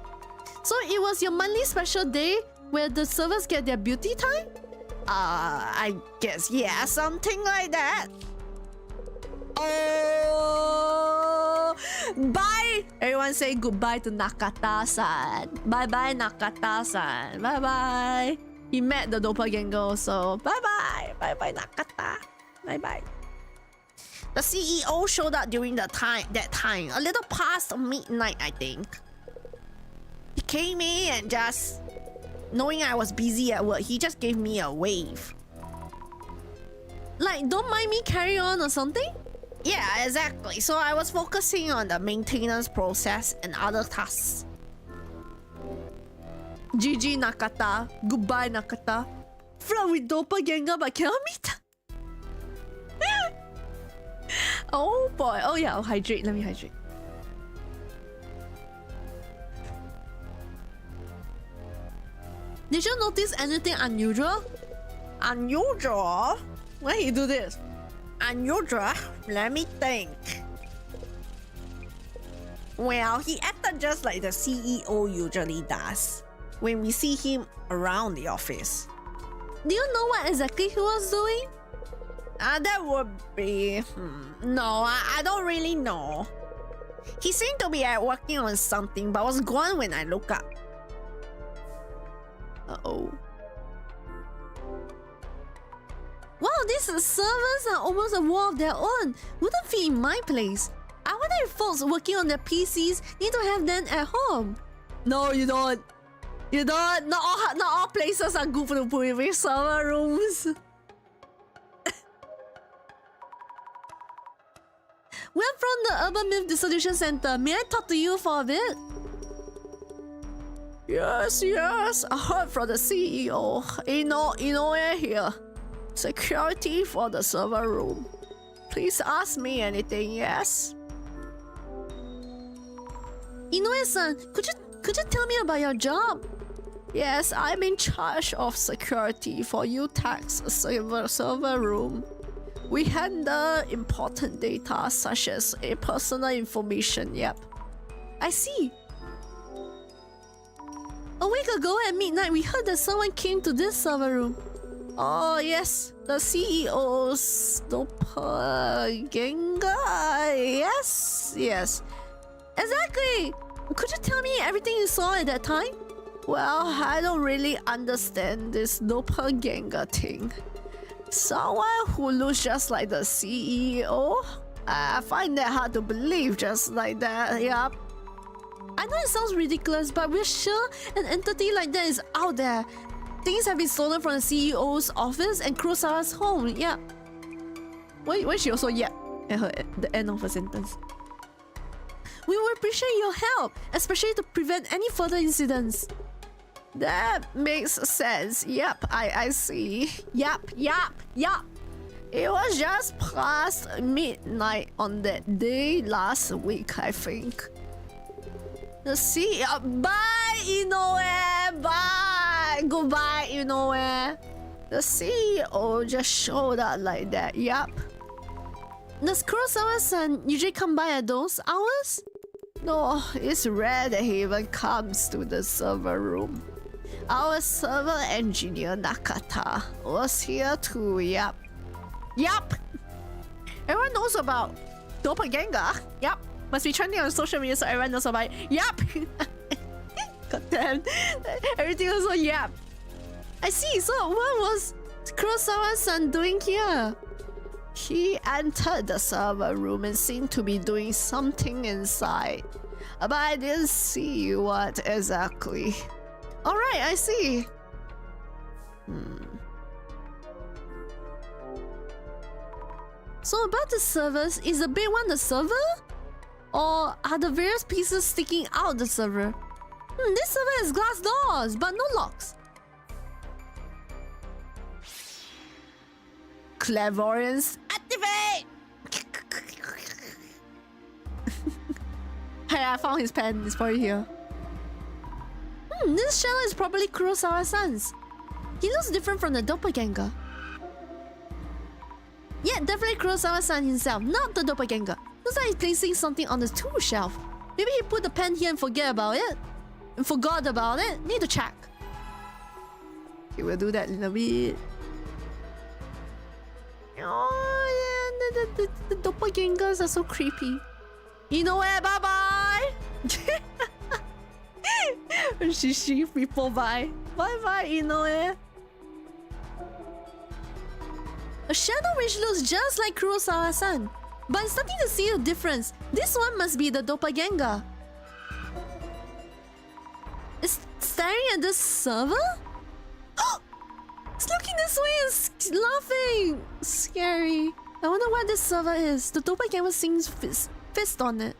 So it was your monthly special day where the servers get their beauty time? I guess, yeah, something like that. Oh, bye! Everyone say goodbye to Nakata-san. Bye-bye, Nakata-san. Bye-bye. He met the doppelganger also. Bye-bye. Bye-bye, Nakata. Bye-bye. The CEO showed up during that time, a little past midnight, I think. He came in and just, knowing I was busy at work, he just gave me a wave. Like, don't mind me, carry on or something? Yeah, exactly. So I was focusing on the maintenance process and other tasks. GG Nakata. Goodbye Nakata. Flirt with doppelganger but cannot meet. Oh boy. Oh yeah, I'll hydrate. Let me hydrate. Did you notice anything unusual? Unusual? Why you do this? unusual. Let me think. Well, he acted just like the CEO usually does when we see him around the office. Do you know what exactly he was doing? That would be... No, I don't really know. He seemed to be working on something, but was gone when I look up. Uh-oh. Wow, these servers are almost a wall of their own. Wouldn't fit in my place. I wonder if folks working on their PCs need to have them at home. No, you don't. You don't. Not all places are good for the with server rooms. We're from the Urban Myth Dissolution Center. May I talk to you for a bit? Yes, I heard from the CEO. Inoue here. Security for the server room. Please ask me anything, yes? Inoue-san, could you tell me about your job? Yes, I'm in charge of security for UTAC's server room. We handle important data such as personal information, yep. I see. A week ago at midnight, we heard that someone came to this server room. Oh yes, the CEO's doppelganger. Yes. Exactly! Could you tell me everything you saw at that time? Well, I don't really understand this doppelganger thing. Someone who looks just like the CEO? I find that hard to believe just like that, yup. I know it sounds ridiculous, but we're sure an entity like that is out there. Things have been stolen from the CEO's office and Kurosawa's home, yeah. Why she also yap at the end of her sentence? We would appreciate your help, especially to prevent any further incidents. That makes sense. Yep, I see. Yup. It was just past midnight on that day last week, I think. The CEO... Bye, Inoue! Bye! Goodbye, Inoue! The CEO just showed up like that, yup. Does Kurosawa-san usually come by at those hours? No, it's rare that he even comes to the server room. Our server engineer Nakata was here too, yup. Everyone knows about Doppelganger, yup. Must be trending on social media so everyone knows about it. Yup! God damn. Everything was so yup. I see, so what was Kurosawa-san doing here? He entered the server room and seemed to be doing something inside. But I didn't see what exactly. Alright, I see. So about the servers, is the big one the server? Or are the various pieces sticking out the server? This server has glass doors, but no locks. Clairvoyance activate! Hey, I found his pen. It's probably here. This shell is probably Kurosawa-san's. He looks different from the doppelganger. Yeah, definitely Kurosawa-san himself, not the doppelganger. Looks like he's placing something on the tool shelf. Maybe he put the pen here and forgot about it. Need to check. He will do that in a bit. Oh yeah, the doppelgangers are so creepy. Inoue, bye-bye! Shishi, people bye. Bye-bye, Inoue. A shadow which looks just like Kurosawa-san. But I'm starting to see a difference. This one must be the doppelganger. It's staring at the server? It's looking this way and laughing. Scary. I wonder what this server is. The doppelganger seems fist on it.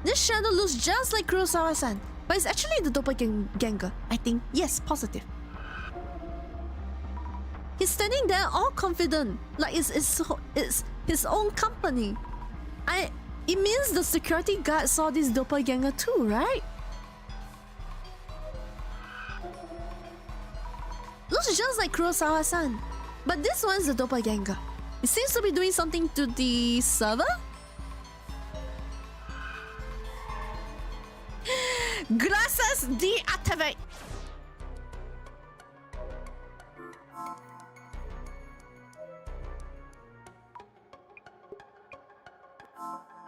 This shadow looks just like Kurosawa-san, but it's actually the doppelganger, I think. Yes, positive. He's standing there all confident, like it's his own company. It means the security guard saw this doppelganger too, right? looks just like Kurosawa-san. But this one's the doppelganger. It seems to be doing something to the server? Glasses deactivate.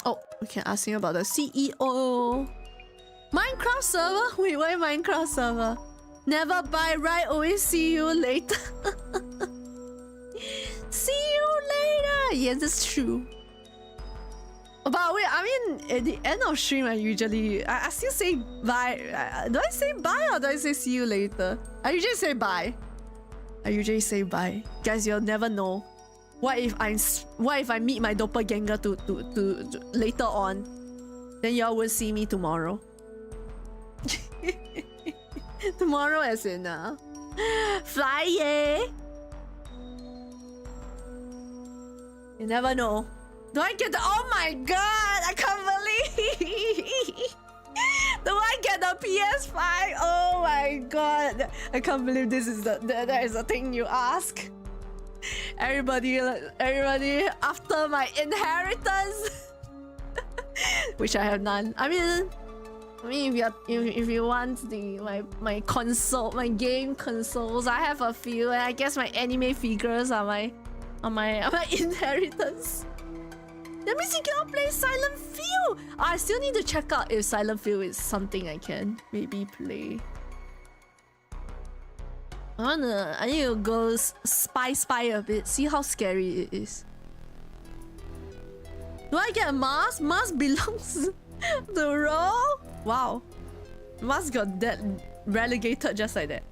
Oh, we can ask him about the CEO. Minecraft server? Wait, why Minecraft server? Never buy right, always see you later. See you later! Yes, that's true. But wait, I mean, at the end of stream, I still say bye. Do I say bye or do I say see you later? I usually say bye. Guys, you'll never know. What if I meet my doppelganger to later on? Then y'all will see me tomorrow. Tomorrow as in Friday. You never know. Do I get the— oh my god, I can't believe. Do I get the PS5? Oh my god. I can't believe this is that is the thing you ask. Everybody after my inheritance. Which I have none. I mean if you want my console, my game consoles, I have a few, and I guess my anime figures are my inheritance. That means you cannot play Silent Hill! I still need to check out if Silent Hill is something I can maybe play. I need to go spy a bit, see how scary it is. Do I get a mask? Mask belongs to Ro? Wow. Mask got that relegated just like that.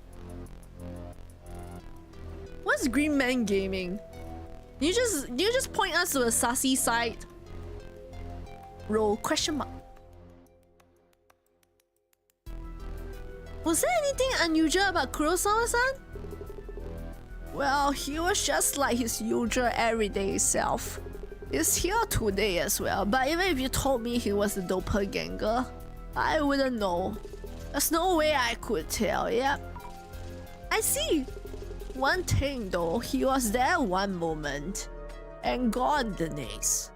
What's Green Man Gaming? You just point us to a sassy site. Roll question mark. Was there anything unusual about Kurosawa-san? Well, he was just like his usual everyday self. He's here today as well, but even if you told me he was a doppelganger, I wouldn't know. There's no way I could tell, yep. I see. One thing though, he was there one moment and gone the next.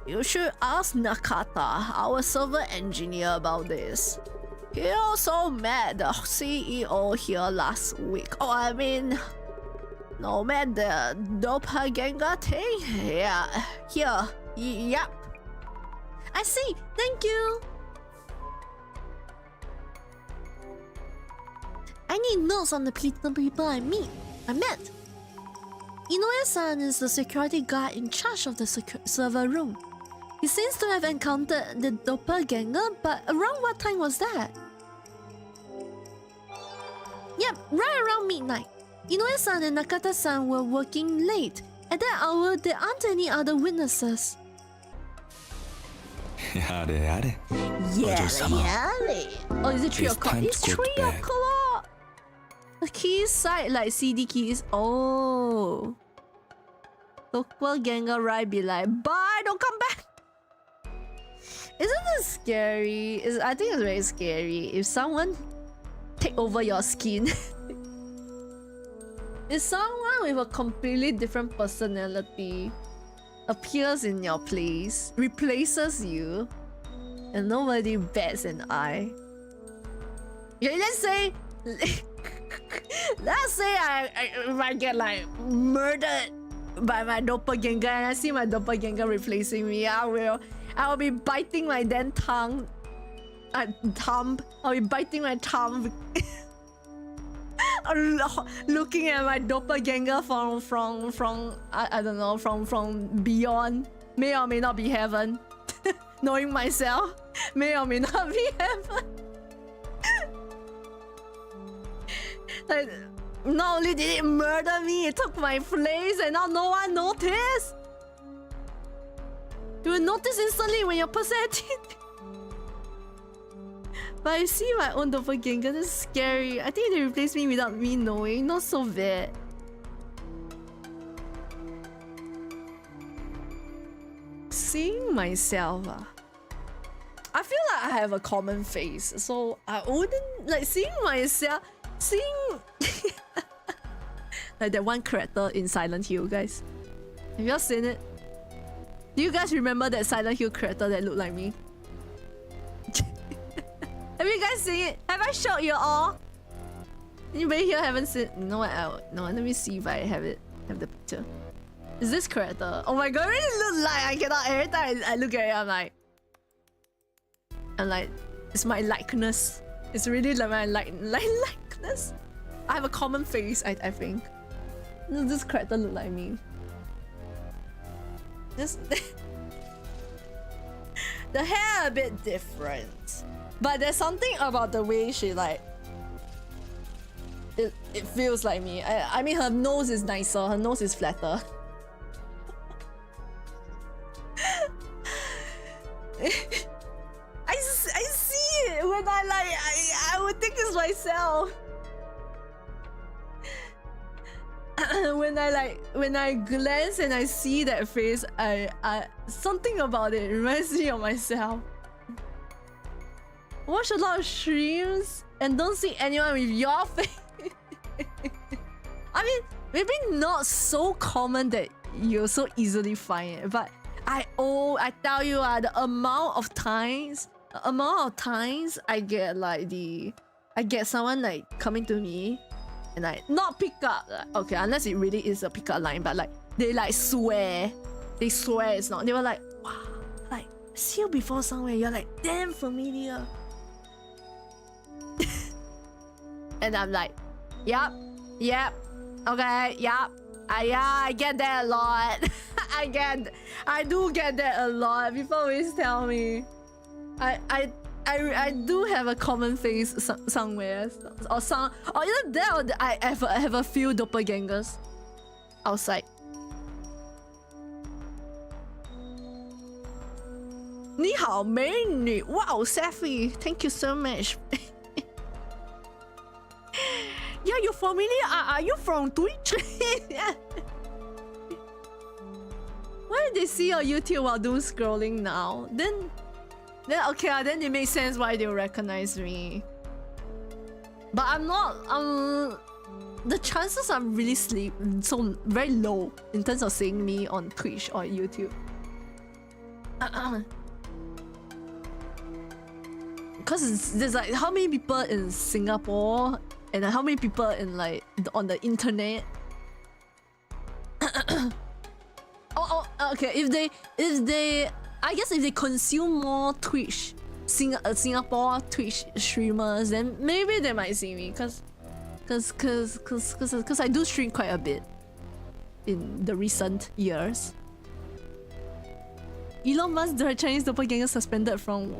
You should ask Nakata, our server engineer, about this. He also met the CEO here last week. Oh, I mean, no, met the doppelganger thing? Yeah, here, yep. I see, thank you. I need notes on the people I met. Inoue-san is the security guard in charge of the server room. He seems to have encountered the doppelganger, but around what time was that? Yep, right around midnight. Inoue-san and Nakata-san were working late. At that hour, there aren't any other witnesses. Yare. Oh, is it 3 o'clock? It's 3 o'clock! The keys side like CD keys. Oh. Doppelganger right be like, bye, don't come back! Isn't this scary? I think it's very scary if someone take over your skin. If someone with a completely different personality appears in your place, replaces you, and nobody bats an eye. Okay, let's say if I get like murdered by my doppelganger and I see my doppelganger replacing me, I'll be biting my then tongue. I'll be biting my thumb. Looking at my doppelganger from I don't know, from beyond. May or may not be heaven. Knowing myself, may or may not be heaven. Like, not only did it murder me, it took my place and now no one noticed. You will notice instantly when your personality. But I see my own doppelganger, that's scary. I think they replaced me without me knowing, not so bad. Seeing myself, I feel like I have a common face, so I wouldn't like seeing myself. Like that one character in Silent Hill, guys. Have you all seen it? Do you guys remember that Silent Hill character that looked like me? Have you guys seen it? Have I showed you all? Anybody here haven't seen? No, no. Let me see if I have it. Have the picture. Is this character? Oh my god, it really look like I cannot. Every time I look at it, I'm like, it's my likeness. It's really like my likeness. I have a common face, I think. This character look like me. This the hair a bit different, but there's something about the way she like. It feels like me. I mean, her nose is nicer. Her nose is flatter. I see it when I would think it's myself. when I glance and I see that face, I something about it reminds me of myself. Watch a lot of streams and don't see anyone with your face. I mean, maybe not so common that you so easily find it, but I tell you, the amount of times I get I get someone like coming to me and like not pick up, okay, unless it really is a pickup line, but like they like swear it's not. They were like, wow, like I see you before somewhere. You're like damn familiar. And I'm like, yep, okay, yep. I get that a lot. I do get that a lot. People always tell me, I do have a common face somewhere, or either that or I have a few doppelgangers outside. Ni hao, 美女. Wow, Safi, thank you so much. Yeah, you're familiar? Are you from Twitch? Why did they see your YouTube while doing scrolling now? Then okay, then it makes sense why they recognize me. But I'm not. The chances are really so very low in terms of seeing me on Twitch or YouTube. Because there's like how many people in Singapore and how many people in like on the internet. Okay. If they, I guess if they consume more Twitch, Singapore Twitch streamers, then maybe they might see me. Cause I do stream quite a bit in the recent years. Elon Musk, the Chinese doppelganger, suspended from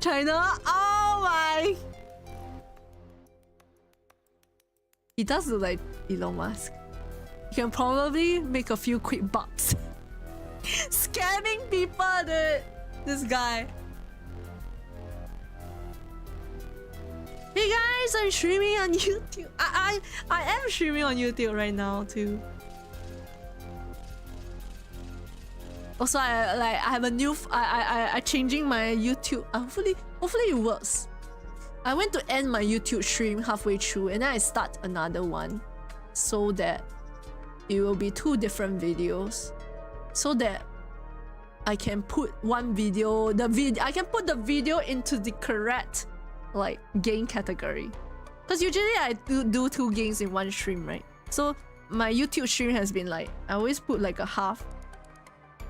China. Oh my! He does look like Elon Musk. He can probably make a few quick bucks. Scamming people, dude. This guy. Hey guys, I'm streaming on YouTube. I am streaming on YouTube right now too. Also, I have a new. I changing my YouTube. Hopefully it works. I went to end my YouTube stream halfway through, and then I start another one, so that it will be 2 different videos, so that I can put one video. I can put the video into the correct like game category, because usually I do 2 games in one stream, right? So my YouTube stream has been like I always put like a half.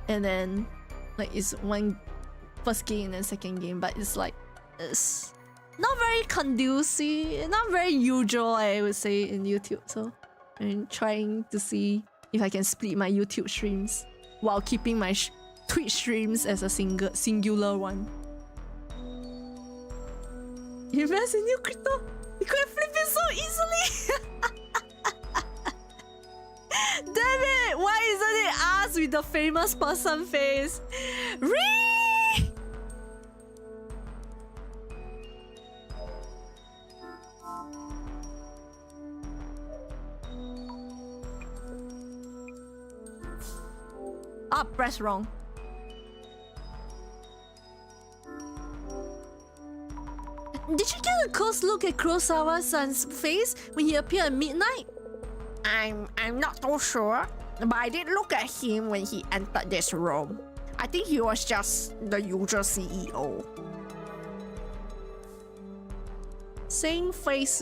And then, like, it's one first game and second game, but it's like, it's not very conducive, not very usual, I would say, in YouTube. So I'm trying to see if I can split my YouTube streams while keeping my Twitch streams as a singular one. You invest in new crypto? You could flip it so easily! Damn it! Why isn't it us with the famous person face? Ree! Ah, press wrong. Did you get a close look at Kurosawa-san's face when he appeared at midnight? I'm not so sure, but I did look at him when he entered this room. I think he was just the usual CEO. Same face.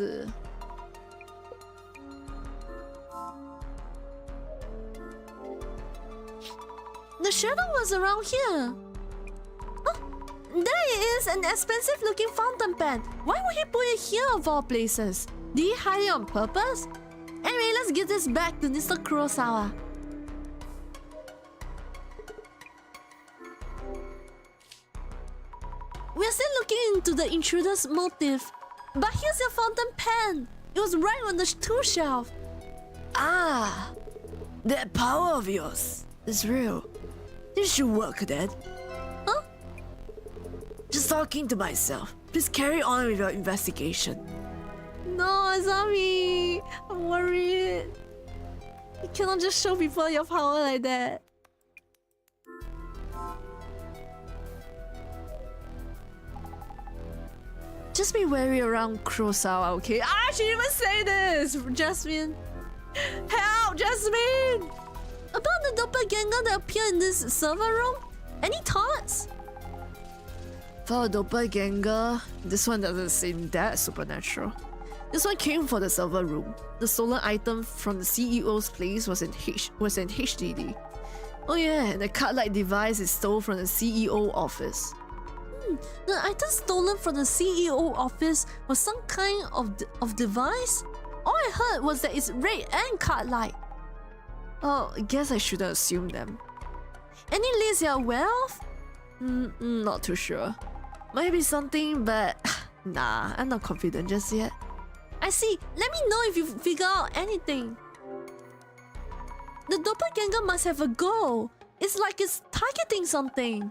The shadow was around here. Oh, there it is, an expensive looking fountain pen. Why would he put it here of all places? Did he hide it on purpose? Anyway, let's give this back to Mr. Kurosawa. We're still looking into the intruder's motive. But here's your fountain pen. It was right on the tool shelf. Ah, that power of yours is real. This should work then. Huh? Just talking to myself. Please carry on with your investigation. No, Azami. I'm worried. You cannot just show people your power like that. Just be wary around Kurosawa, okay? Ah, she didn't even say this! Jasmine! Help, Jasmine! About the doppelganger that appeared in this server room? Any thoughts? For a doppelganger, this one doesn't seem that supernatural. This one came for the server room. The stolen item from the CEO's place was an HDD. Oh yeah, and the card-like device is stolen from the CEO office. The item stolen from the CEO office was some kind of device? All I heard was that it's red and card-like. Oh, I guess I shouldn't assume them. Any leads you're aware of? Not too sure. Might be something, but nah, I'm not confident just yet. I see. Let me know if you figure out anything. The doppelganger must have a goal. It's like it's targeting something.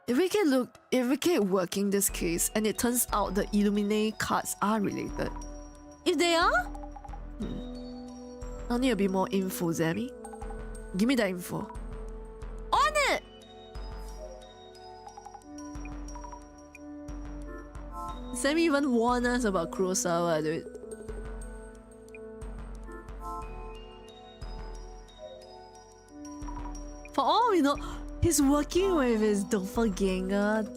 If we keep working this case and it turns out the Illuminate cards are related. If they are? I'll need a bit more info, Zami. Give me that info. On it! Sammy even warned us about Kurosawa, dude. For all we know, he's working with his doppelganger.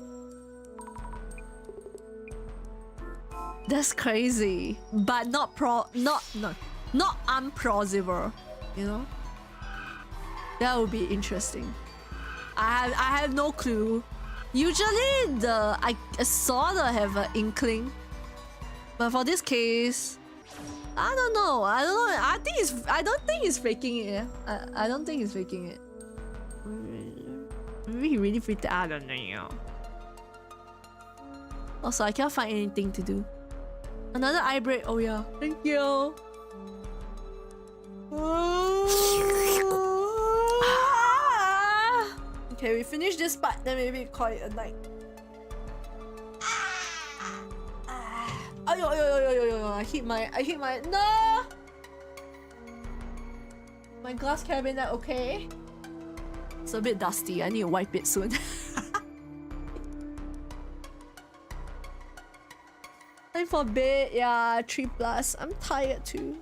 That's crazy, but not unplausible. You know, that would be interesting. I have no clue. Usually I sort of have an inkling, but for this case, I don't know. I don't think he's faking it. I don't think he's faking it. Maybe he really freaked out. I don't know. Also, I can't find anything to do. Another eye break. Oh yeah, thank you. Okay, we finish this part, then maybe call it a night. I hit my no. My glass cabinet, okay. It's a bit dusty. I need to wipe it soon. Time for bed. Yeah, 3+. I'm tired too.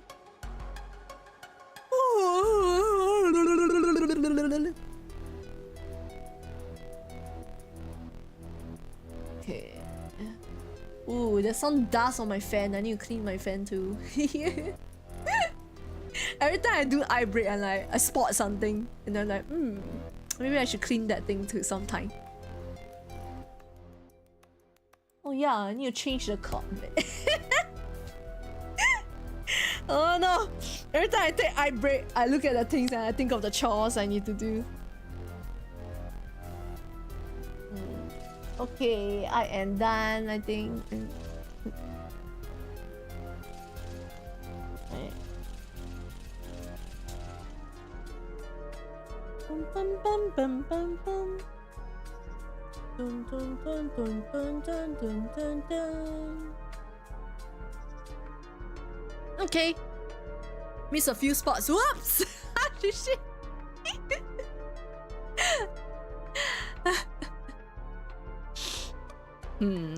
Okay. Ooh, there's some dust on my fan. I need to clean my fan too. Every time I do eye break, I spot something, and I'm like, maybe I should clean that thing too sometime. Oh yeah, I need to change the carpet. Oh no! Every time I take eye break, I look at the things and I think of the chores I need to do. Okay, I am done, I think. Right. Bum, bum, bum, bum, bum, bum. Dun, dun, dun, dun, dun, dun, dun, dun, dun. Okay. Miss a few spots. Whoops! Shit.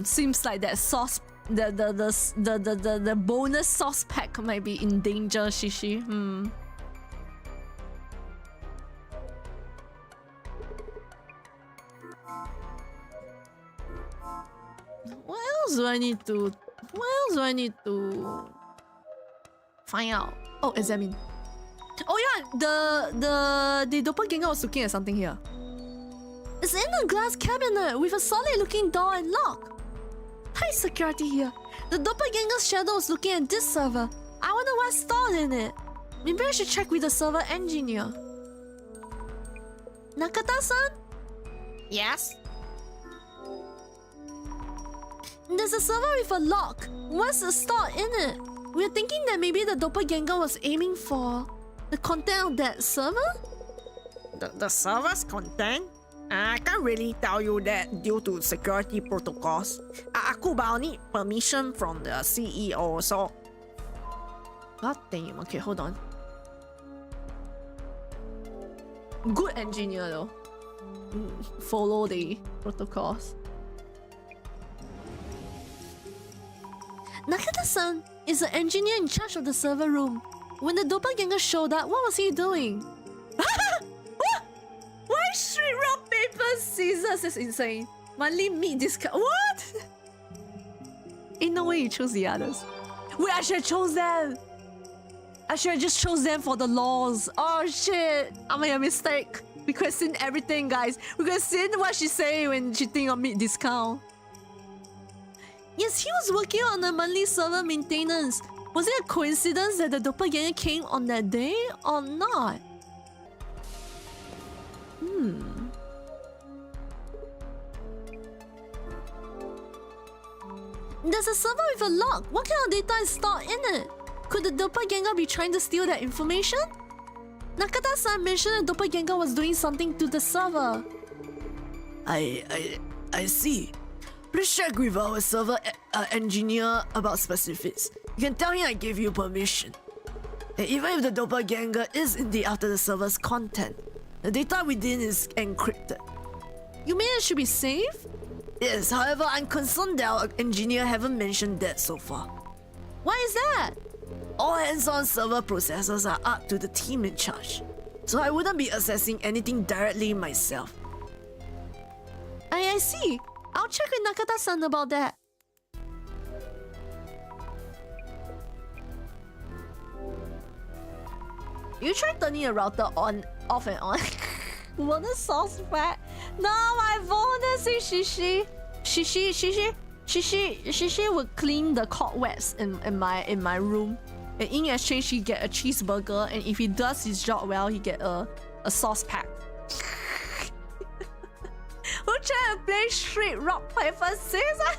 Seems like that sauce the bonus sauce pack might be in danger, Shishi. What else do I need to find out? Oh, examine. Oh yeah, the doppelganger was looking at something here. It's in a glass cabinet with a solid looking door and lock. High security here. The doppelganger's shadow is looking at this server. I wonder what's stored in it. Maybe I should check with the server engineer. Nakata-san? Yes? There's a server with a lock. What's stored in it? We're thinking that maybe the doppelganger was aiming for the content of that server? The server's content? I can't really tell you that due to security protocols. Aku baru need permission from the CEO, so... God damn, okay, hold on. Good engineer though. Follow the protocols. Nakata-san is the engineer in charge of the server room. When the doppelganger showed up, what was he doing? What? Why street rock, paper, scissors? That's insane. Monthly meat discount. What? Ain't no way you chose the others. Wait, I should have chose them. I should have just chose them for the laws. Oh shit. I made a mistake. We questioned everything, guys. We questioned what she say when she think of meat discount. Yes, he was working on the monthly server maintenance. Was it a coincidence that the doppelganger came on that day or not? There's a server with a lock. What kind of data is stored in it? Could the doppelganger be trying to steal that information? Nakata-san mentioned the doppelganger was doing something to the server. I see. Please check with our server engineer about specifics. You can tell him I gave you permission. And even if the doppelganger is indeed after the server's content, the data within is encrypted. You mean it should be safe? Yes, however, I'm concerned that our engineer haven't mentioned that so far. Why is that? All hands-on server processors are up to the team in charge, so I wouldn't be assessing anything directly myself. I see. I'll check with Nakata-san about that. You try turning a router on, off and on. Bonus sauce pack. No, my bonus is Shishi would clean the cobwebs in my room. And in exchange, he get a cheeseburger. And if he does his job well, he get a sauce pack. Who trying to play straight rock, paper, scissors?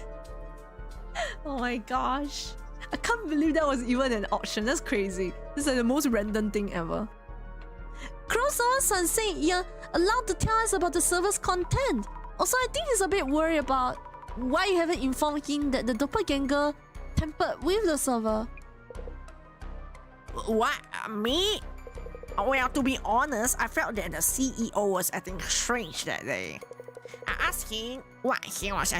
Oh my gosh. I can't believe that was even an option. That's crazy. This is like the most random thing ever. Kurosawa-san saying you're allowed to tell us about the server's content. Also, I think he's a bit worried about why you haven't informed him that the doppelganger tampered with the server. What? Me? Well, to be honest, I felt that the CEO was acting strange that day. I asked him what he was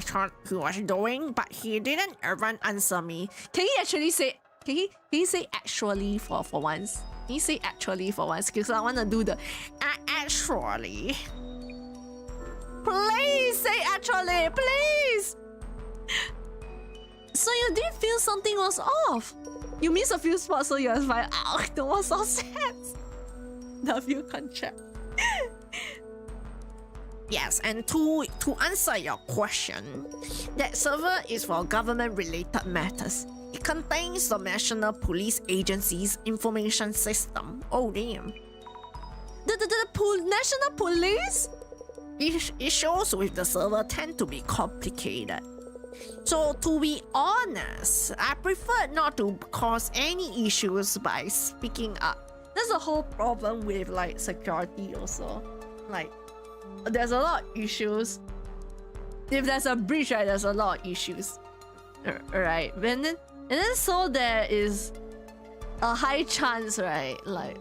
doing, but he didn't even answer me. Can he actually say? Can he say actually for once? Can he say actually for once? Because I want to do the Actually. Please say actually, please. So you did feel something was off. You missed a few spots, so you was like, "Ow, that was so sad." W contract. Yes, and to answer your question, that server is for government-related matters. It contains the National Police Agency's information system. Oh damn. The National Police? Issues with the server tend to be complicated. So to be honest, I prefer not to cause any issues by speaking up. That's the whole problem with like security also. Like, there's a lot of issues. If there's a breach, right, there's a lot of issues. Right? And then so there is a high chance, right? Like,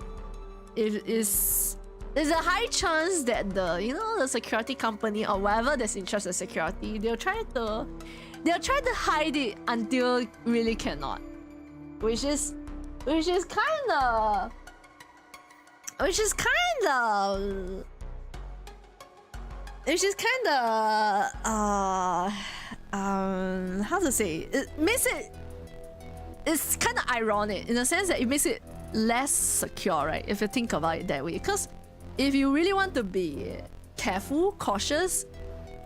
there's a high chance that the security company or whatever that's in charge of security, they'll try to they're trying to hide it until really cannot, which is kind of how to say, it's kind of ironic in the sense that it makes it less secure, right? If you think about it that way, because if you really want to be careful, cautious,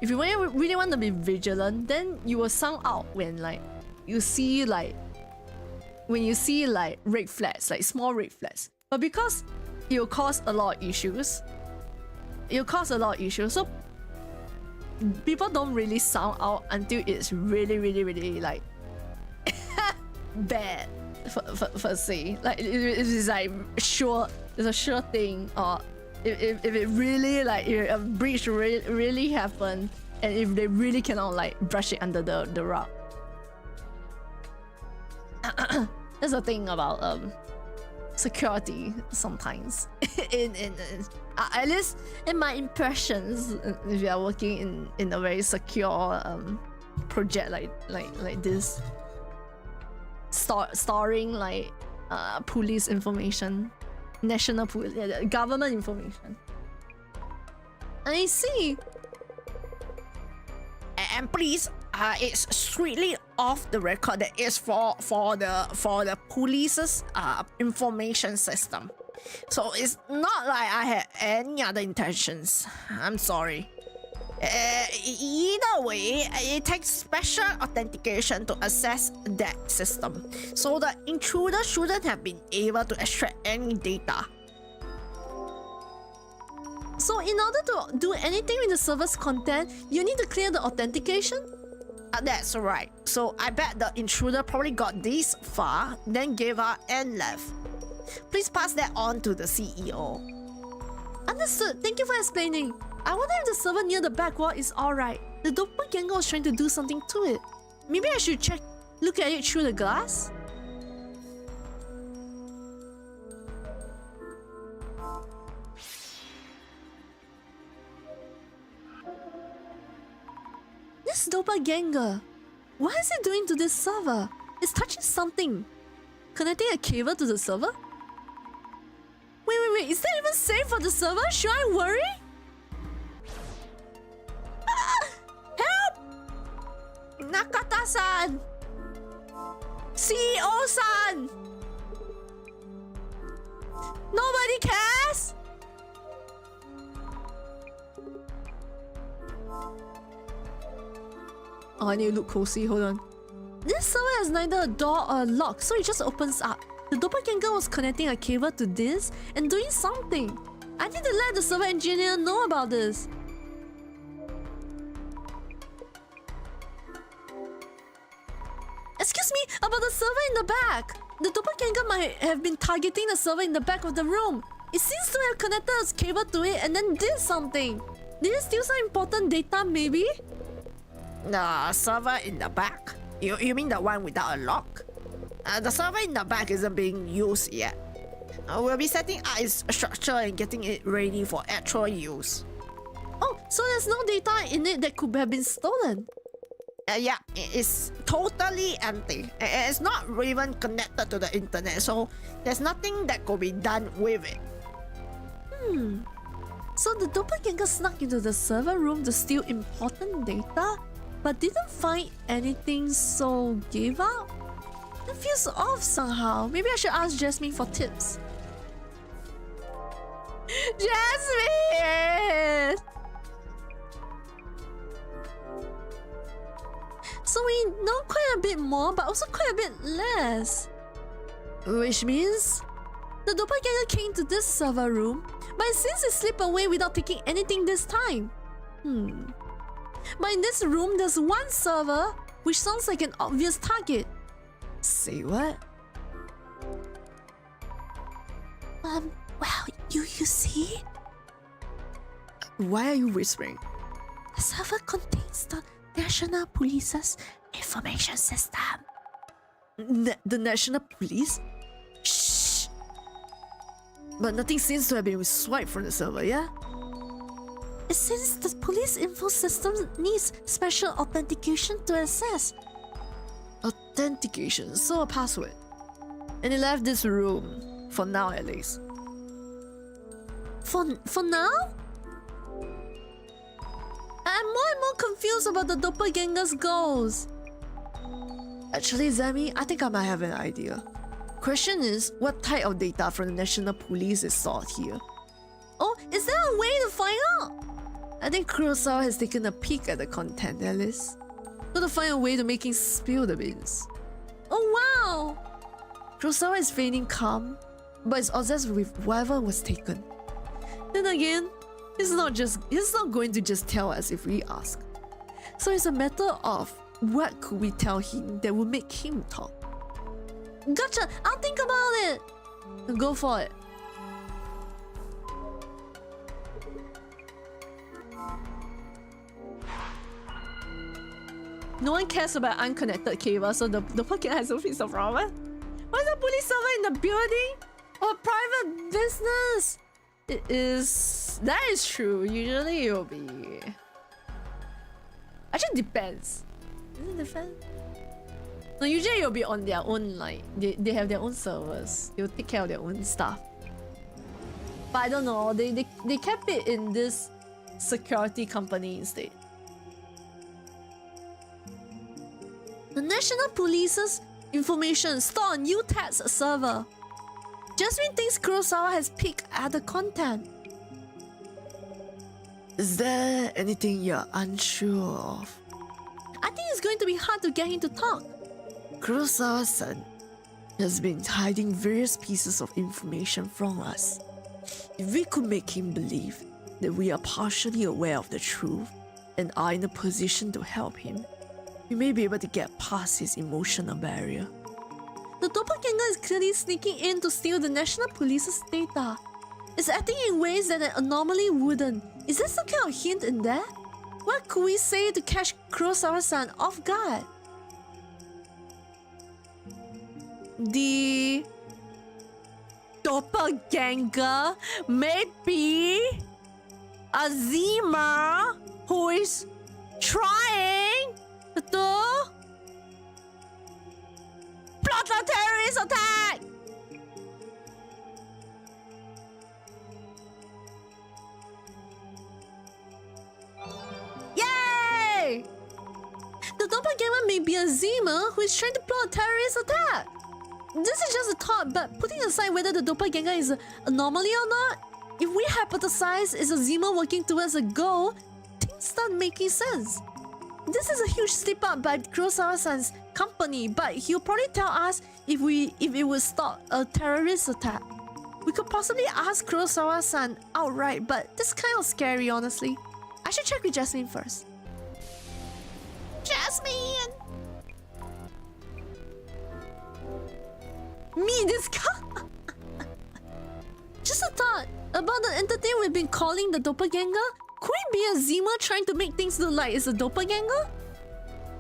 if you really want to be vigilant, then you will sound out when you see red flags, like small red flags. But because it will cause a lot of issues, so people don't really sound out until it's really like bad for say. Like it's like sure, it's a sure thing, or if it really if a breach really happened, and if they really cannot brush it under the rug. That's the thing about security sometimes. in at least in my impressions, if you are working in a very secure project like this, storing police information, national police, government information. And I see. And please, it's strictly off the record that it's for the police's information system. So it's not like I had any other intentions. I'm sorry. Either way, it takes special authentication to access that system, so the intruder shouldn't have been able to extract any data. So in order to do anything with the server's content, you need to clear the authentication? That's right. So I bet the intruder probably got this far, then gave up and left. Please pass that on to the CEO. Understood. Thank you for explaining. I wonder if the server near the back wall is alright. The doppelganger was trying to do something to it. Maybe I should look at it through the glass? This doppelganger, what is it doing to this server? It's touching something. Connecting a cable to the server? Wait, is that even safe for the server? Should I worry? Help! Nakata-san! CEO-san! Nobody cares? Oh, I need to look closely. Hold on. This server has neither a door or a lock, so it just opens up. The doppelganger was connecting a cable to this and doing something. I need to let the server engineer know about this. Excuse me, about the server in the back. The doppelganger might have been targeting the server in the back of the room. It seems to have connected a cable to it and then did something. Did it steal some important data, maybe? The server in the back? You mean the one without a lock? The server in the back isn't being used yet. We'll be setting up its structure and getting it ready for actual use. Oh, so there's no data in it that could have been stolen? Yeah, it's totally empty. It's not even connected to the internet, so there's nothing that could be done with it. So the doppelganger snuck into the server room to steal important data, but didn't find anything, so gave up? It feels off somehow. Maybe I should ask Jasmine for tips. Jasmine! So we know quite a bit more, but also quite a bit less. Which means the doppelganger came to this server room, but it seems to slip away without taking anything this time. But in this room, there's one server, which sounds like an obvious target. Say what? Well, you see? Why are you whispering? The server contains the National Police's information system. The National Police? Shh! But nothing seems to have been swiped from the server, yeah? It says the police info system needs special authentication to access. Authentication, so a password. And he left this room, for now at least. For now? I'm more and more confused about the doppelganger's goals. Actually, Zami, I think I might have an idea. Question is, what type of data from the National Police is sought here? Oh, is there a way to find out? I think Kurosawa has taken a peek at the content, Alice. Gotta find a way to make him spill the beans. Oh wow! Kurosawa is feigning calm, but is obsessed with whatever was taken. Then again, he's not going to just tell us if we ask. So it's a matter of what could we tell him that would make him talk. Gotcha! I'll think about it! Go for it. No one cares about unconnected cable, so the pocket has a piece of problem. What's a police server in the building? Or private business? It is... That is true. Usually it will be... Actually depends. Does it depend? No, usually it will be on their own, like... They have their own servers. They'll take care of their own stuff. But I don't know. They kept it in this security company instead. The National Police's information stored on UTAT's server. Jasmine thinks Kurosawa has peeked at the content. Is there anything you're unsure of? I think it's going to be hard to get him to talk. Kurosawa-san has been hiding various pieces of information from us. If we could make him believe that we are partially aware of the truth and are in a position to help him, we may be able to get past his emotional barrier. The doppelganger is clearly sneaking in to steal the National Police's data. It's acting in ways that an anomaly wouldn't. Is there some kind of hint in there? What could we say to catch Kurosawa-san off guard? The doppelganger may be a Zima who is trying to plot a terrorist attack. Yay! The doppelganger may be a Zima who is trying to plot a terrorist attack. This is just a thought, but putting aside whether the doppelganger is an anomaly or not, if we hypothesize it's a Zima working towards a goal, things start making sense. This is a huge slip up by Kurosawa-san's company, but he'll probably tell us if it would stop a terrorist attack. We could possibly ask Kurosawa-san outright, but this is kind of scary, honestly. I should check with Jasmine first. Jasmine! Me, this guy. Just a thought about the entity we've been calling the doppelganger. Could it be a Zima trying to make things look like it's a doppelganger?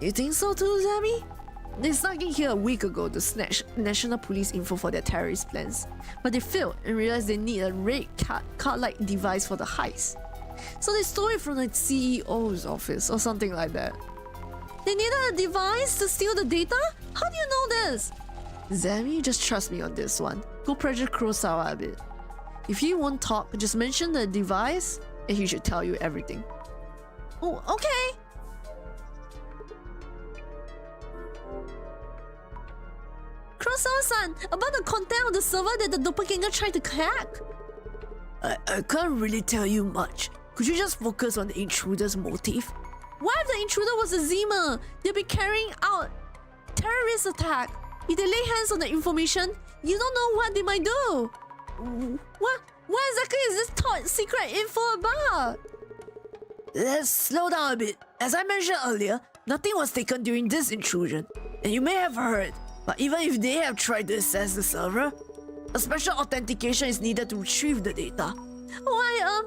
You think so too, Zami? They snuck in here a week ago to snatch National Police info for their terrorist plans, but they failed and realized they need a red card-like device for the heist. So they stole it from the CEO's office or something like that. They needed a device to steal the data? How do you know this? Zami, just trust me on this one. Go pressure Kurosawa a bit. If he won't talk, just mention the device and he should tell you everything. Oh, okay. Kurosawa-san, about the content of the server that the doppelganger tried to hack. I can't really tell you much. Could you just focus on the intruder's motive? What if the intruder was a Zima? They'll be carrying out terrorist attack. If they lay hands on the information, you don't know what they might do. What exactly is this top secret info about? Let's slow down a bit. As I mentioned earlier, nothing was taken during this intrusion. And you may have heard, but even if they have tried to access the server, a special authentication is needed to retrieve the data. Why,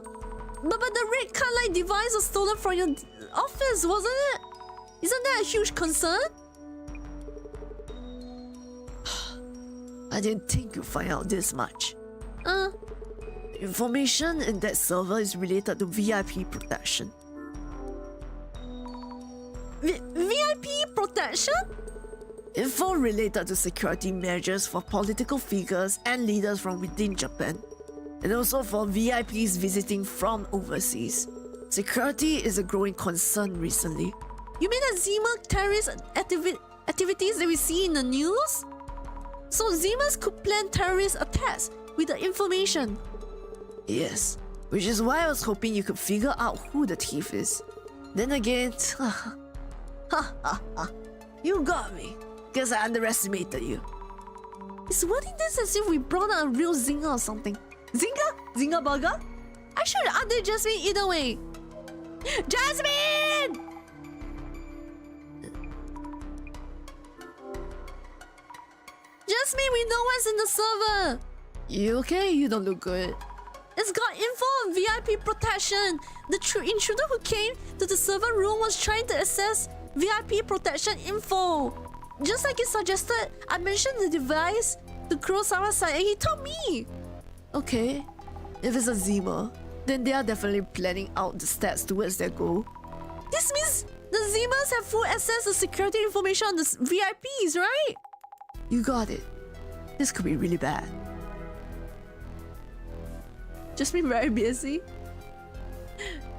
but the red card-like device was stolen from your office, wasn't it? Isn't that a huge concern? I didn't think you'd find out this much. Information in that server is related to VIP protection. VIP protection? Info related to security measures for political figures and leaders from within Japan, and also for VIPs visiting from overseas. Security is a growing concern recently. You mean the Zima terrorist activities that we see in the news? So Zimas could plan terrorist attacks with the information. Yes, which is why I was hoping you could figure out who the thief is. Then again, you got me. Guess I underestimated you. It's wording this as if we brought out a real Zinger or something. Zinger? Zinger burger? I should update Jasmine either way. Jasmine! Jasmine, we know what's in the server. You okay? You don't look good. It's got info on VIP protection. The intruder who came to the server room was trying to access VIP protection info. Just like it suggested, I mentioned the device to Kurosawa's side and he told me. Okay, if it's a Zima, then they are definitely planning out the steps towards their goal. This means the Zimas have full access to security information on the VIPs, right? You got it. This could be really bad. Jasmine very busy.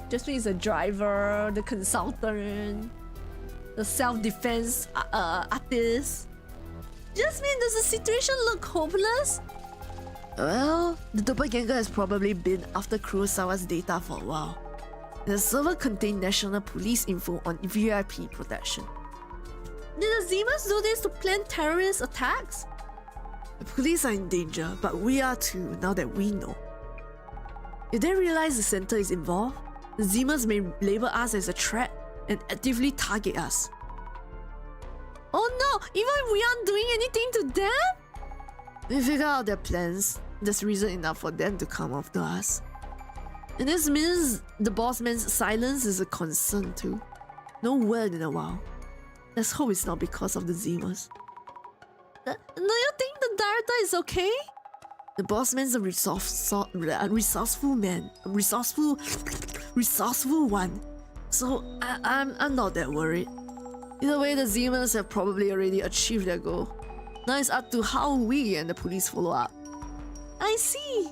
Jasmine is a driver, the consultant, the self-defense artist. Jasmine, does the situation look hopeless? Well, the doppelganger has probably been after Kurosawa's data for a while. The server contained national police info on VIP protection. Did the Zimas do this to plan terrorist attacks? The police are in danger, but we are too, now that we know. If they realize the center is involved, the Zimas may label us as a threat and actively target us. Oh no, even if we aren't doing anything to them? We figure out their plans, there's reason enough for them to come after us. And this means the boss man's silence is a concern too. No word in a while. Let's hope it's not because of the Zimas. Do you think the director is okay? The boss man's a resourceful man. A resourceful one. So I'm not that worried. Either way, the Zimas have probably already achieved their goal. Now it's up to how we and the police follow up. I see.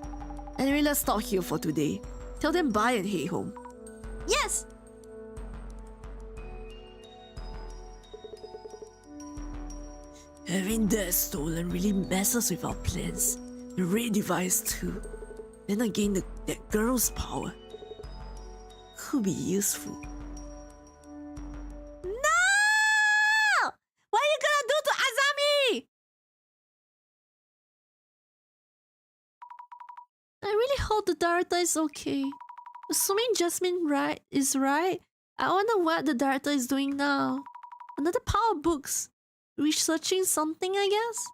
Anyway, let's stop here for today. Tell them bye and head home. Yes. Having that stolen really messes with our plans. The red device too. Then again, that girl's power could be useful. No! What are you gonna do to Azami? I really hope the director is okay. Assuming Jasmine is right, I wonder what the director is doing now. Another pile of books. Researching something, I guess?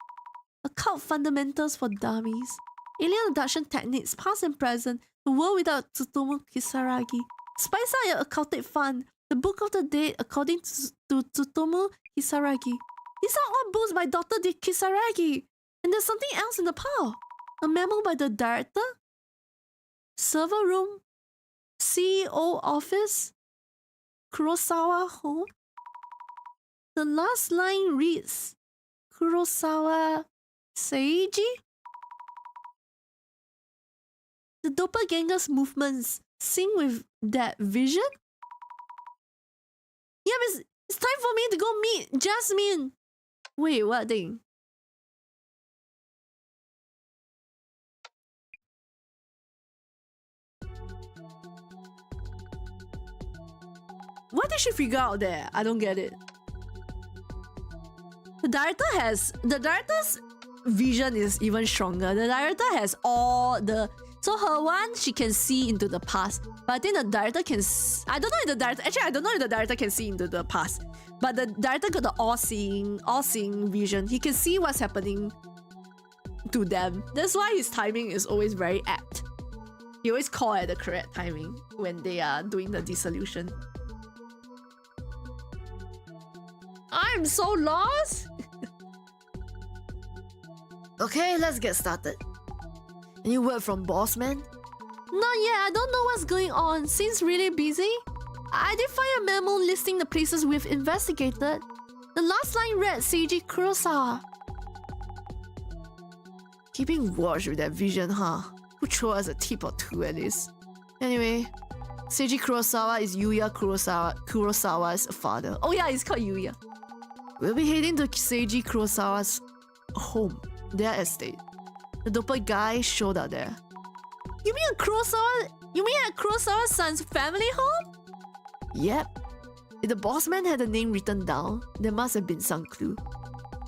Occult fundamentals for dummies. Alien abduction techniques, past and present. The world without Tsutomu Kisaragi. Spice out your occultic fun. The Book of the Dead according to Tsutomu Kisaragi. These are all books by Dr. Kisaragi. And there's something else in the pile. A memo by the director? Server room? CEO office? Kurosawa home? The last line reads, Kurosawa Seiji? The doppelganger's movements sync with that vision? Yeah, but it's time for me to go meet Jasmine. Wait, what thing? What did she figure out there? I don't get it. The director's vision is even stronger. The director has all the... So her one, she can see into the past. But I think the director can... I don't know if the director... Actually, I don't know if the director can see into the past. But the director got the all-seeing vision. He can see what's happening to them. That's why his timing is always very apt. He always call at the correct timing when they are doing the dissolution. I'm so lost! Okay, let's get started. Any word from boss man? Not yet. I don't know what's going on. Seems really busy. I did find a memo listing the places we've investigated. The last line read Seiji Kurosawa. Keeping watch with that vision, huh? Who throw us a tip or two at least? Anyway, Seiji Kurosawa is Yuya Kurosawa's father. Oh yeah, it's called Yuya. We'll be heading to Seiji Kurosawa's home, their estate. The doppelganger showed up there. You mean at Kurosawa's son's family home? Yep. If the boss man had the name written down, there must have been some clue.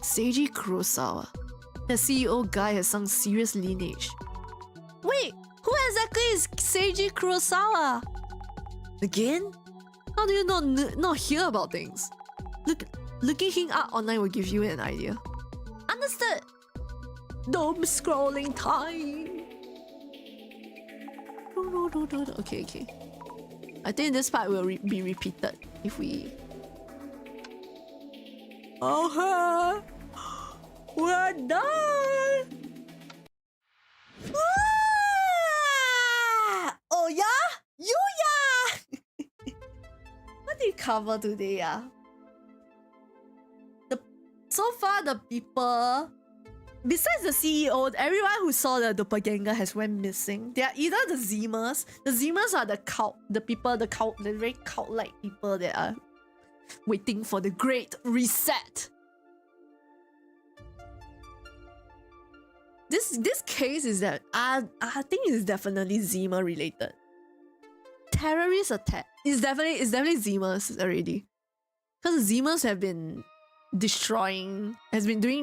Seiji Kurosawa. The CEO guy has some serious lineage. Wait, who exactly is Seiji Kurosawa? Again? How do you not hear about things? Looking him up online will give you an idea. Understood. Doom scrolling time. Okay. I think this part will be repeated if we... Oh, we're done! Ah! Oh yeah? Yuya! What did we cover today? So far, the people... Besides the CEO, everyone who saw the doppelganger has went missing. They are either the Zimers. The Zimers are the cult, the very cult-like people that are waiting for the great reset. This case is that I think it's definitely Zima related. Terrorist attack. It's definitely Zimers already. Because the Zimers have been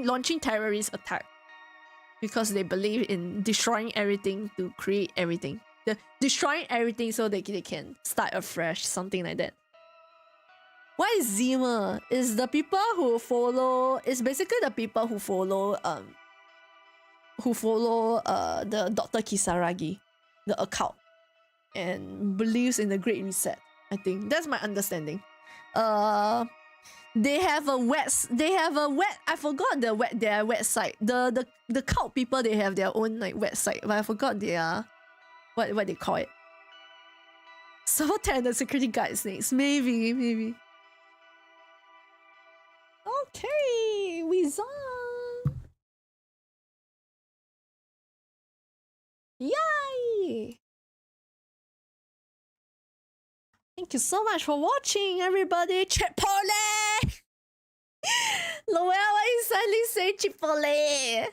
launching terrorist attack because they believe in destroying everything to create everything. They're destroying everything so they can start afresh, something like that. Why is Zima? It's the people who follow. It's basically the people who follow the Dr. Kisaragi, the occult, and believes in the Great Reset. I think that's my understanding. They have a I forgot their website. The cult people, they have their own like website, but I forgot their what they call it. Saboteur and the security guard snakes. Maybe. Okay, we zone. Yay! Thank you so much for watching, everybody. Chipotle! Lowell, why you suddenly say Chipotle?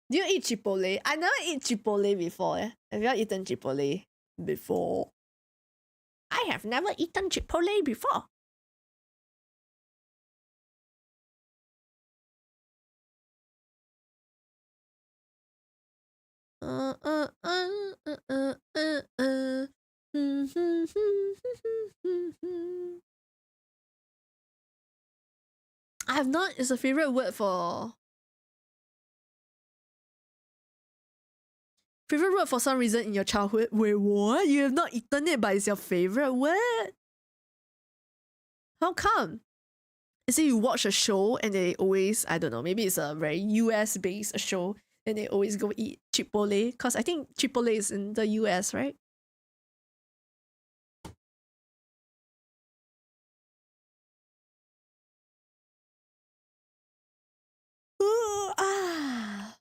Do you eat Chipotle? I never eat Chipotle before. Have you eaten Chipotle before? I have never eaten Chipotle before. I have not. It's a favorite word for some reason in your childhood. Wait, what? You have not eaten it, but it's your favorite word? How come? Is it you watch a show and they always, I don't know, maybe it's a very US based show and they always go eat Chipotle? Because I think Chipotle is in the US, right? Ooh, ah.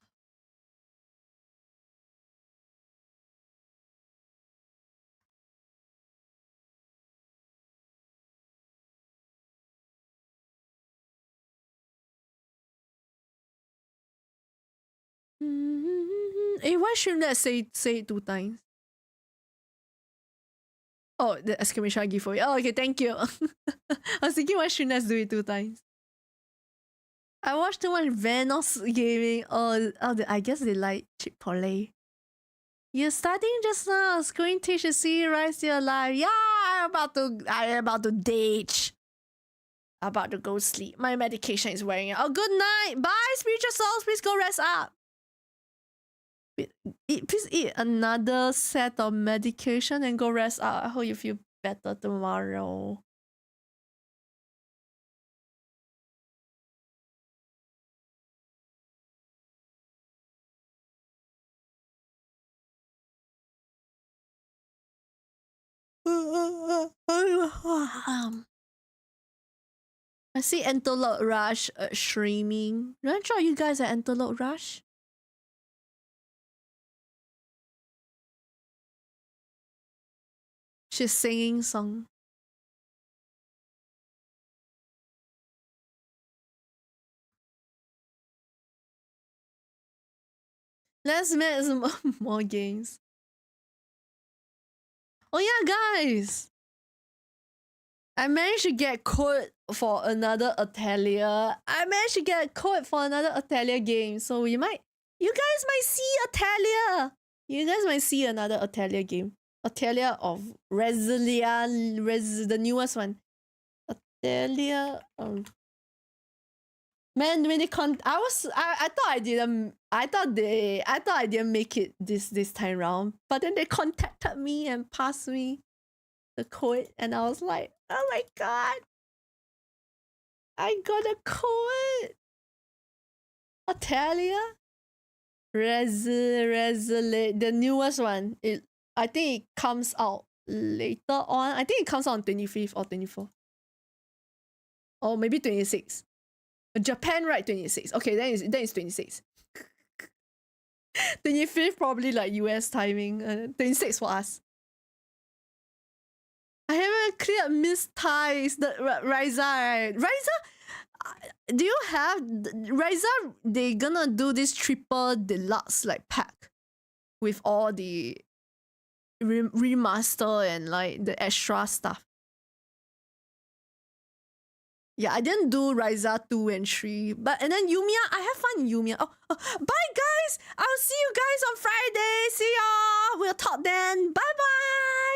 Hey, why shouldn't I say it 2 times? Oh, the exclamation I give for you. Oh, okay, thank you. I was thinking, why shouldn't I do it 2 times? I watched too much Venos gaming. I guess they like Chipotle. You're starting just now. Screen teach to see rise to your life. Yeah, I'm about to ditch. About to go sleep. My medication is wearing out. Oh, good night. Bye, spiritual souls. Please go rest up. Please eat another set of medication and go rest up. I hope you feel better tomorrow. I see Antelope Rush streaming. Did I try you guys at Antelope Rush? She's singing song. Let's make some more games. Oh yeah, guys! I managed to get code for another Atelier. I managed to get code for another Atelier game. So you guys might see Atelier. You guys might see another Atelier game. Atelier of Resilient, the newest one. Atelier. Man, when they I thought I didn't make it this time round. But then they contacted me and passed me the code, and I was like, oh my god, I got a code. Atelier, the newest one. I think it comes out later on. I think it comes out on 25th or 24th, or maybe 26th. Japan, right? 26. Okay, then it's 26. 25th probably like US timing. 26 for us. I haven't cleared Miss Ties, the Ryza, right? Ryza, do you have Ryza? They gonna do this triple deluxe like pack with all the remaster and like the extra stuff. Yeah, I didn't do Ryza 2 and 3, and then Yumiya, I have fun in Yumiya. Oh, bye guys! I'll see you guys on Friday. See y'all. We'll talk then. Bye bye.